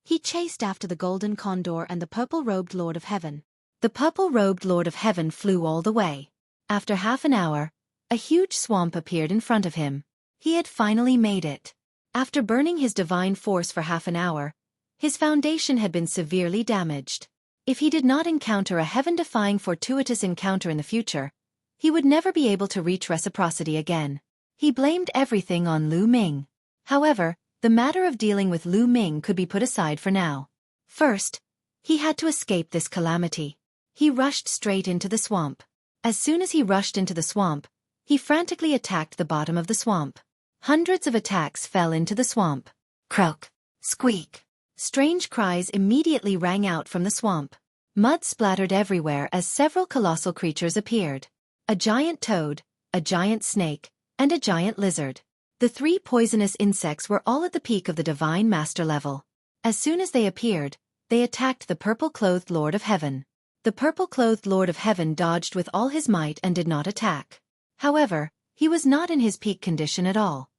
he chased after the golden condor and the purple-robed Lord of Heaven. The purple-robed Lord of Heaven flew all the way. After half an hour, a huge swamp appeared in front of him. He had finally made it. After burning his divine force for half an hour, his foundation had been severely damaged. If he did not encounter a heaven-defying fortuitous encounter in the future, he would never be able to reach reciprocity again. He blamed everything on Lu Ming. However, the matter of dealing with Lu Ming could be put aside for now. First, he had to escape this calamity. He rushed straight into the swamp. As soon as he rushed into the swamp, he frantically attacked the bottom of the swamp. Hundreds of attacks fell into the swamp. Croak, squeak. Strange cries immediately rang out from the swamp. Mud splattered everywhere as several colossal creatures appeared. A giant toad, a giant snake, and a giant lizard. The three poisonous insects were all at the peak of the Divine Master level. As soon as they appeared, they attacked the purple-clothed Lord of Heaven. The purple-clothed Lord of Heaven dodged with all his might and did not attack. However, he was not in his peak condition at all.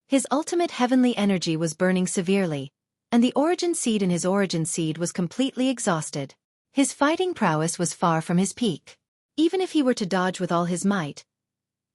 His ultimate heavenly energy was burning severely, and the origin seed in his origin seed was completely exhausted. His fighting prowess was far from his peak. Even if he were to dodge with all his might,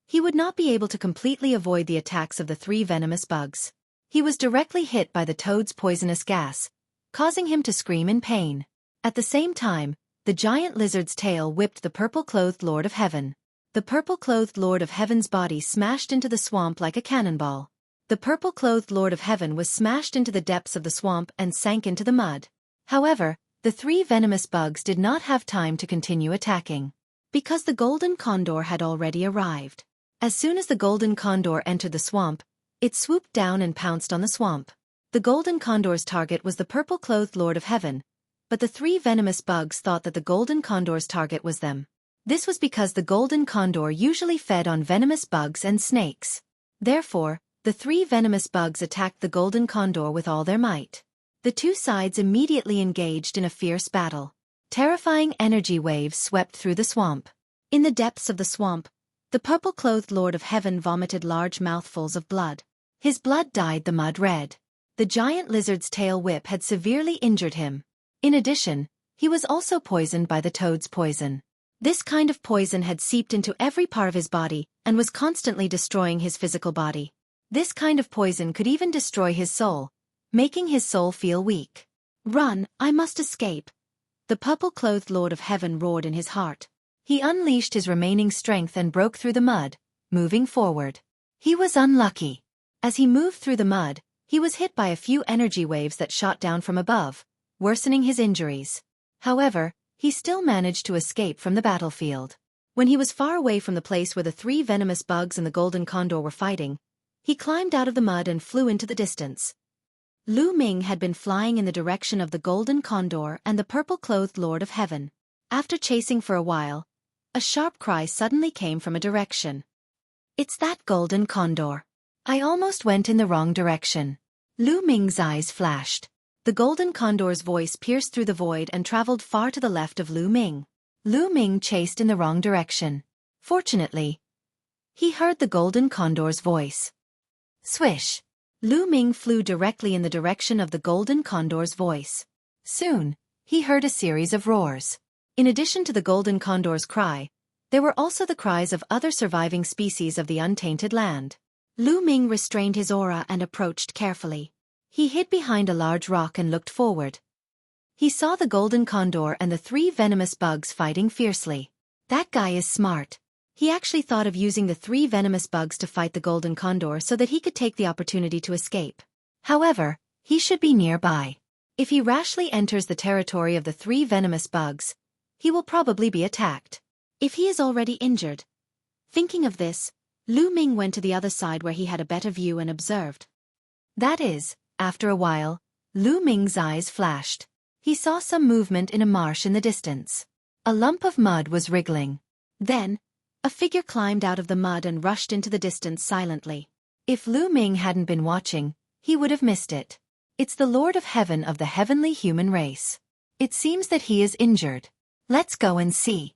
he would not be able to completely avoid the attacks of the three venomous bugs. He was directly hit by the toad's poisonous gas, causing him to scream in pain. At the same time, the giant lizard's tail whipped the purple-clothed Lord of Heaven. The purple-clothed Lord of Heaven's body smashed into the swamp like a cannonball. The purple-clothed Lord of Heaven was smashed into the depths of the swamp and sank into the mud. However, the three venomous bugs did not have time to continue attacking, because the golden condor had already arrived. As soon as the golden condor entered the swamp, it swooped down and pounced on the swamp. The golden condor's target was the purple-clothed Lord of Heaven, but the three venomous bugs thought that the golden condor's target was them. This was because the golden condor usually fed on venomous bugs and snakes. Therefore, the three venomous bugs attacked the golden condor with all their might. The two sides immediately engaged in a fierce battle. Terrifying energy waves swept through the swamp. In the depths of the swamp, the purple-clothed Lord of Heaven vomited large mouthfuls of blood. His blood dyed the mud red. The giant lizard's tail whip had severely injured him. In addition, he was also poisoned by the toad's poison. This kind of poison had seeped into every part of his body and was constantly destroying his physical body. This kind of poison could even destroy his soul, making his soul feel weak. Run, I must escape. The purple-clothed Lord of Heaven roared in his heart. He unleashed his remaining strength and broke through the mud, moving forward. He was unlucky. As he moved through the mud, he was hit by a few energy waves that shot down from above, worsening his injuries. However, he still managed to escape from the battlefield. When he was far away from the place where the three venomous bugs and the golden condor were fighting, he climbed out of the mud and flew into the distance. Lu Ming had been flying in the direction of the golden condor and the purple-clothed Lord of Heaven. After chasing for a while, a sharp cry suddenly came from a direction. It's that golden condor. I almost went in the wrong direction. Lu Ming's eyes flashed. The golden condor's voice pierced through the void and traveled far to the left of Lu Ming. Lu Ming chased in the wrong direction. Fortunately, he heard the golden condor's voice. Swish! Lu Ming flew directly in the direction of the golden condor's voice. Soon, he heard a series of roars. In addition to the golden condor's cry, there were also the cries of other surviving species of the untainted land. Lu Ming restrained his aura and approached carefully. He hid behind a large rock and looked forward. He saw the golden condor and the 3 venomous bugs fighting fiercely. That guy is smart. He actually thought of using the 3 venomous bugs to fight the golden condor so that he could take the opportunity to escape. However, he should be nearby. If he rashly enters the territory of the 3 venomous bugs, he will probably be attacked. If he is already injured. Thinking of this, Lu Ming went to the other side where he had a better view and observed. That is, after a while, Lu Ming's eyes flashed. He saw some movement in a marsh in the distance. A lump of mud was wriggling. Then, a figure climbed out of the mud and rushed into the distance silently. If Lu Ming hadn't been watching, he would have missed it. It's the Lord of Heaven of the heavenly human race. It seems that he is injured. Let's go and see.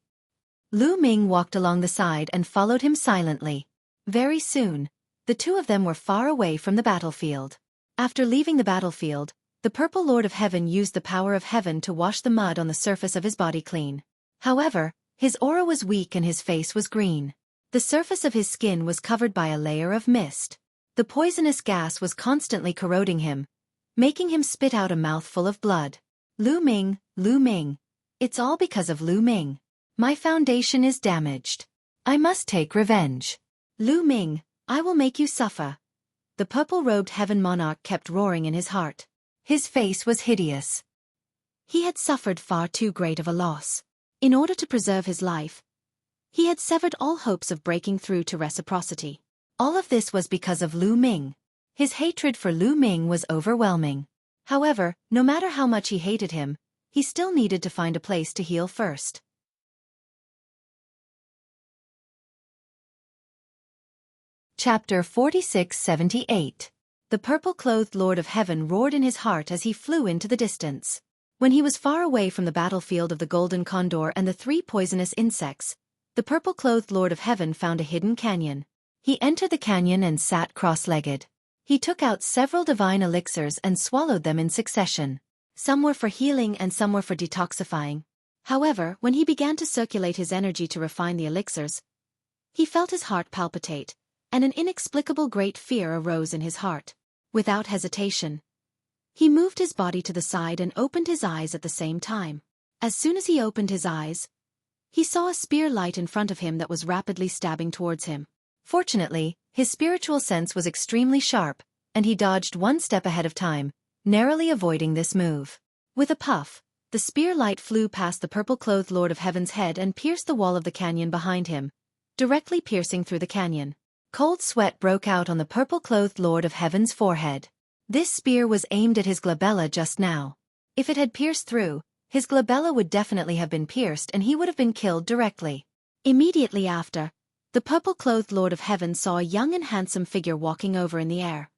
Lu Ming walked along the side and followed him silently. Very soon, the two of them were far away from the battlefield. After leaving the battlefield, the purple Lord of Heaven used the power of heaven to wash the mud on the surface of his body clean. However, his aura was weak and his face was green. The surface of his skin was covered by a layer of mist. The poisonous gas was constantly corroding him, making him spit out a mouthful of blood. Lu Ming, it's all because of Lu Ming. My foundation is damaged. I must take revenge. Lu Ming, I will make you suffer. The purple-robed heaven monarch kept roaring in his heart. His face was hideous. He had suffered far too great of a loss. In order to preserve his life, he had severed all hopes of breaking through to reciprocity. All of this was because of Lu Ming. His hatred for Lu Ming was overwhelming. However, no matter how much he hated him, he still needed to find a place to heal first. Chapter 4678. The purple-clothed Lord of Heaven roared in his heart as he flew into the distance. When he was far away from the battlefield of the golden condor and the 3 poisonous insects, the purple-clothed Lord of Heaven found a hidden canyon. He entered the canyon and sat cross-legged. He took out several divine elixirs and swallowed them in succession. Some were for healing and some were for detoxifying. However, when he began to circulate his energy to refine the elixirs, he felt his heart palpitate, and an inexplicable great fear arose in his heart. Without hesitation, he moved his body to the side and opened his eyes at the same time. As soon as he opened his eyes, he saw a spear light in front of him that was rapidly stabbing towards him. Fortunately, his spiritual sense was extremely sharp, and he dodged 1 step ahead of time, narrowly avoiding this move. With a puff, the spear light flew past the purple-clothed Lord of Heaven's head and pierced the wall of the canyon behind him, directly piercing through the canyon. Cold sweat broke out on the purple-clothed Lord of Heaven's forehead. This spear was aimed at his glabella just now. If it had pierced through, his glabella would definitely have been pierced and he would have been killed directly. Immediately after, the purple-clothed Lord of Heaven saw a young and handsome figure walking over in the air.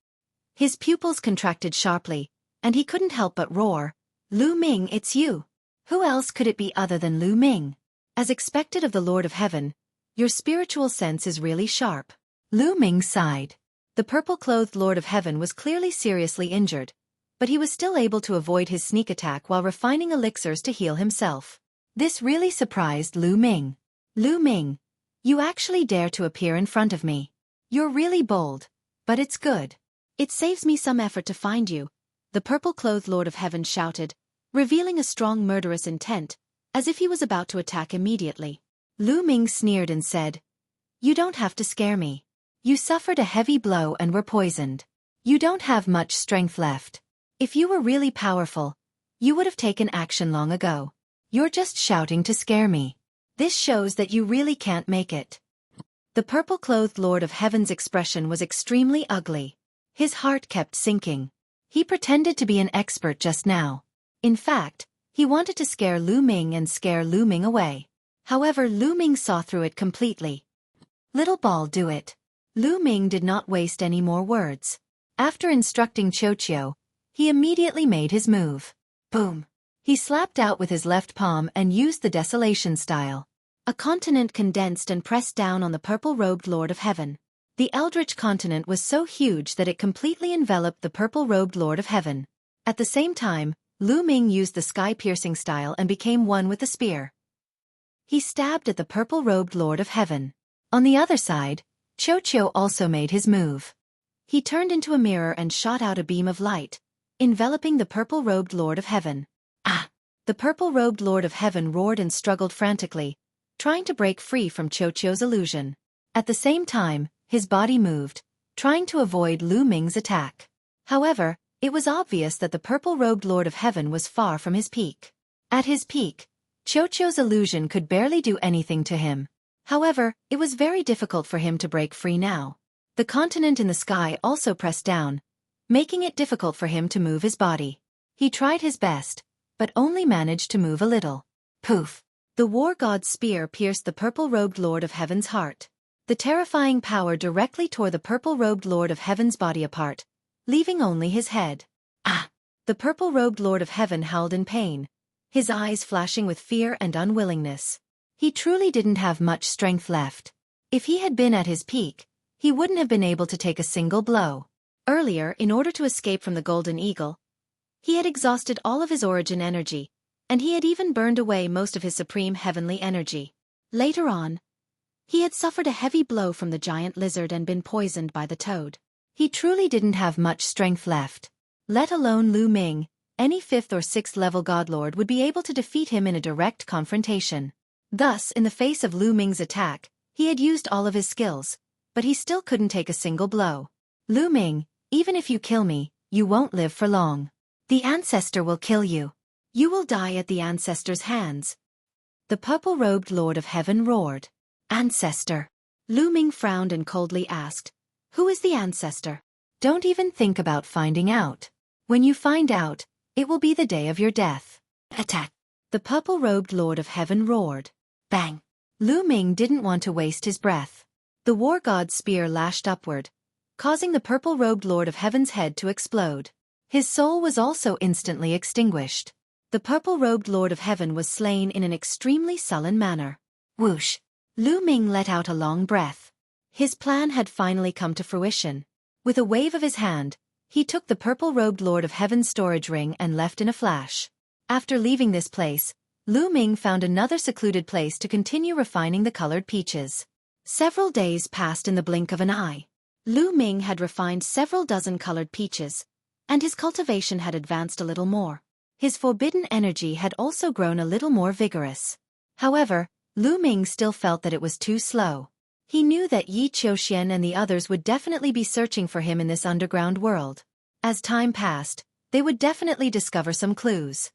His pupils contracted sharply, and he couldn't help but roar, "Lu Ming, it's you! Who else could it be other than Lu Ming? As expected of the Lord of Heaven, your spiritual sense is really sharp." Lu Ming sighed. The purple-clothed Lord of Heaven was clearly seriously injured, but he was still able to avoid his sneak attack while refining elixirs to heal himself. This really surprised Lu Ming. "Lu Ming, you actually dare to appear in front of me. You're really bold, but it's good. It saves me some effort to find you," the purple-clothed Lord of Heaven shouted, revealing a strong murderous intent, as if he was about to attack immediately. Lu Ming sneered and said, "You don't have to scare me. You suffered a heavy blow and were poisoned. You don't have much strength left. If you were really powerful, you would have taken action long ago. You're just shouting to scare me. This shows that you really can't make it." The purple-clothed Lord of Heaven's expression was extremely ugly. His heart kept sinking. He pretended to be an expert just now. In fact, he wanted to scare Lu Ming and scare Lu Ming away. However, Lu Ming saw through it completely. "Little ball, do it. Lu Ming did not waste any more words. After instructing Xueqi, he immediately made his move. Boom! He slapped out with his left palm and used the desolation style. A continent condensed and pressed down on the purple-robed Lord of Heaven. The eldritch continent was so huge that it completely enveloped the purple-robed Lord of Heaven. At the same time, Lu Ming used the sky-piercing style and became one with the spear. He stabbed at the purple-robed Lord of Heaven. On the other side, Xueqi also made his move. He turned into a mirror and shot out a beam of light, enveloping the purple-robed Lord of Heaven. Ah! The purple-robed Lord of Heaven roared and struggled frantically, trying to break free from Xueqi's illusion. At the same time, his body moved, trying to avoid Lu Ming's attack. However, it was obvious that the purple-robed Lord of Heaven was far from his peak. At his peak, Xueqi's illusion could barely do anything to him. However, it was very difficult for him to break free now. The continent in the sky also pressed down, making it difficult for him to move his body. He tried his best, but only managed to move a little. Poof! The war god's spear pierced the purple-robed Lord of Heaven's heart. The terrifying power directly tore the purple-robed Lord of Heaven's body apart, leaving only his head. Ah! The purple-robed Lord of Heaven howled in pain, his eyes flashing with fear and unwillingness. He truly didn't have much strength left. If he had been at his peak, he wouldn't have been able to take a single blow. Earlier, in order to escape from the Golden Eagle, he had exhausted all of his origin energy, and he had even burned away most of his supreme heavenly energy. Later on, he had suffered a heavy blow from the giant lizard and been poisoned by the toad. He truly didn't have much strength left. Let alone Lu Ming, any 5th or 6th level godlord would be able to defeat him in a direct confrontation. Thus, in the face of Lu Ming's attack, he had used all of his skills, but he still couldn't take a single blow. Lu Ming, even if you kill me, you won't live for long. The ancestor will kill you. You will die at the ancestor's hands. The purple-robed Lord of Heaven roared. Ancestor. Lu Ming frowned and coldly asked, "Who is the ancestor?" "Don't even think about finding out. When you find out, it will be the day of your death." Attack! The purple-robed Lord of Heaven roared. Bang! Lu Ming didn't want to waste his breath. The war god's spear lashed upward, causing the purple-robed Lord of Heaven's head to explode. His soul was also instantly extinguished. The purple-robed Lord of Heaven was slain in an extremely sullen manner. Whoosh! Lu Ming let out a long breath. His plan had finally come to fruition. With a wave of his hand, he took the purple-robed Lord of Heaven's storage ring and left in a flash. After leaving this place, Lu Ming found another secluded place to continue refining the colored peaches. Several days passed in the blink of an eye. Lu Ming had refined several dozen colored peaches, and his cultivation had advanced a little more. His forbidden energy had also grown a little more vigorous. However, Lu Ming still felt that it was too slow. He knew that Yi Qiuxian and the others would definitely be searching for him in this underground world. As time passed, they would definitely discover some clues.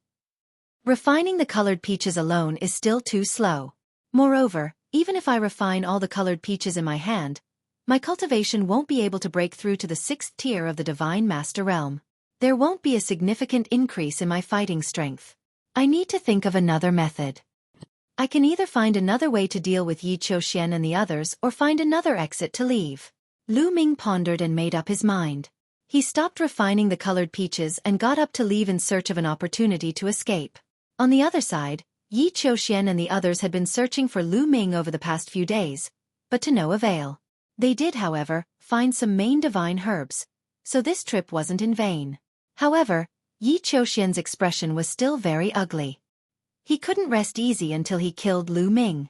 Refining the colored peaches alone is still too slow. Moreover, even if I refine all the colored peaches in my hand, my cultivation won't be able to break through to the 6th tier of the Divine Master Realm. There won't be a significant increase in my fighting strength. I need to think of another method. I can either find another way to deal with Yi Qiuxian and the others or find another exit to leave. Lu Ming pondered and made up his mind. He stopped refining the colored peaches and got up to leave in search of an opportunity to escape. On the other side, Yi Qiuxian and the others had been searching for Lu Ming over the past few days, but to no avail. They did, however, find some main divine herbs, so this trip wasn't in vain. However, Yi Qiuxian's expression was still very ugly. He couldn't rest easy until he killed Lu Ming.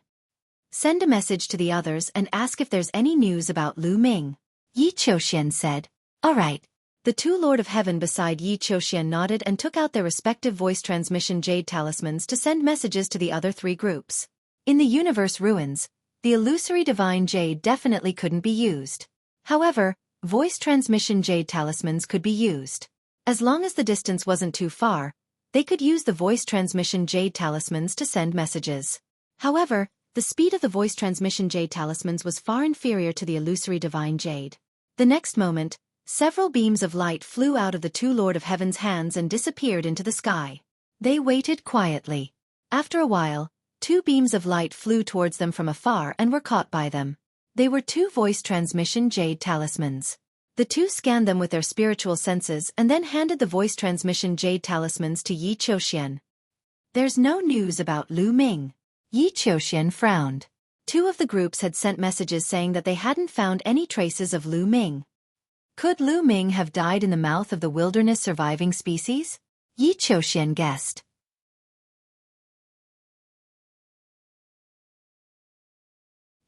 Send a message to the others and ask if there's any news about Lu Ming. Yi Qiuxian said. All right. The two Lord of Heaven beside Yi Qiuxian nodded and took out their respective voice transmission jade talismans to send messages to the other 3 groups. In the universe ruins, the illusory divine jade definitely couldn't be used. However, voice transmission jade talismans could be used. As long as the distance wasn't too far, they could use the voice transmission jade talismans to send messages. However, the speed of the voice transmission jade talismans was far inferior to the illusory divine jade. The next moment, several beams of light flew out of the two Lord of Heaven's hands and disappeared into the sky. They waited quietly. After a while, 2 beams of light flew towards them from afar and were caught by them. They were two voice transmission jade talismans. The two scanned them with their spiritual senses and then handed the voice transmission jade talismans to Yi Qiuxian. There's no news about Lu Ming. Yi Qiuxian frowned. Two of the groups had sent messages saying that they hadn't found any traces of Lu Ming. Could Lu Ming have died in the mouth of the wilderness surviving species? Yi Qiuxian guessed.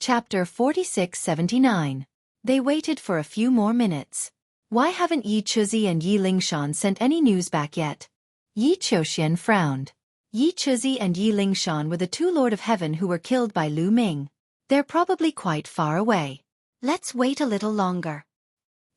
Chapter 4679. They waited for a few more minutes. Why haven't Yi Chuzi and Yi Lingshan sent any news back yet? Yi Qiuxian frowned. Yi Chuzi and Yi Lingshan were the two Lord of Heaven who were killed by Lu Ming. They're probably quite far away. Let's wait a little longer.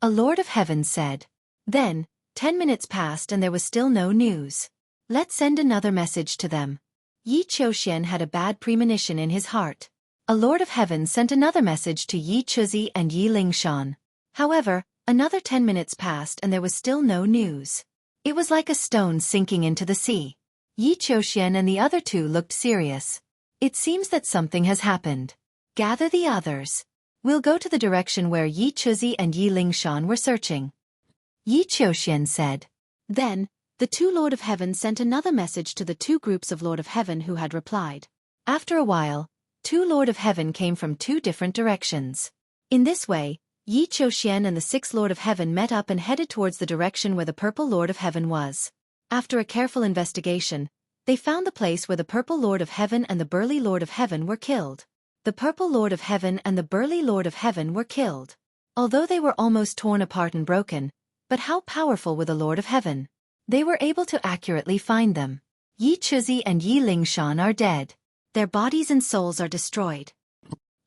A Lord of Heaven said. Then, 10 minutes passed and there was still no news. Let's send another message to them. Yi Qiuxian had a bad premonition in his heart. A Lord of Heaven sent another message to Yi Chuzi and Yi Lingshan. However, another 10 minutes passed and there was still no news. It was like a stone sinking into the sea. Yi Qiuxian and the other two looked serious. It seems that something has happened. Gather the others. We'll go to the direction where Yi Chuzi and Yi Lingshan were searching. Yi Qiuxian said. Then, the two Lord of Heaven sent another message to the two groups of Lord of Heaven who had replied. After a while, two Lord of Heaven came from two different directions. In this way, Yi Qiuxian and the sixth Lord of Heaven met up and headed towards the direction where the purple Lord of Heaven was. After a careful investigation, they found the place where the purple Lord of Heaven and the burly Lord of Heaven were killed. The purple Lord of Heaven and the burly Lord of Heaven were killed. Although they were almost torn apart and broken, but how powerful were the Lord of Heaven? They were able to accurately find them. Yi Chuzi and Yi Lingshan are dead. Their bodies and souls are destroyed.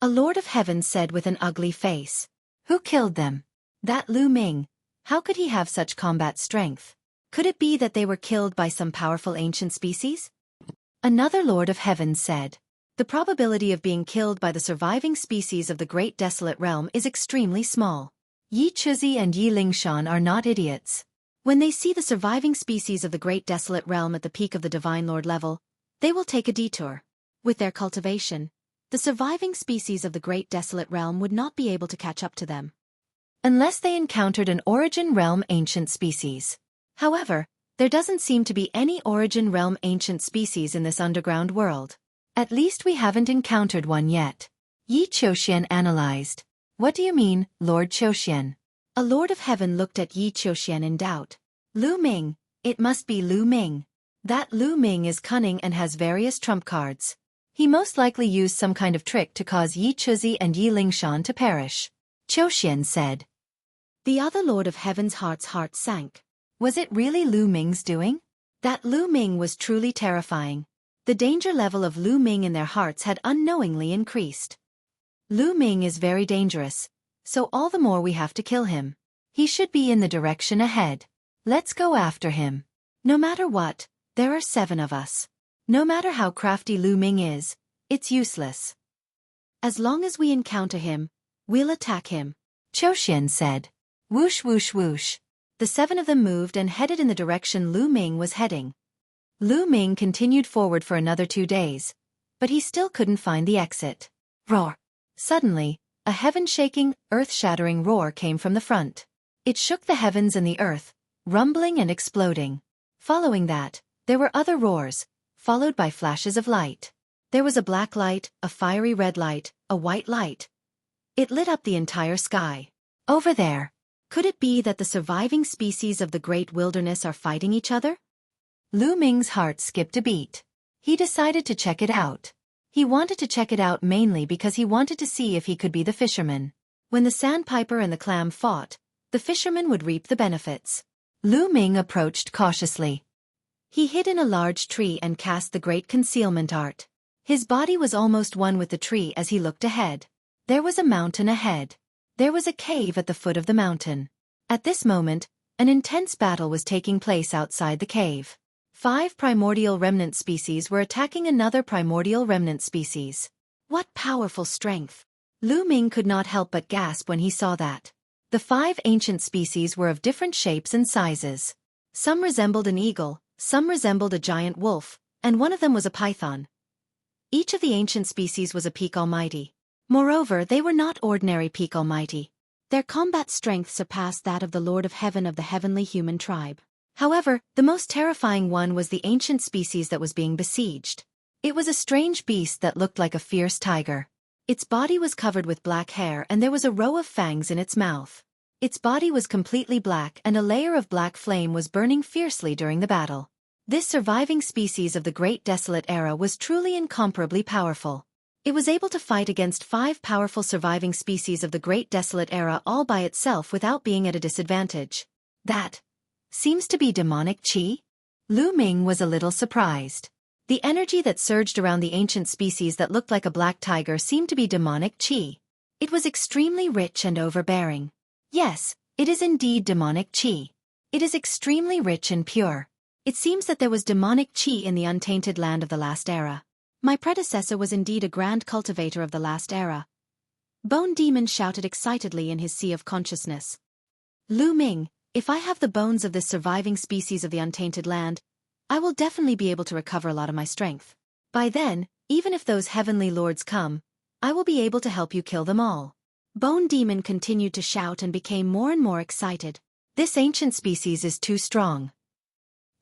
A Lord of Heaven said with an ugly face. Who killed them? That Lu Ming. How could he have such combat strength? Could it be that they were killed by some powerful ancient species? Another Lord of Heaven said. The probability of being killed by the surviving species of the Great Desolate Realm is extremely small. Yi Chuzi and Yi Lingshan are not idiots. When they see the surviving species of the Great Desolate Realm at the peak of the Divine Lord level, they will take a detour. With their cultivation, the surviving species of the Great Desolate Realm would not be able to catch up to them. Unless they encountered an Origin Realm ancient species. However, there doesn't seem to be any Origin Realm ancient species in this underground world. At least we haven't encountered one yet. Yi Qiuxian analyzed. What do you mean, Lord Qiuxian? A Lord of Heaven looked at Yi Qiuxian in doubt. Lu Ming, it must be Lu Ming. That Lu Ming is cunning and has various trump cards. He most likely used some kind of trick to cause Yi Chuzi and Yi Lingshan to perish. Qiuxian said. The other Lord of Heaven's heart sank. Was it really Lu Ming's doing? That Lu Ming was truly terrifying. The danger level of Lu Ming in their hearts had unknowingly increased. Lu Ming is very dangerous, so all the more we have to kill him. He should be in the direction ahead. Let's go after him. No matter what, there are 7 of us. No matter how crafty Lu Ming is, it's useless. As long as we encounter him, we'll attack him. Qiuxian said. Whoosh whoosh whoosh. The 7 of them moved and headed in the direction Lu Ming was heading. Lu Ming continued forward for another 2 days, but he still couldn't find the exit. Roar! Suddenly, a heaven-shaking, earth-shattering roar came from the front. It shook the heavens and the earth, rumbling and exploding. Following that, there were other roars, followed by flashes of light. There was a black light, a fiery red light, a white light. It lit up the entire sky. Over there. Could it be that the surviving species of the Great Wilderness are fighting each other? Lu Ming's heart skipped a beat. He decided to check it out. He wanted to check it out mainly because he wanted to see if he could be the fisherman. When the sandpiper and the clam fought, the fisherman would reap the benefits. Lu Ming approached cautiously. He hid in a large tree and cast the great concealment art. His body was almost one with the tree as he looked ahead. There was a mountain ahead. There was a cave at the foot of the mountain. At this moment, an intense battle was taking place outside the cave. 5 primordial remnant species were attacking another primordial remnant species. What powerful strength! Lu Ming could not help but gasp when he saw that. The 5 ancient species were of different shapes and sizes. Some resembled an eagle, some resembled a giant wolf, and one of them was a python. Each of the ancient species was a peak almighty. Moreover, they were not ordinary Peak Almighty. Their combat strength surpassed that of the Lord of Heaven of the heavenly human tribe. However, the most terrifying one was the ancient species that was being besieged. It was a strange beast that looked like a fierce tiger. Its body was covered with black hair and there was a row of fangs in its mouth. Its body was completely black and a layer of black flame was burning fiercely during the battle. This surviving species of the Great Desolate Era was truly incomparably powerful. It was able to fight against 5 powerful surviving species of the Great Desolate Era all by itself without being at a disadvantage. That seems to be demonic chi? Lu Ming was a little surprised. The energy that surged around the ancient species that looked like a black tiger seemed to be demonic chi. It was extremely rich and overbearing. Yes, it is indeed demonic chi. It is extremely rich and pure. It seems that there was demonic chi in the untainted land of the last era. My predecessor was indeed a grand cultivator of the last era. Bone Demon shouted excitedly in his sea of consciousness. Lu Ming, if I have the bones of this surviving species of the untainted land, I will definitely be able to recover a lot of my strength. By then, even if those heavenly lords come, I will be able to help you kill them all. Bone Demon continued to shout and became more and more excited. This ancient species is too strong.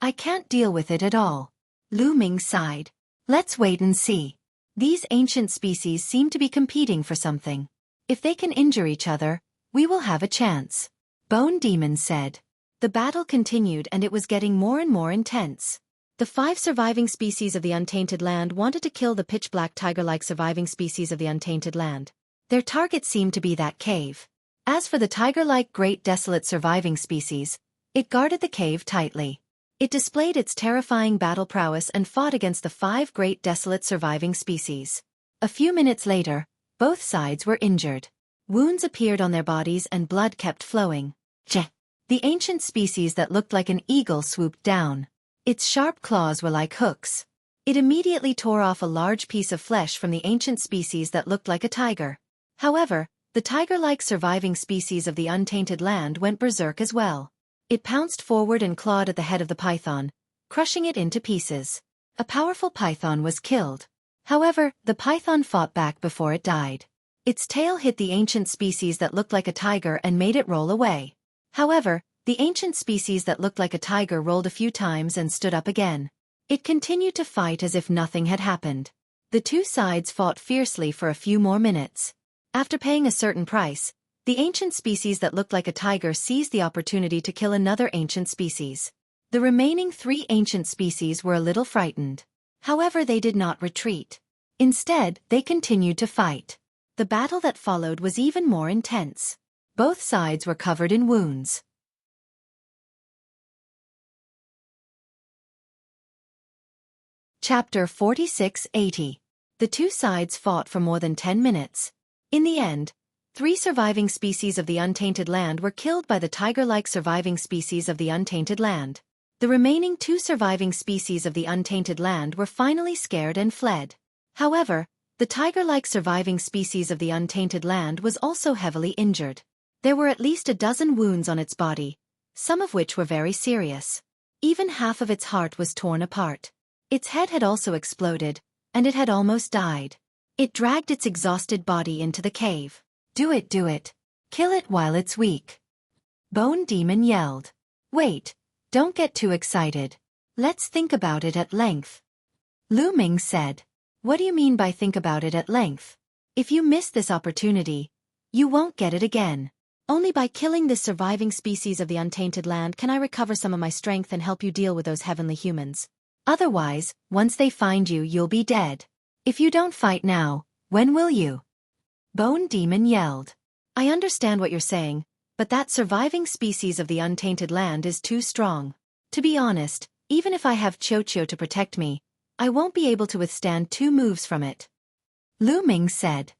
I can't deal with it at all. Lu Ming sighed. Let's wait and see. These ancient species seem to be competing for something. If they can injure each other, we will have a chance. Bone Demon said. The battle continued and it was getting more and more intense. The 5 surviving species of the untainted land wanted to kill the pitch-black tiger-like surviving species of the untainted land. Their target seemed to be that cave. As for the tiger-like Great Desolate surviving species, it guarded the cave tightly. It displayed its terrifying battle prowess and fought against the 5 Great Desolate surviving species. A few minutes later, both sides were injured. Wounds appeared on their bodies and blood kept flowing. The ancient species that looked like an eagle swooped down. Its sharp claws were like hooks. It immediately tore off a large piece of flesh from the ancient species that looked like a tiger. However, the tiger-like surviving species of the untainted land went berserk as well. It pounced forward and clawed at the head of the python, crushing it into pieces. A powerful python was killed. However, the python fought back before it died. Its tail hit the ancient species that looked like a tiger and made it roll away. However, the ancient species that looked like a tiger rolled a few times and stood up again. It continued to fight as if nothing had happened. The 2 sides fought fiercely for a few more minutes. After paying a certain price, the ancient species that looked like a tiger seized the opportunity to kill another ancient species. The remaining 3 ancient species were a little frightened. However, they did not retreat. Instead, they continued to fight. The battle that followed was even more intense. Both sides were covered in wounds. Chapter 4680. The 2 sides fought for more than 10 minutes. In the end, 3 surviving species of the untainted land were killed by the tiger-like surviving species of the untainted land. The remaining 2 surviving species of the untainted land were finally scared and fled. However, the tiger-like surviving species of the untainted land was also heavily injured. There were at least a dozen wounds on its body, some of which were very serious. Even half of its heart was torn apart. Its head had also exploded, and it had almost died. It dragged its exhausted body into the cave. Do it, do it. Kill it while it's weak. Bone Demon yelled. Wait, don't get too excited. Let's think about it at length. Lu Ming said. What do you mean by think about it at length? If you miss this opportunity, you won't get it again. Only by killing this surviving species of the untainted land can I recover some of my strength and help you deal with those heavenly humans. Otherwise, once they find you, you'll be dead. If you don't fight now, when will you? Bone Demon yelled. I understand what you're saying, but that surviving species of the untainted land is too strong. To be honest, even if I have Xueqi to protect me, I won't be able to withstand 2 moves from it. Lu Ming said.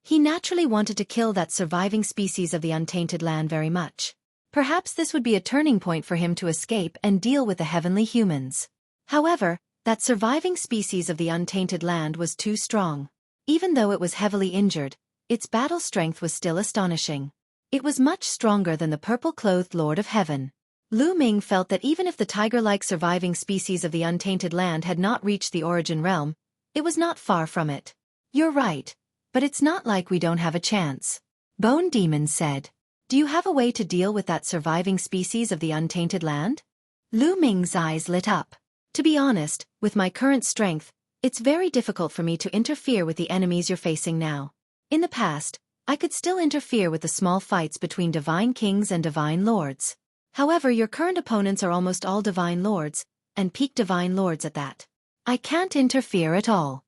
He naturally wanted to kill that surviving species of the untainted land very much. Perhaps this would be a turning point for him to escape and deal with the heavenly humans. However, that surviving species of the untainted land was too strong. Even though it was heavily injured, its battle strength was still astonishing. It was much stronger than the purple-clothed Lord of Heaven. Lu Ming felt that even if the tiger-like surviving species of the untainted land had not reached the origin realm, it was not far from it. You're right. but it's not like we don't have a chance. Bone Demon said. Do you have a way to deal with that surviving species of the untainted land? Lu Ming's eyes lit up. To be honest, with my current strength, it's very difficult for me to interfere with the enemies you're facing now. In the past, I could still interfere with the small fights between divine kings and divine lords. However, your current opponents are almost all divine lords, and peak divine lords at that. I can't interfere at all.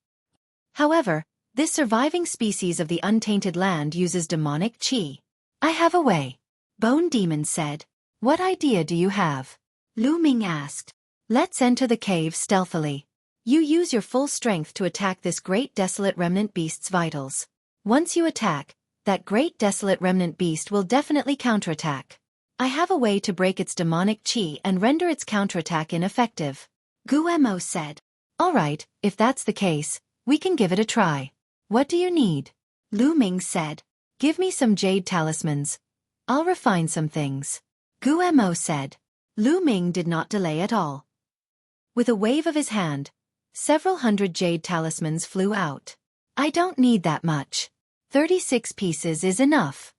However, this surviving species of the untainted land uses demonic chi. I have a way. Bone Demon said. What idea do you have? Lu Ming asked. Let's enter the cave stealthily. You use your full strength to attack this great desolate remnant beast's vitals. Once you attack, that great desolate remnant beast will definitely counterattack. I have a way to break its demonic chi and render its counterattack ineffective. Guemo said. Alright, if that's the case, we can give it a try. What do you need? Lu Ming said. Give me some jade talismans. I'll refine some things. Guemo said. Lu Ming did not delay at all. With a wave of his hand, several hundred jade talismans flew out. I don't need that much. 36 pieces is enough.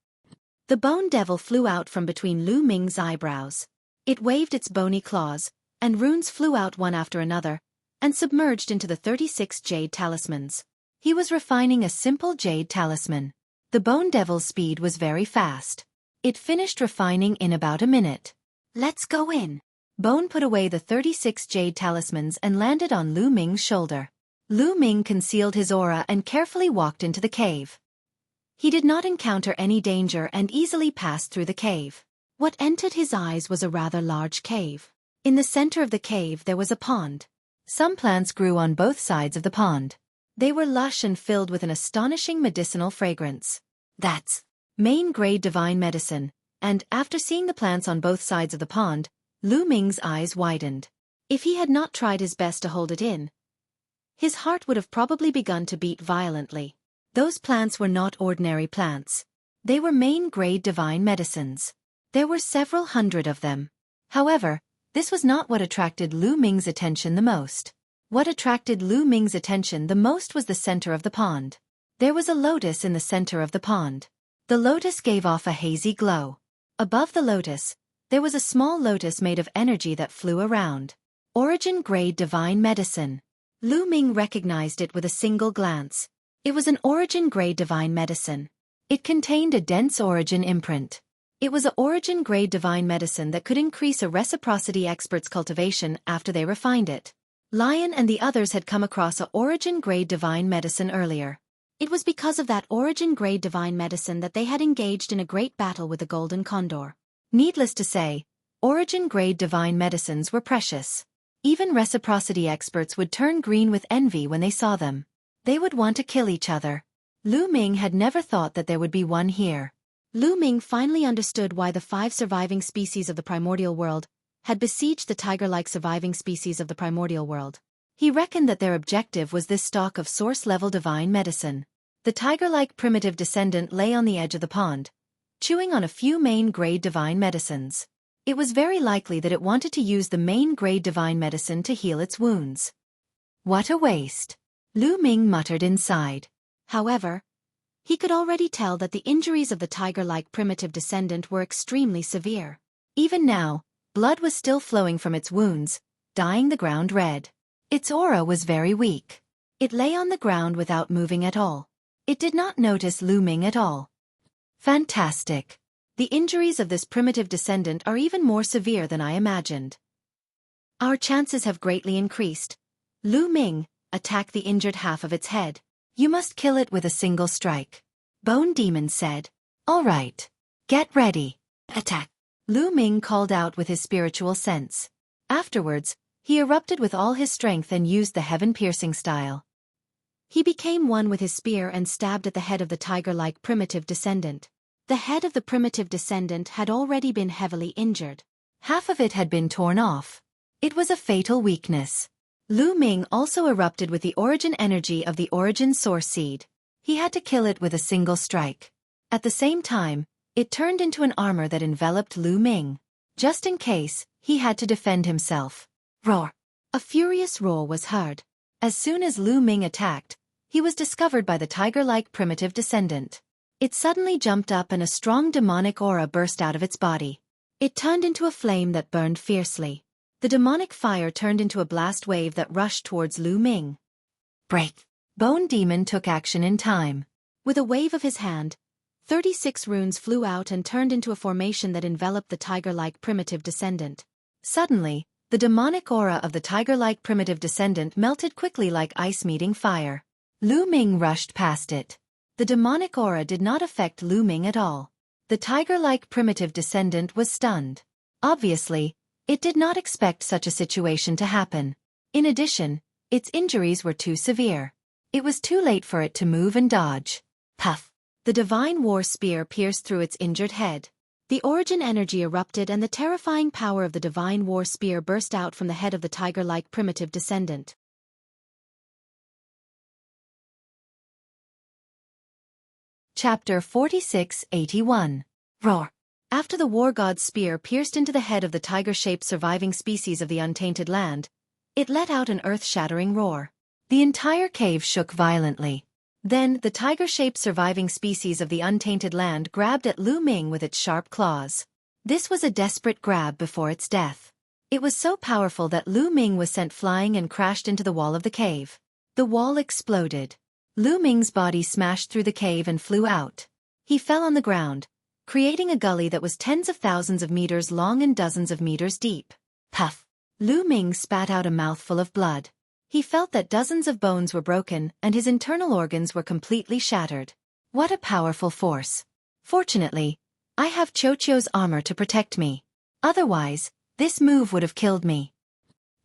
The bone devil flew out from between Lu Ming's eyebrows. It waved its bony claws, and runes flew out one after another, and submerged into the 36 jade talismans. He was refining a simple jade talisman. The bone devil's speed was very fast. It finished refining in about a minute. Let's go in. Bone put away the 36 jade talismans and landed on Lu Ming's shoulder. Lu Ming concealed his aura and carefully walked into the cave. He did not encounter any danger and easily passed through the cave. What entered his eyes was a rather large cave. In the center of the cave there was a pond. Some plants grew on both sides of the pond. They were lush and filled with an astonishing medicinal fragrance. That's main-grade divine medicine, and after seeing the plants on both sides of the pond, Lu Ming's eyes widened. If he had not tried his best to hold it in, his heart would have probably begun to beat violently. Those plants were not ordinary plants. They were main-grade divine medicines. There were several hundred of them. However, this was not what attracted Lu Ming's attention the most. What attracted Lu Ming's attention the most was the center of the pond. There was a lotus in the center of the pond. The lotus gave off a hazy glow. Above the lotus, there was a small lotus made of energy that flew around. Origin-grade divine medicine. Lu Ming recognized it with a single glance. It was an origin-grade divine medicine. It contained a dense origin imprint. It was an origin-grade divine medicine that could increase a reciprocity expert's cultivation after they refined it. Lion and the others had come across a origin-grade divine medicine earlier. It was because of that origin-grade divine medicine that they had engaged in a great battle with the Golden Condor. Needless to say, origin-grade divine medicines were precious. Even reciprocity experts would turn green with envy when they saw them. They would want to kill each other. Lu Ming had never thought that there would be one here. Lu Ming finally understood why the 5 surviving species of the primordial world had besieged the tiger-like surviving species of the primordial world. He reckoned that their objective was this stock of source-level divine medicine. The tiger-like primitive descendant lay on the edge of the pond, chewing on a few main-grade divine medicines. It was very likely that it wanted to use the main-grade divine medicine to heal its wounds. What a waste! Lu Ming muttered inside. However, he could already tell that the injuries of the tiger-like primitive descendant were extremely severe. Even now, blood was still flowing from its wounds, dyeing the ground red. Its aura was very weak. It lay on the ground without moving at all. It did not notice Lu Ming at all. Fantastic. The injuries of this primitive descendant are even more severe than I imagined. Our chances have greatly increased. Lu Ming, attack the injured half of its head. You must kill it with a single strike. Bone Demon said. All right. Get ready. Attack. Lu Ming called out with his spiritual sense. Afterwards, he erupted with all his strength and used the heaven-piercing style. He became one with his spear and stabbed at the head of the tiger-like primitive descendant. The head of the primitive descendant had already been heavily injured. Half of it had been torn off. It was a fatal weakness. Lu Ming also erupted with the origin energy of the origin source seed. He had to kill it with a single strike. At the same time, it turned into an armor that enveloped Lu Ming. Just in case, he had to defend himself. Roar! A furious roar was heard. As soon as Lu Ming attacked, he was discovered by the tiger-like primitive descendant. It suddenly jumped up and a strong demonic aura burst out of its body. It turned into a flame that burned fiercely. The demonic fire turned into a blast wave that rushed towards Lu Ming. Break! Bone Demon took action in time. With a wave of his hand, 36 runes flew out and turned into a formation that enveloped the tiger-like primitive descendant. Suddenly, the demonic aura of the tiger-like primitive descendant melted quickly like ice meeting fire. Lu Ming rushed past it. The demonic aura did not affect Lu Ming at all. The tiger-like primitive descendant was stunned. Obviously, it did not expect such a situation to happen. In addition, its injuries were too severe. It was too late for it to move and dodge. Puff! The divine war spear pierced through its injured head. The origin energy erupted and the terrifying power of the divine war spear burst out from the head of the tiger-like primitive descendant. Chapter 46-81. Roar! After the war god's spear pierced into the head of the tiger-shaped surviving species of the untainted land, it let out an earth-shattering roar. The entire cave shook violently. Then, the tiger-shaped surviving species of the untainted land grabbed at Lu Ming with its sharp claws. This was a desperate grab before its death. It was so powerful that Lu Ming was sent flying and crashed into the wall of the cave. The wall exploded. Lu Ming's body smashed through the cave and flew out. He fell on the ground, creating a gully that was tens of thousands of meters long and dozens of meters deep. Puff! Lu Ming spat out a mouthful of blood. He felt that dozens of bones were broken and his internal organs were completely shattered. What a powerful force. Fortunately, I have Xueqi's armor to protect me. Otherwise, this move would have killed me.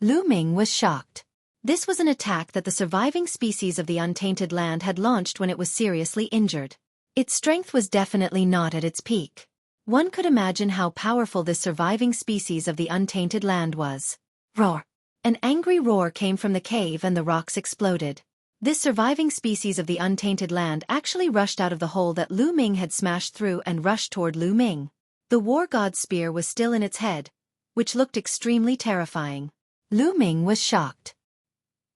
Lu Ming was shocked. This was an attack that the surviving species of the untainted land had launched when it was seriously injured. Its strength was definitely not at its peak. One could imagine how powerful this surviving species of the untainted land was. Roar! An angry roar came from the cave and the rocks exploded. This surviving species of the untainted land actually rushed out of the hole that Lu Ming had smashed through and rushed toward Lu Ming. The war god's spear was still in its head, which looked extremely terrifying. Lu Ming was shocked.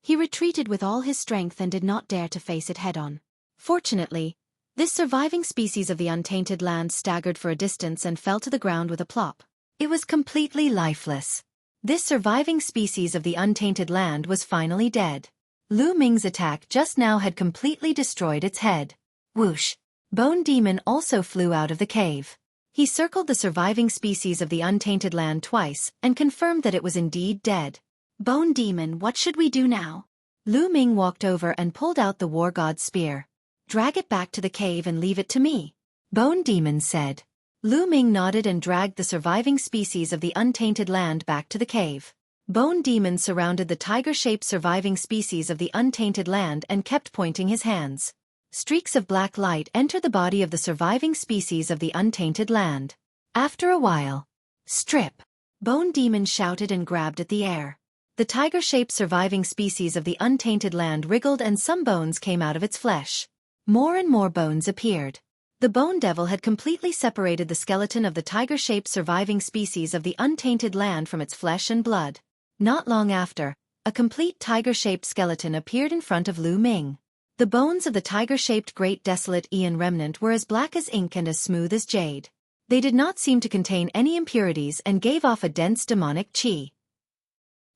He retreated with all his strength and did not dare to face it head-on. Fortunately, this surviving species of the untainted land staggered for a distance and fell to the ground with a plop. It was completely lifeless. This surviving species of the untainted land was finally dead. Lu Ming's attack just now had completely destroyed its head. Whoosh! Bone Demon also flew out of the cave. He circled the surviving species of the untainted land twice and confirmed that it was indeed dead. Bone Demon, what should we do now? Lu Ming walked over and pulled out the war god's spear. Drag it back to the cave and leave it to me, Bone Demon said. Lu Ming nodded and dragged the surviving species of the untainted land back to the cave. Bone Demon surrounded the tiger-shaped surviving species of the untainted land and kept pointing his hands. Streaks of black light entered the body of the surviving species of the untainted land. After a while, strip! Bone Demon shouted and grabbed at the air. The tiger-shaped surviving species of the untainted land wriggled and some bones came out of its flesh. More and more bones appeared. The Bone Devil had completely separated the skeleton of the tiger-shaped surviving species of the untainted land from its flesh and blood. Not long after, a complete tiger-shaped skeleton appeared in front of Lu Ming. The bones of the tiger-shaped Great Desolate Aeon Remnant were as black as ink and as smooth as jade. They did not seem to contain any impurities and gave off a dense demonic qi.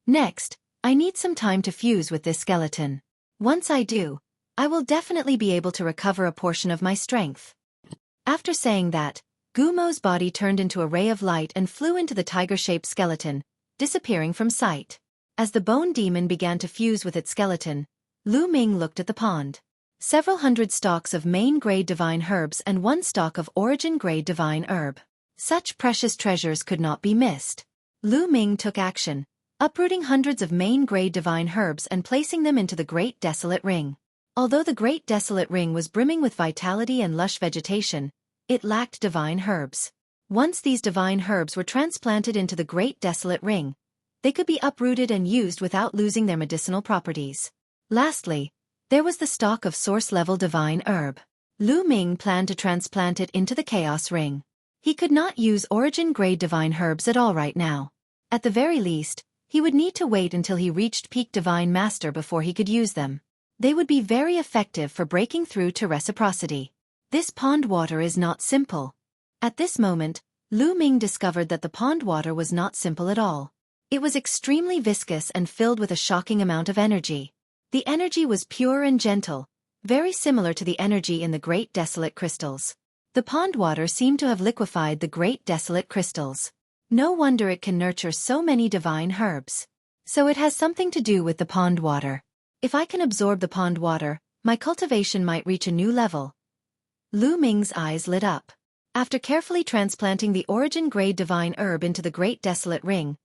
Next, I need some time to fuse with this skeleton. Once I do, I will definitely be able to recover a portion of my strength. After saying that, Gumo's body turned into a ray of light and flew into the tiger-shaped skeleton, disappearing from sight. As the Bone Demon began to fuse with its skeleton, Lu Ming looked at the pond. Several hundred stalks of main-grade divine herbs and one stalk of origin-grade divine herb. Such precious treasures could not be missed. Lu Ming took action, uprooting hundreds of main-grade divine herbs and placing them into the Great Desolate Ring. Although the Great Desolate Ring was brimming with vitality and lush vegetation, it lacked divine herbs. Once these divine herbs were transplanted into the Great Desolate Ring, they could be uprooted and used without losing their medicinal properties. Lastly, there was the stalk of source-level divine herb. Lu Ming planned to transplant it into the Chaos Ring. He could not use origin-grade divine herbs at all right now. At the very least, he would need to wait until he reached peak Divine Master before he could use them. They would be very effective for breaking through to reciprocity. This pond water is not simple. At this moment, Lu Ming discovered that the pond water was not simple at all. It was extremely viscous and filled with a shocking amount of energy. The energy was pure and gentle, very similar to the energy in the Great Desolate Crystals. The pond water seemed to have liquefied the Great Desolate Crystals. No wonder it can nurture so many divine herbs. So it has something to do with the pond water. If I can absorb the pond water, my cultivation might reach a new level. Lu Ming's eyes lit up. After carefully transplanting the origin grade divine herb into the Great Desolate Ring,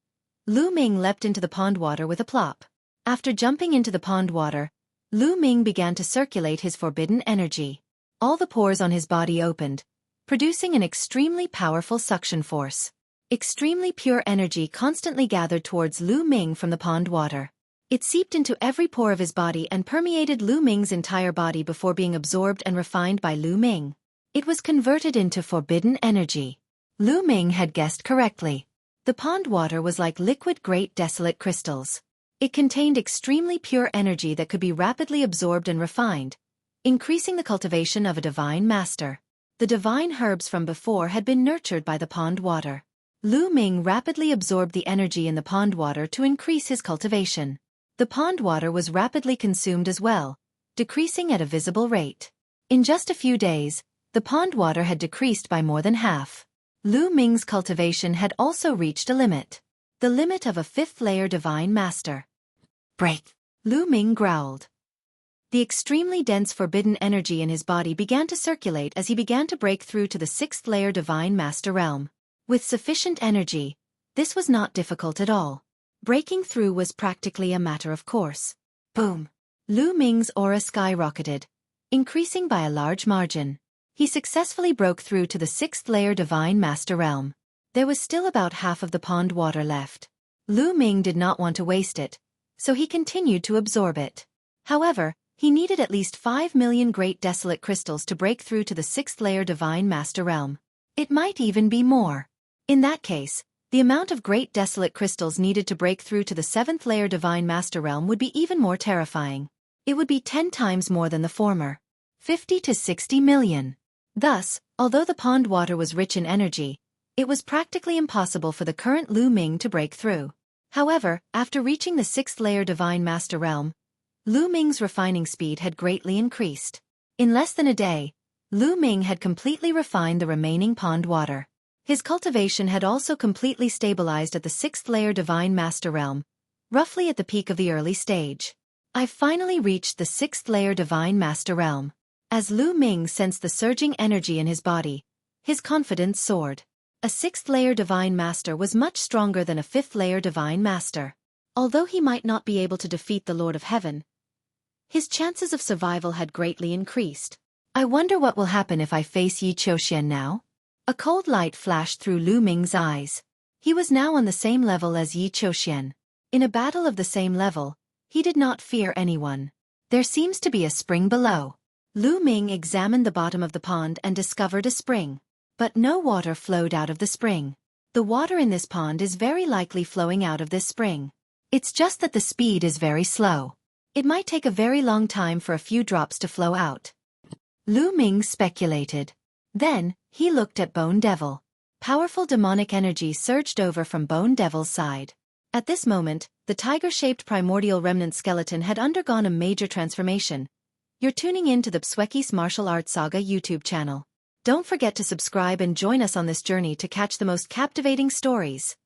Lu Ming leapt into the pond water with a plop. After jumping into the pond water, Lu Ming began to circulate his forbidden energy. All the pores on his body opened, producing an extremely powerful suction force. Extremely pure energy constantly gathered towards Lu Ming from the pond water. It seeped into every pore of his body and permeated Lu Ming's entire body before being absorbed and refined by Lu Ming. It was converted into forbidden energy. Lu Ming had guessed correctly. The pond water was like liquid Great Desolate Crystals. It contained extremely pure energy that could be rapidly absorbed and refined, increasing the cultivation of a divine master. The divine herbs from before had been nurtured by the pond water. Lu Ming rapidly absorbed the energy in the pond water to increase his cultivation. The pond water was rapidly consumed as well, decreasing at a visible rate. In just a few days, the pond water had decreased by more than half. Lu Ming's cultivation had also reached a limit. The limit of a 5th-layer divine master. Break! Lu Ming growled. The extremely dense forbidden energy in his body began to circulate as he began to break through to the 6th-layer divine master realm. With sufficient energy, this was not difficult at all. Breaking through was practically a matter of course. Boom! Lu Ming's aura skyrocketed, increasing by a large margin. He successfully broke through to the 6th-layer divine master realm. There was still about half of the pond water left. Lu Ming did not want to waste it, so he continued to absorb it. However, he needed at least 5 million Great Desolate Crystals to break through to the 6th-layer divine master realm. It might even be more. In that case, the amount of Great Desolate Crystals needed to break through to the 7th-layer divine master realm would be even more terrifying. It would be 10 times more than the former. 50 to 60 million. Thus, although the pond water was rich in energy, it was practically impossible for the current Lu Ming to break through. However, after reaching the 6th-layer divine master realm, Lu Ming's refining speed had greatly increased. In less than a day, Lu Ming had completely refined the remaining pond water. His cultivation had also completely stabilized at the 6th-layer divine master realm, roughly at the peak of the early stage. I've finally reached the 6th-layer divine master realm. As Lu Ming sensed the surging energy in his body, his confidence soared. A 6th-layer divine master was much stronger than a 5th-layer divine master. Although he might not be able to defeat the Lord of Heaven, his chances of survival had greatly increased. I wonder what will happen if I face Yi Qiuxian now? A cold light flashed through Lu Ming's eyes. He was now on the same level as Yi Qiuxian. In a battle of the same level, he did not fear anyone. There seems to be a spring below. Lu Ming examined the bottom of the pond and discovered a spring. But no water flowed out of the spring. The water in this pond is very likely flowing out of this spring. It's just that the speed is very slow. It might take a very long time for a few drops to flow out. Lu Ming speculated. Then, he looked at Bone Devil. Powerful demonic energy surged over from Bone Devil's side. At this moment, the tiger-shaped primordial remnant skeleton had undergone a major transformation. You're tuning in to the Xueqi's Martial Arts Saga YouTube channel. Don't forget to subscribe and join us on this journey to catch the most captivating stories.